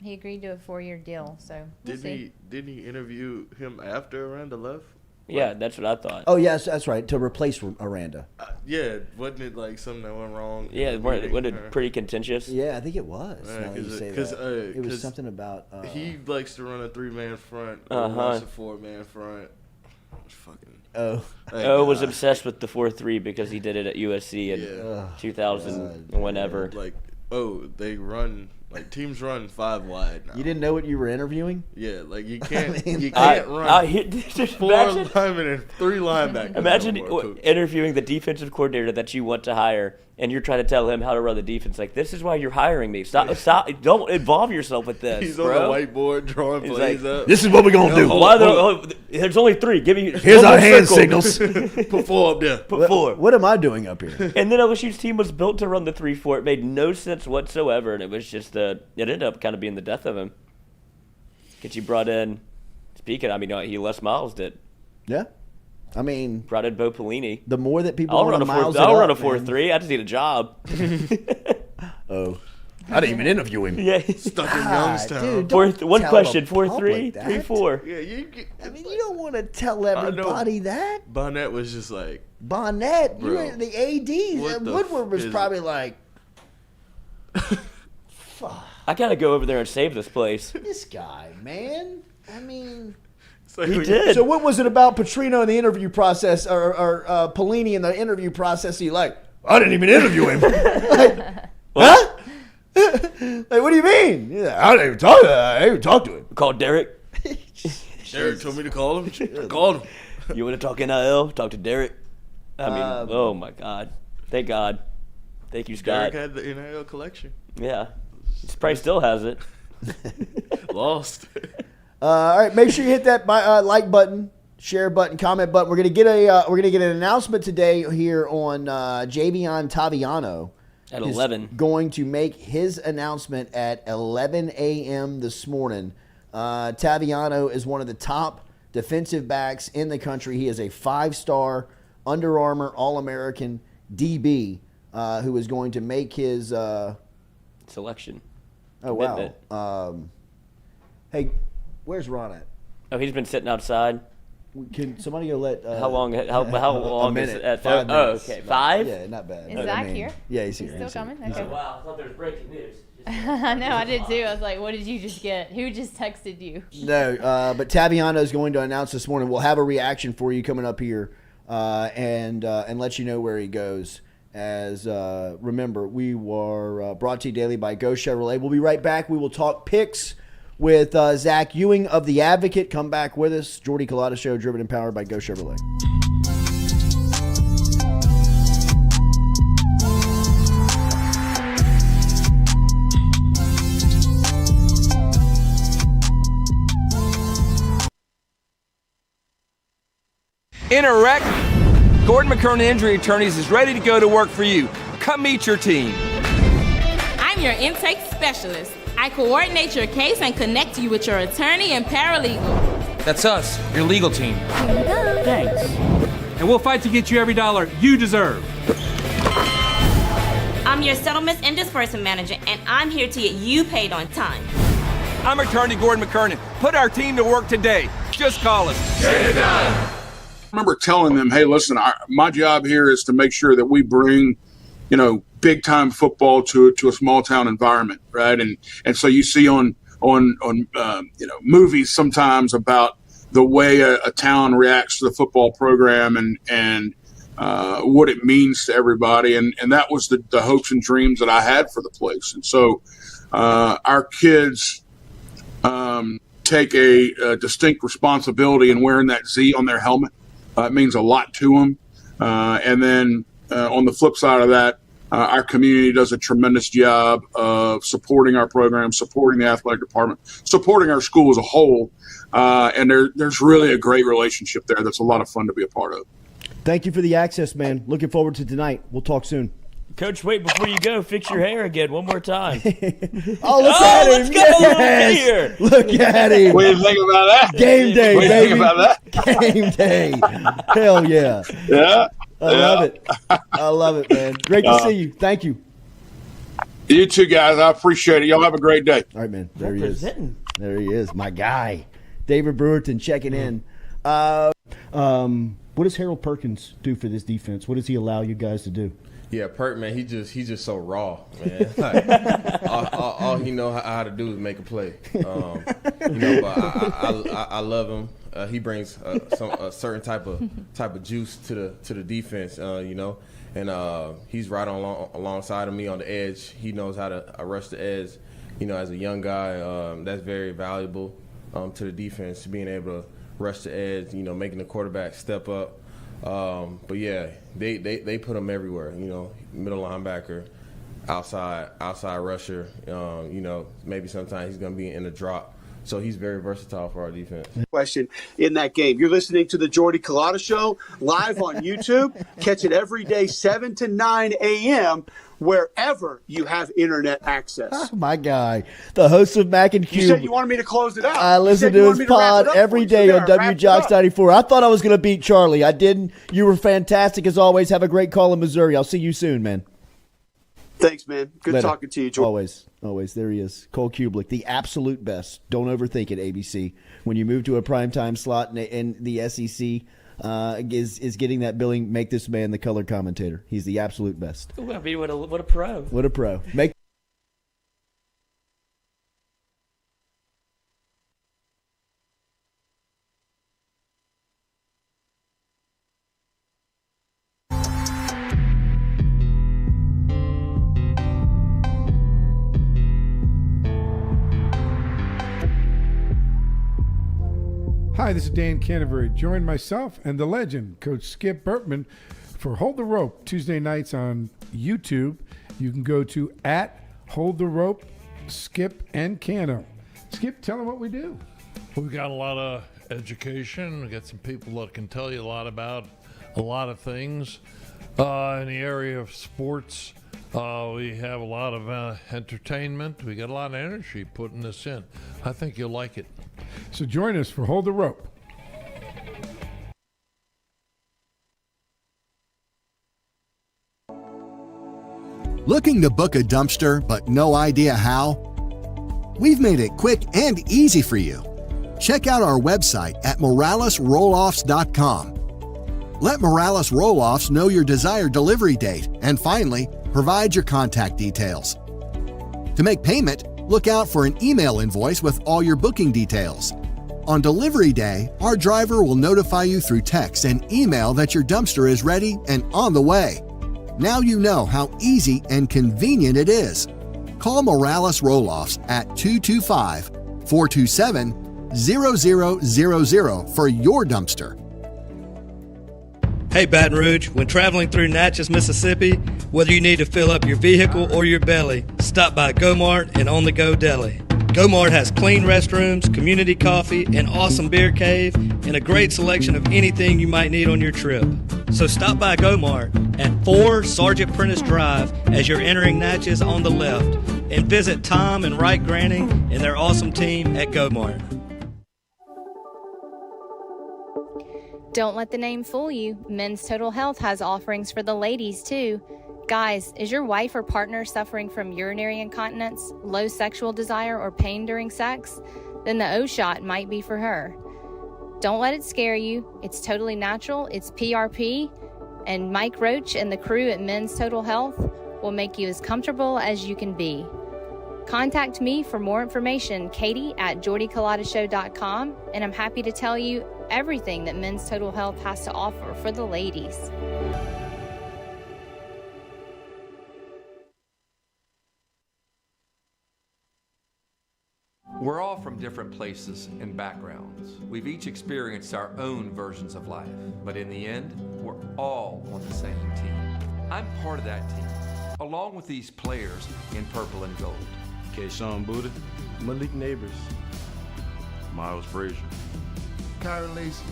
he agreed to a 4-year deal. So we'll see. Didn't he interview him after Aranda left? Yeah, that's what I thought. Oh yes, that's right. To replace Aranda. Yeah, wasn't it like something that went wrong? Yeah, wasn't it pretty contentious? Yeah, I think it was. Now that you say that. It was 'cause something about. He likes to run a 3-man front. Uh-huh. A 4-man front. Fucking. Was obsessed with the 4-3 because he did it at USC in 2000 whenever. Like, they run. Like, teams run 5 wide now. You didn't know what you were interviewing? Yeah, like you can't run 4 linemen and 3 linebackers. Imagine interviewing the defensive coordinator that you want to hire, and you're trying to tell him how to run the defense. Like, this is why you're hiring me. Stop! Don't involve yourself with this. He's bro. on the whiteboard drawing plays up. This is what we're gonna do. There's only 3. Give me. Here's our hand signals. Put 4 up there. Put 4. What am I doing up here? And then LSU's team was built to run the 3-4. It made no sense whatsoever, and it was just it ended up kind of being the death of him. Because you brought in, he Les Miles did. Yeah. I mean, brought in Bo Pelini. The more that people I'll want to miles I'll run a up, 4-3. I just need a job. I didn't even interview him. Yeah, stuck in Youngstown. Dude, one question: 4-3, 3-4. Yeah, I mean, you don't want to tell everybody that. Bonnet was just like Bonnet. Bro, you were the ADs. Woodward was probably like, fuck. I gotta go over there and save this place. This guy, man. I mean. He did. So what was it about Petrino in the interview process, or Pelini in the interview process? You like, I didn't even interview him. Huh? Like, what do you mean? Yeah, I didn't even talk to him. I didn't even talk to him. Call Derek. Derek told me to call him. I called him. You want to talk NIL? Talk to Derek. I mean, oh my God. Thank God. Thank you, Scott. Derek had the NIL collection. Yeah. He probably still has it. Lost. All right, make sure you hit that like button, share button, comment button. We're gonna get an announcement today here on Javion Toviano. At 11. Going to make his announcement at 11 a.m. this morning. Toviano is one of the top defensive backs in the country. He is a 5-star Under Armour All-American DB who is going to make his selection. Oh, wow. Hey, where's Ron at? Oh, he's been sitting outside. Can somebody go let... how long a minute, is it at 5 minutes. Oh, okay. 5? Yeah, not bad. Is Zach here? Yeah, he's here. He's still coming? He's Okay. here. Wow, I thought there was breaking news. I know, I did too. I was like, what did you just get? Who just texted you? No, but Toviano is going to announce this morning. We'll have a reaction for you coming up here and let you know where he goes. As remember, we were brought to you daily by Go Chevrolet. We'll be right back. We will talk picks with Zach Ewing of The Advocate. Come back with us. Jordy Culotta Show, driven and powered by Go Chevrolet. In a wreck, Gordon McKernan Injury Attorneys is ready to go to work for you. Come meet your team. I'm your intake specialist. I coordinate your case and connect you with your attorney and paralegal. That's us, your legal team. Thanks. And we'll fight to get you every dollar you deserve. I'm your settlements and disbursement manager, and I'm here to get you paid on time. I'm attorney Gordon McKernan. Put our team to work today. Just call us. Get it done. I remember telling them, hey, listen, my job here is to make sure that we bring, big time football to a small town environment, right? And so you see on movies sometimes about the way a town reacts to the football program and what it means to everybody, and that was the hopes and dreams that I had for the place. And so our kids take a distinct responsibility in wearing that Z on their helmet. It means a lot to them. And then on the flip side of that, our community does a tremendous job of supporting our program, supporting the athletic department, supporting our school as a whole. And there's really a great relationship there that's a lot of fun to be a part of. Thank you for the access, man. Looking forward to tonight. We'll talk soon. Coach, wait, before you go, fix your hair again one more time. Look at him. Let's go a little bit here. Look at him. What do you think about that? Game day, what do you baby. think about that? Game day. Hell yeah. Yeah. I love it. I love it, man. Great to see you. Thank you. You too, guys. I appreciate it. Y'all have a great day. All right, man. There he is. There he is, my guy. David Brewerton checking in. What does Harold Perkins do for this defense? What does he allow you guys to do? Yeah, Perk, man, he's just so raw, man. Like, all he know how to do is make a play. But I love him. He brings a certain type of juice to the defense, and he's right alongside of me on the edge. He knows how to rush the edge. As a young guy, that's very valuable to the defense, being able to rush the edge. Making the quarterback step up. But yeah, they put him everywhere. Middle linebacker, outside rusher. Maybe sometimes he's going to be in a drop. So he's very versatile for our defense. Question in that game. You're listening to the Jordy Culotta Show live on YouTube. Catch it every day, 7 to 9 a.m., wherever you have internet access. My guy, the host of Mac and Cube. You said you wanted me to close it out. I listen to his pod every day on WJOX 94. I thought I was going to beat Charlie. I didn't. You were fantastic as always. Have a great call in Missouri. I'll see you soon, man. Thanks, man. Good Later. talking to you, Jordan. Always. There he is. Cole Cubelic, the absolute best. Don't overthink it, ABC. When you move to a primetime slot and the SEC is getting that billing, make this man the color commentator. He's the absolute best. Ooh, I mean, what a pro. What a pro. Hi, this is Dan Canterbury. Join myself and the legend, Coach Skip Burtman, for Hold the Rope Tuesday nights on YouTube. You can go to @HoldTheRope, Skip and Cano. Skip, tell them what we do. We've got a lot of education. We've got some people that can tell you a lot about a lot of things. In the area of sports, we have a lot of entertainment. We got a lot of energy putting this in. I think you'll like it. So join us for Hold the Rope. Looking to book a dumpster but no idea how? We've made it quick and easy for you. Check out our website at moralesrolloffs.com. Let Morales Roll-Offs know your desired delivery date, and finally, provide your contact details. To make payment, look out for an email invoice with all your booking details. On delivery day, our driver will notify you through text and email that your dumpster is ready and on the way. Now you know how easy and convenient it is. Call Morales Roll-Offs at 225-427-0000 for your dumpster. Hey Baton Rouge, when traveling through Natchez, Mississippi, whether you need to fill up your vehicle or your belly, stop by Go-Mart and On The Go Deli. Go-Mart has clean restrooms, community coffee, an awesome beer cave, and a great selection of anything you might need on your trip. So stop by Go-Mart at 4 Sergeant Prentice Drive as you're entering Natchez on the left, and visit Tom and Wright Granning and their awesome team at Go-Mart. Don't let the name fool you. Men's Total Health has offerings for the ladies, too. Guys, is your wife or partner suffering from urinary incontinence, low sexual desire, or pain during sex? Then the O-Shot might be for her. Don't let it scare you. It's totally natural. It's PRP. And Mike Roach and the crew at Men's Total Health will make you as comfortable as you can be. Contact me for more information, Katie at jordyculottashow.com, and I'm happy to tell you everything that Men's Total Health has to offer for the ladies. We're all from different places and backgrounds. We've each experienced our own versions of life, but in the end, we're all on the same team. I'm part of that team, along with these players in purple and gold. Kayshawn Buddha, Malik Neighbors, Miles Frazier, Kyron Lacey,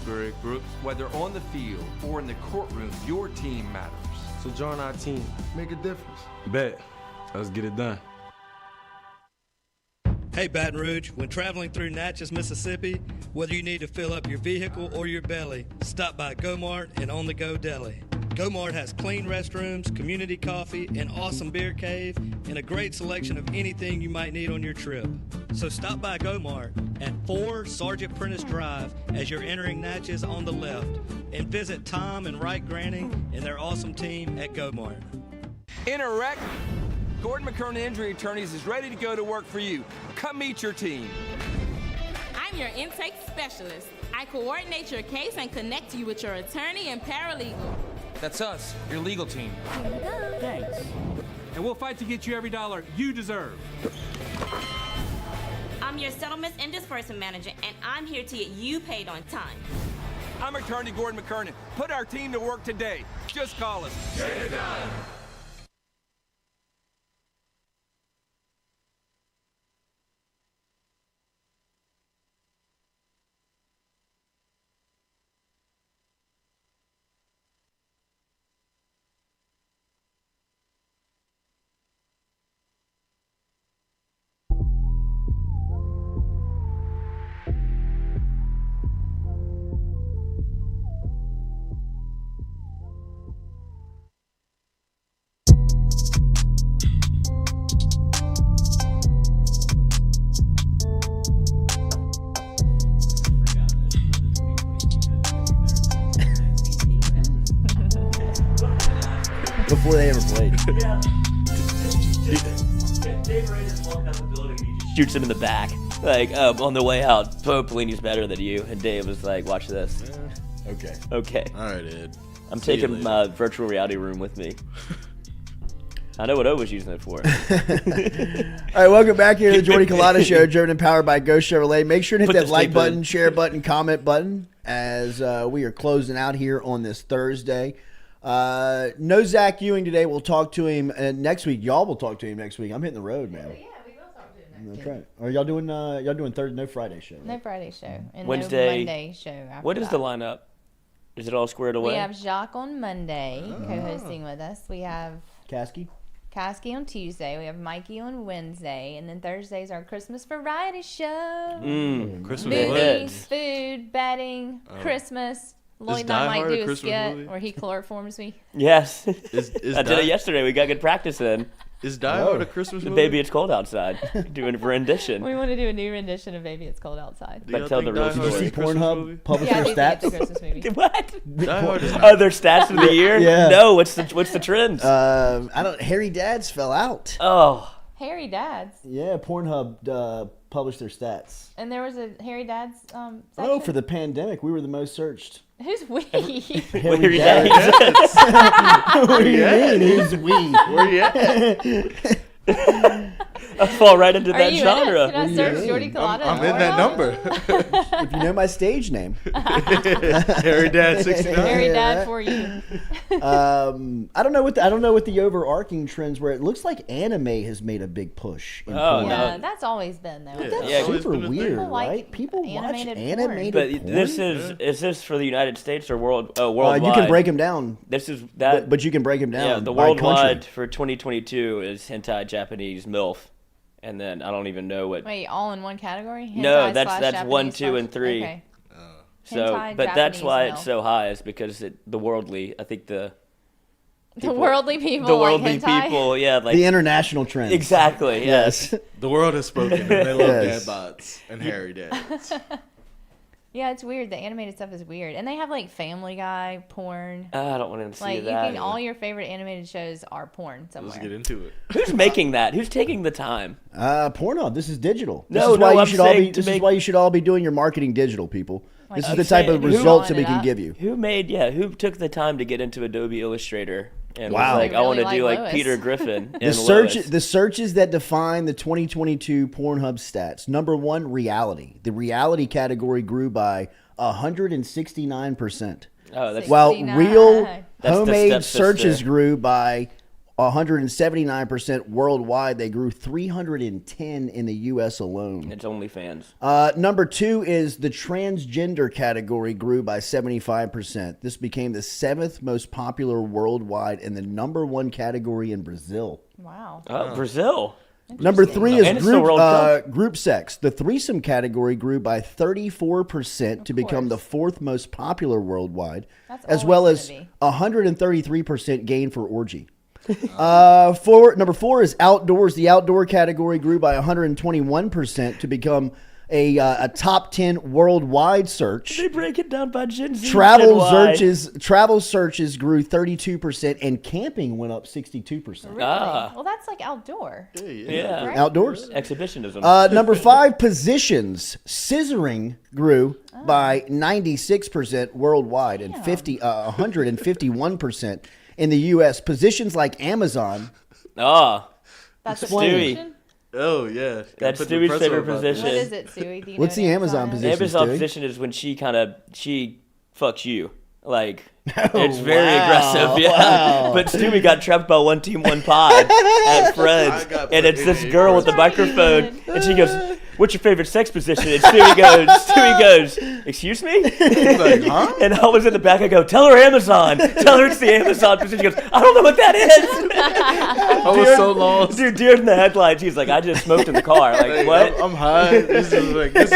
Greg Brooks. Whether on the field or in the courtroom, your team matters. So join our team. Make a difference. Bet. Let's get it done. Hey Baton Rouge, when traveling through Natchez, Mississippi, whether you need to fill up your vehicle or your belly, stop by Go-Mart and On The Go Deli. GoMart has clean restrooms, community coffee, an awesome beer cave, and a great selection of anything you might need on your trip. So stop by GoMart at 4 Sergeant Prentice Drive as you're entering Natchez on the left, and visit Tom and Wright Granning and their awesome team at GoMart. In a wreck, Gordon McKernan Injury Attorneys is ready to go to work for you. Come meet your team. I'm your intake specialist. I coordinate your case and connect you with your attorney and paralegal. That's us, your legal team. Thanks. And we'll fight to get you every dollar you deserve. I'm your settlements and disbursement manager, and I'm here to get you paid on time. I'm attorney Gordon McKernan. Put our team to work today. Just call us. Get it done. Before they ever played. Dave Ray just walked out the building and he just shoots him in the back. Like, on the way out, Pelini's better than you. And Dave was like, watch this. Okay. Okay. All right, Ed. I'm See you taking later. my virtual reality room with me. I know what I was using it for. All right, welcome back here to the Jordy Culotta Show, driven and powered by Ghost Chevrolet. Make sure to hit Put that this like tape button, in. share button, comment button as we are closing out here on this Thursday. No Zach Ewing today. We'll talk to him next week. Y'all will talk to him next week. I'm hitting the road, man. Yeah, we will talk to him next That's right. Are y'all doing Thursday? No Friday show. Right? No Friday show. And Wednesday. no Monday show after What is that. the lineup? Is it all squared away? We have Jacques on Monday co-hosting with us. We have Kasky on Tuesday. We have Mikey on Wednesday. And then Thursday's our Christmas variety show. Christmas Movies, weddings. food, betting, Christmas. Lloyd and Die I might Hard a do a Christmas skit movie? where he chloroforms me. Yes. Is I did it yesterday. We got good practice in. Is Die Hard a Christmas The movie? Baby It's Cold Outside. Doing a rendition. We want to do a new rendition of Baby It's Cold Outside. But tell the real Did you see story. Pornhub publish Yeah, I their do think it's a stats? Christmas movie. What? Die Hard is Oh, their stats of the year? Yeah. No, what's the trends? Harry Dads fell out. Oh. Harry Dads. Yeah, Pornhub published their stats. And there was a Harry Dads section. Oh, for the pandemic, we were the most searched. Who's we? Harry Dads. What do you mean? Who's we? Where you at? I fall right into Are that you genre. in it? Can I search Jordy Culotta? I'm in that number. If you know my stage name. Harry Dad 69. Harry Yeah, Dad right. for you. I don't know what the overarching trends were. It looks like anime has made a big push. In Oh, porn. no. Yeah, that's always been though. But that's Yeah, always super been a thing. weird, People like right? People watch animated porn. animated But porn. this is this for the United States or worldwide? You can break them down. This is that. But you can break them down. Yeah, the by worldwide country. for 2022 is hentai Japanese MILF, and then I don't even know what. Wait, all in one category? No, Hentai that's slash 1, Japanese 2, and slash- 3. Okay. So, Hentai, but that's Japanese why MILF. it's so high, is because the worldly. I think the worldly people. the like worldly hentai? people, yeah, like The international trends. exactly. Yes. The world has spoken, and they love Yes. dad bots and Harry Dads. Yeah, it's weird. The animated stuff is weird, and they have like Family Guy porn. I don't want to see Like you that. can, all your favorite animated shows are porn somewhere. Let's get into it. Who's making that? Who's taking the time? Pornhub. This is digital. This No, is why no, you I'm should all be. saying to This is make- why you should all be doing your marketing digital, people. Like, This is I'm the type of saying, who- results that we Drawing it can up. give you. Who took the time to get into Adobe Illustrator and Wow. was like, They I want to really do like like Lois. Peter Griffin The and searches that define the 2022 Pornhub stats. Number 1, reality. The reality category grew by 169%. Oh, that's While 69. real That's the homemade stepsister. searches grew by 179% worldwide. They grew 310 in the U.S. alone. it's OnlyFans. Number 2 is the transgender category grew by 75%. This became the 7th most popular worldwide and the number 1 category in Brazil. Wow. Oh, Brazil. Number 3 And is it's the World Cup. group sex. The threesome category grew by 34% to become the 4th most popular worldwide, as well as 133% gain for orgy. Number 4 is outdoors. The outdoor category grew by 121% to become a top 10 worldwide search. They break it down by Gen Z. Travel Gen Y. searches grew 32%, and camping went up 62%. Really? Well, that's like outdoor. Yeah. Right? Outdoors. Exhibitionism. Number 5, positions. Scissoring grew by 96% worldwide and 151% in the U.S. Positions like Amazon. That's a Explain. position? Oh, yeah. That's Put the Stewie's press favorite on about position. What is it, Stewie? Do you What's know the what Amazon is? position? The Amazon Stewie? position is when she fucks you. Like, it's very aggressive, yeah. Wow. But Stewie got trapped by one team, one pod at Fred's. And it's this girl with the microphone. And she goes, "What's your favorite sex position?" And Stewie goes, "Excuse me?" Like, huh? And I was in the back. I go, "Tell her Amazon. Tell her it's the Amazon position." She goes, "I don't know what that is." I was so lost. Dude, deer in the headlights. He's like, "I just smoked in the car." Like, Hey, what? I'm high. This is way too much.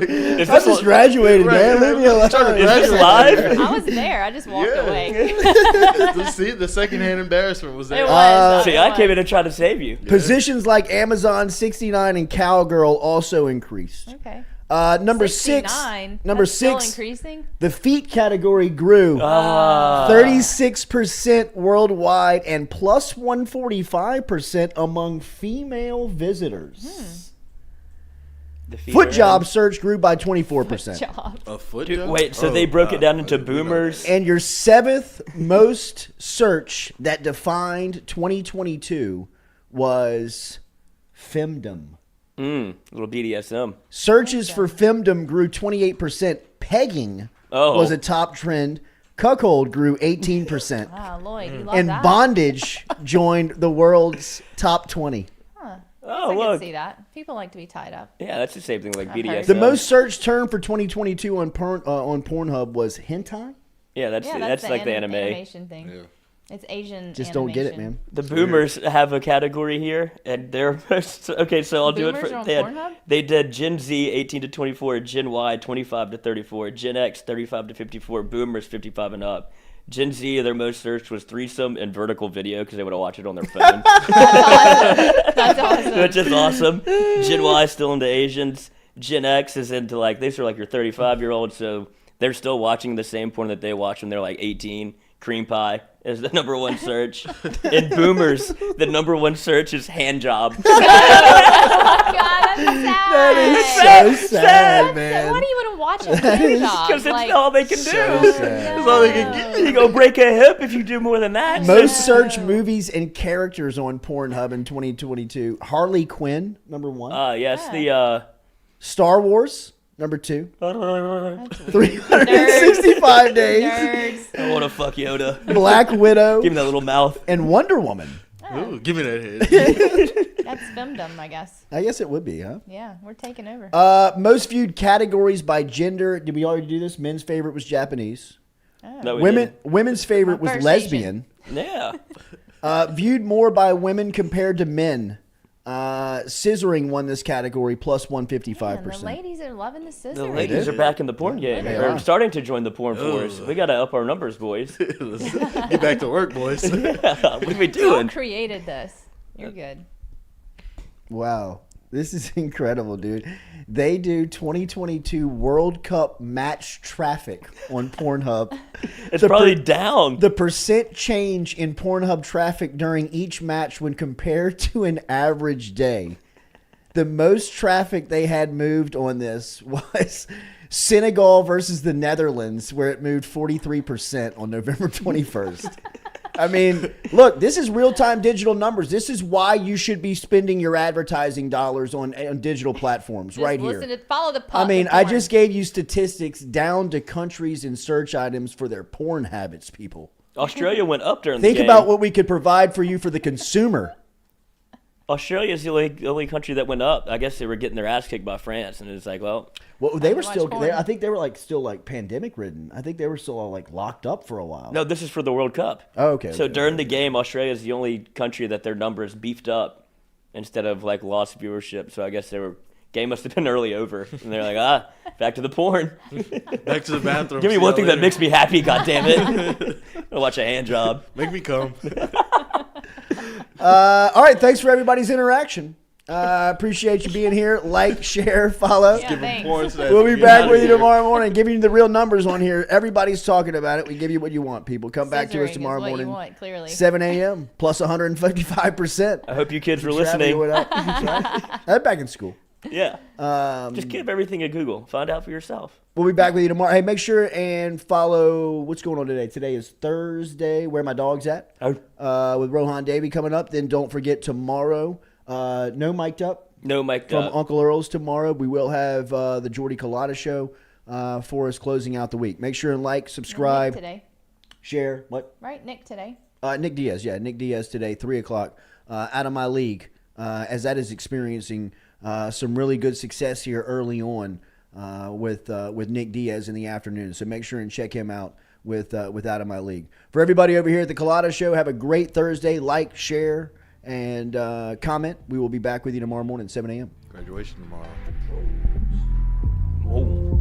Is I just graduated, man. Leave me alone. Is this live? I was there. I just walked away. See, the secondhand embarrassment was there. It was. See, I came in and tried to save you. Positions like Amazon 69 and Cowgirl also increased. Okay. Number 69. six. Number That's still 6. increasing? The feet category grew 36% worldwide and plus 145% among female visitors. The feet Foot are job search grew by 24%. Job. A foot Dude, job? wait, so they broke it down into boomers. And your 7th most search that defined 2022 was femdom. Little BDSM. Searches for femdom grew 28%. Pegging was a top trend. Cuckold grew 18%. Wow, Lloyd, you love And that. bondage joined the world's top 20. Huh. Oh, I can look. see that. People like to be tied up. Yeah, that's the same thing like I've heard BDSM. The most searched term for 2022 on Pornhub was hentai. Yeah, that's like the anime. animation thing. Yeah. It's Asian. Just don't get it, animation. man. The boomers have a category here, and they're okay. So I'll do it Boomers for are on they, Pornhub? they did Gen Z 18 to 24, Gen Y 25 to 34, Gen X 35 to 54, Boomers 55 and up. Gen Z, their most searched was threesome and vertical video because they would have watched it on their phone. That's awesome. Which is awesome. Gen Y still into Asians. Gen X is into like these are like your 35-year-old, so they're still watching the same porn that they watch when they're like 18. Cream pie is the number one search. And boomers, the number one search is hand job. Oh my God, that's sad. That is so sad, man. Why do you want to watch a hand job? Because it's Like, all they can do. sad. It's all they can get. You go break a hip if you do more than that. Most searched movies and characters on Pornhub in 2022. Harley Quinn, number 1. Yes, the Star Wars, number 2. 365 days. Nerds. I want to fuck Yoda. Black Widow. Give him that little mouth. And Wonder Woman. Ooh, give me that head. That's femdom, I guess. I guess it would be, huh? Yeah, we're taking over. Most viewed categories by gender. Did we already do this? Men's favorite was Japanese. No, we didn't. Women's favorite was first lesbian. Yeah. Viewed more by women compared to men. Scissoring won this category plus 155%. Man, the ladies are loving the The scissors. ladies are back in the porn game. They They're are. starting to join the porn force. We got to up our numbers, boys. Get back to work, boys. Yeah, what are we Who doing? created this? You're good. Wow. This is incredible, dude. They do 2022 World Cup match traffic on Pornhub. It's probably down. The percent change in Pornhub traffic during each match when compared to an average day. The most traffic they had moved on this was Senegal versus the Netherlands, where it moved 43% on November 21st. I mean, look, this is real-time digital numbers. This is why you should be spending your advertising dollars on digital platforms Just right listen here. to follow the I mean, I porn. just gave you statistics down to countries and search items for their porn habits, people. Australia went up during the Think game. about what we could provide for you for the consumer. Australia's the only country that went up. I guess they were getting their ass kicked by France, and it's like, well, They were watch still. porn. I think they were still pandemic ridden. I think they were still locked up for a while. no, this is for the World Cup. Oh, okay. So okay. during the game, Australia is the only country that their numbers beefed up instead of like lost viewership. So I guess game must have been early over, and they're like, back to the porn. Back to the bathroom. Give me one thing that makes me happy, goddammit. I'll watch a hand job. Make me come. All right, thanks for everybody's interaction. Appreciate you being here. Like, share, follow. We'll be back with you tomorrow morning, giving you the real numbers on here. Everybody's talking about it. We give you what you want, people. Come back to us tomorrow morning. You want, clearly. 7 a.m. plus 155%. I hope you kids were listening. I'm back in school. Yeah. Just give everything a Google. Find out for yourself. We'll be back with you tomorrow. Hey, make sure and follow what's going on today. Today is Thursday, Where My Dog's At, with Rohan Davey coming up. Then don't forget tomorrow, no mic'd up. No mic'd from up. Uncle Earl's tomorrow. We will have the Jordy Culotta show for us closing out the week. Make sure and like, subscribe, Nick today. Share. What? Right, Nick today. Nick Diaz. Yeah, Nick Diaz today, 3 o'clock. Out of my league, as that is experiencing some really good success here early on with Nick Diaz in the afternoon. So make sure and check him out with Out of My League. For everybody over here at the Culotta Show, have a great Thursday. Like, share, and comment. We will be back with you tomorrow morning, 7 a.m. Graduation tomorrow. Whoa.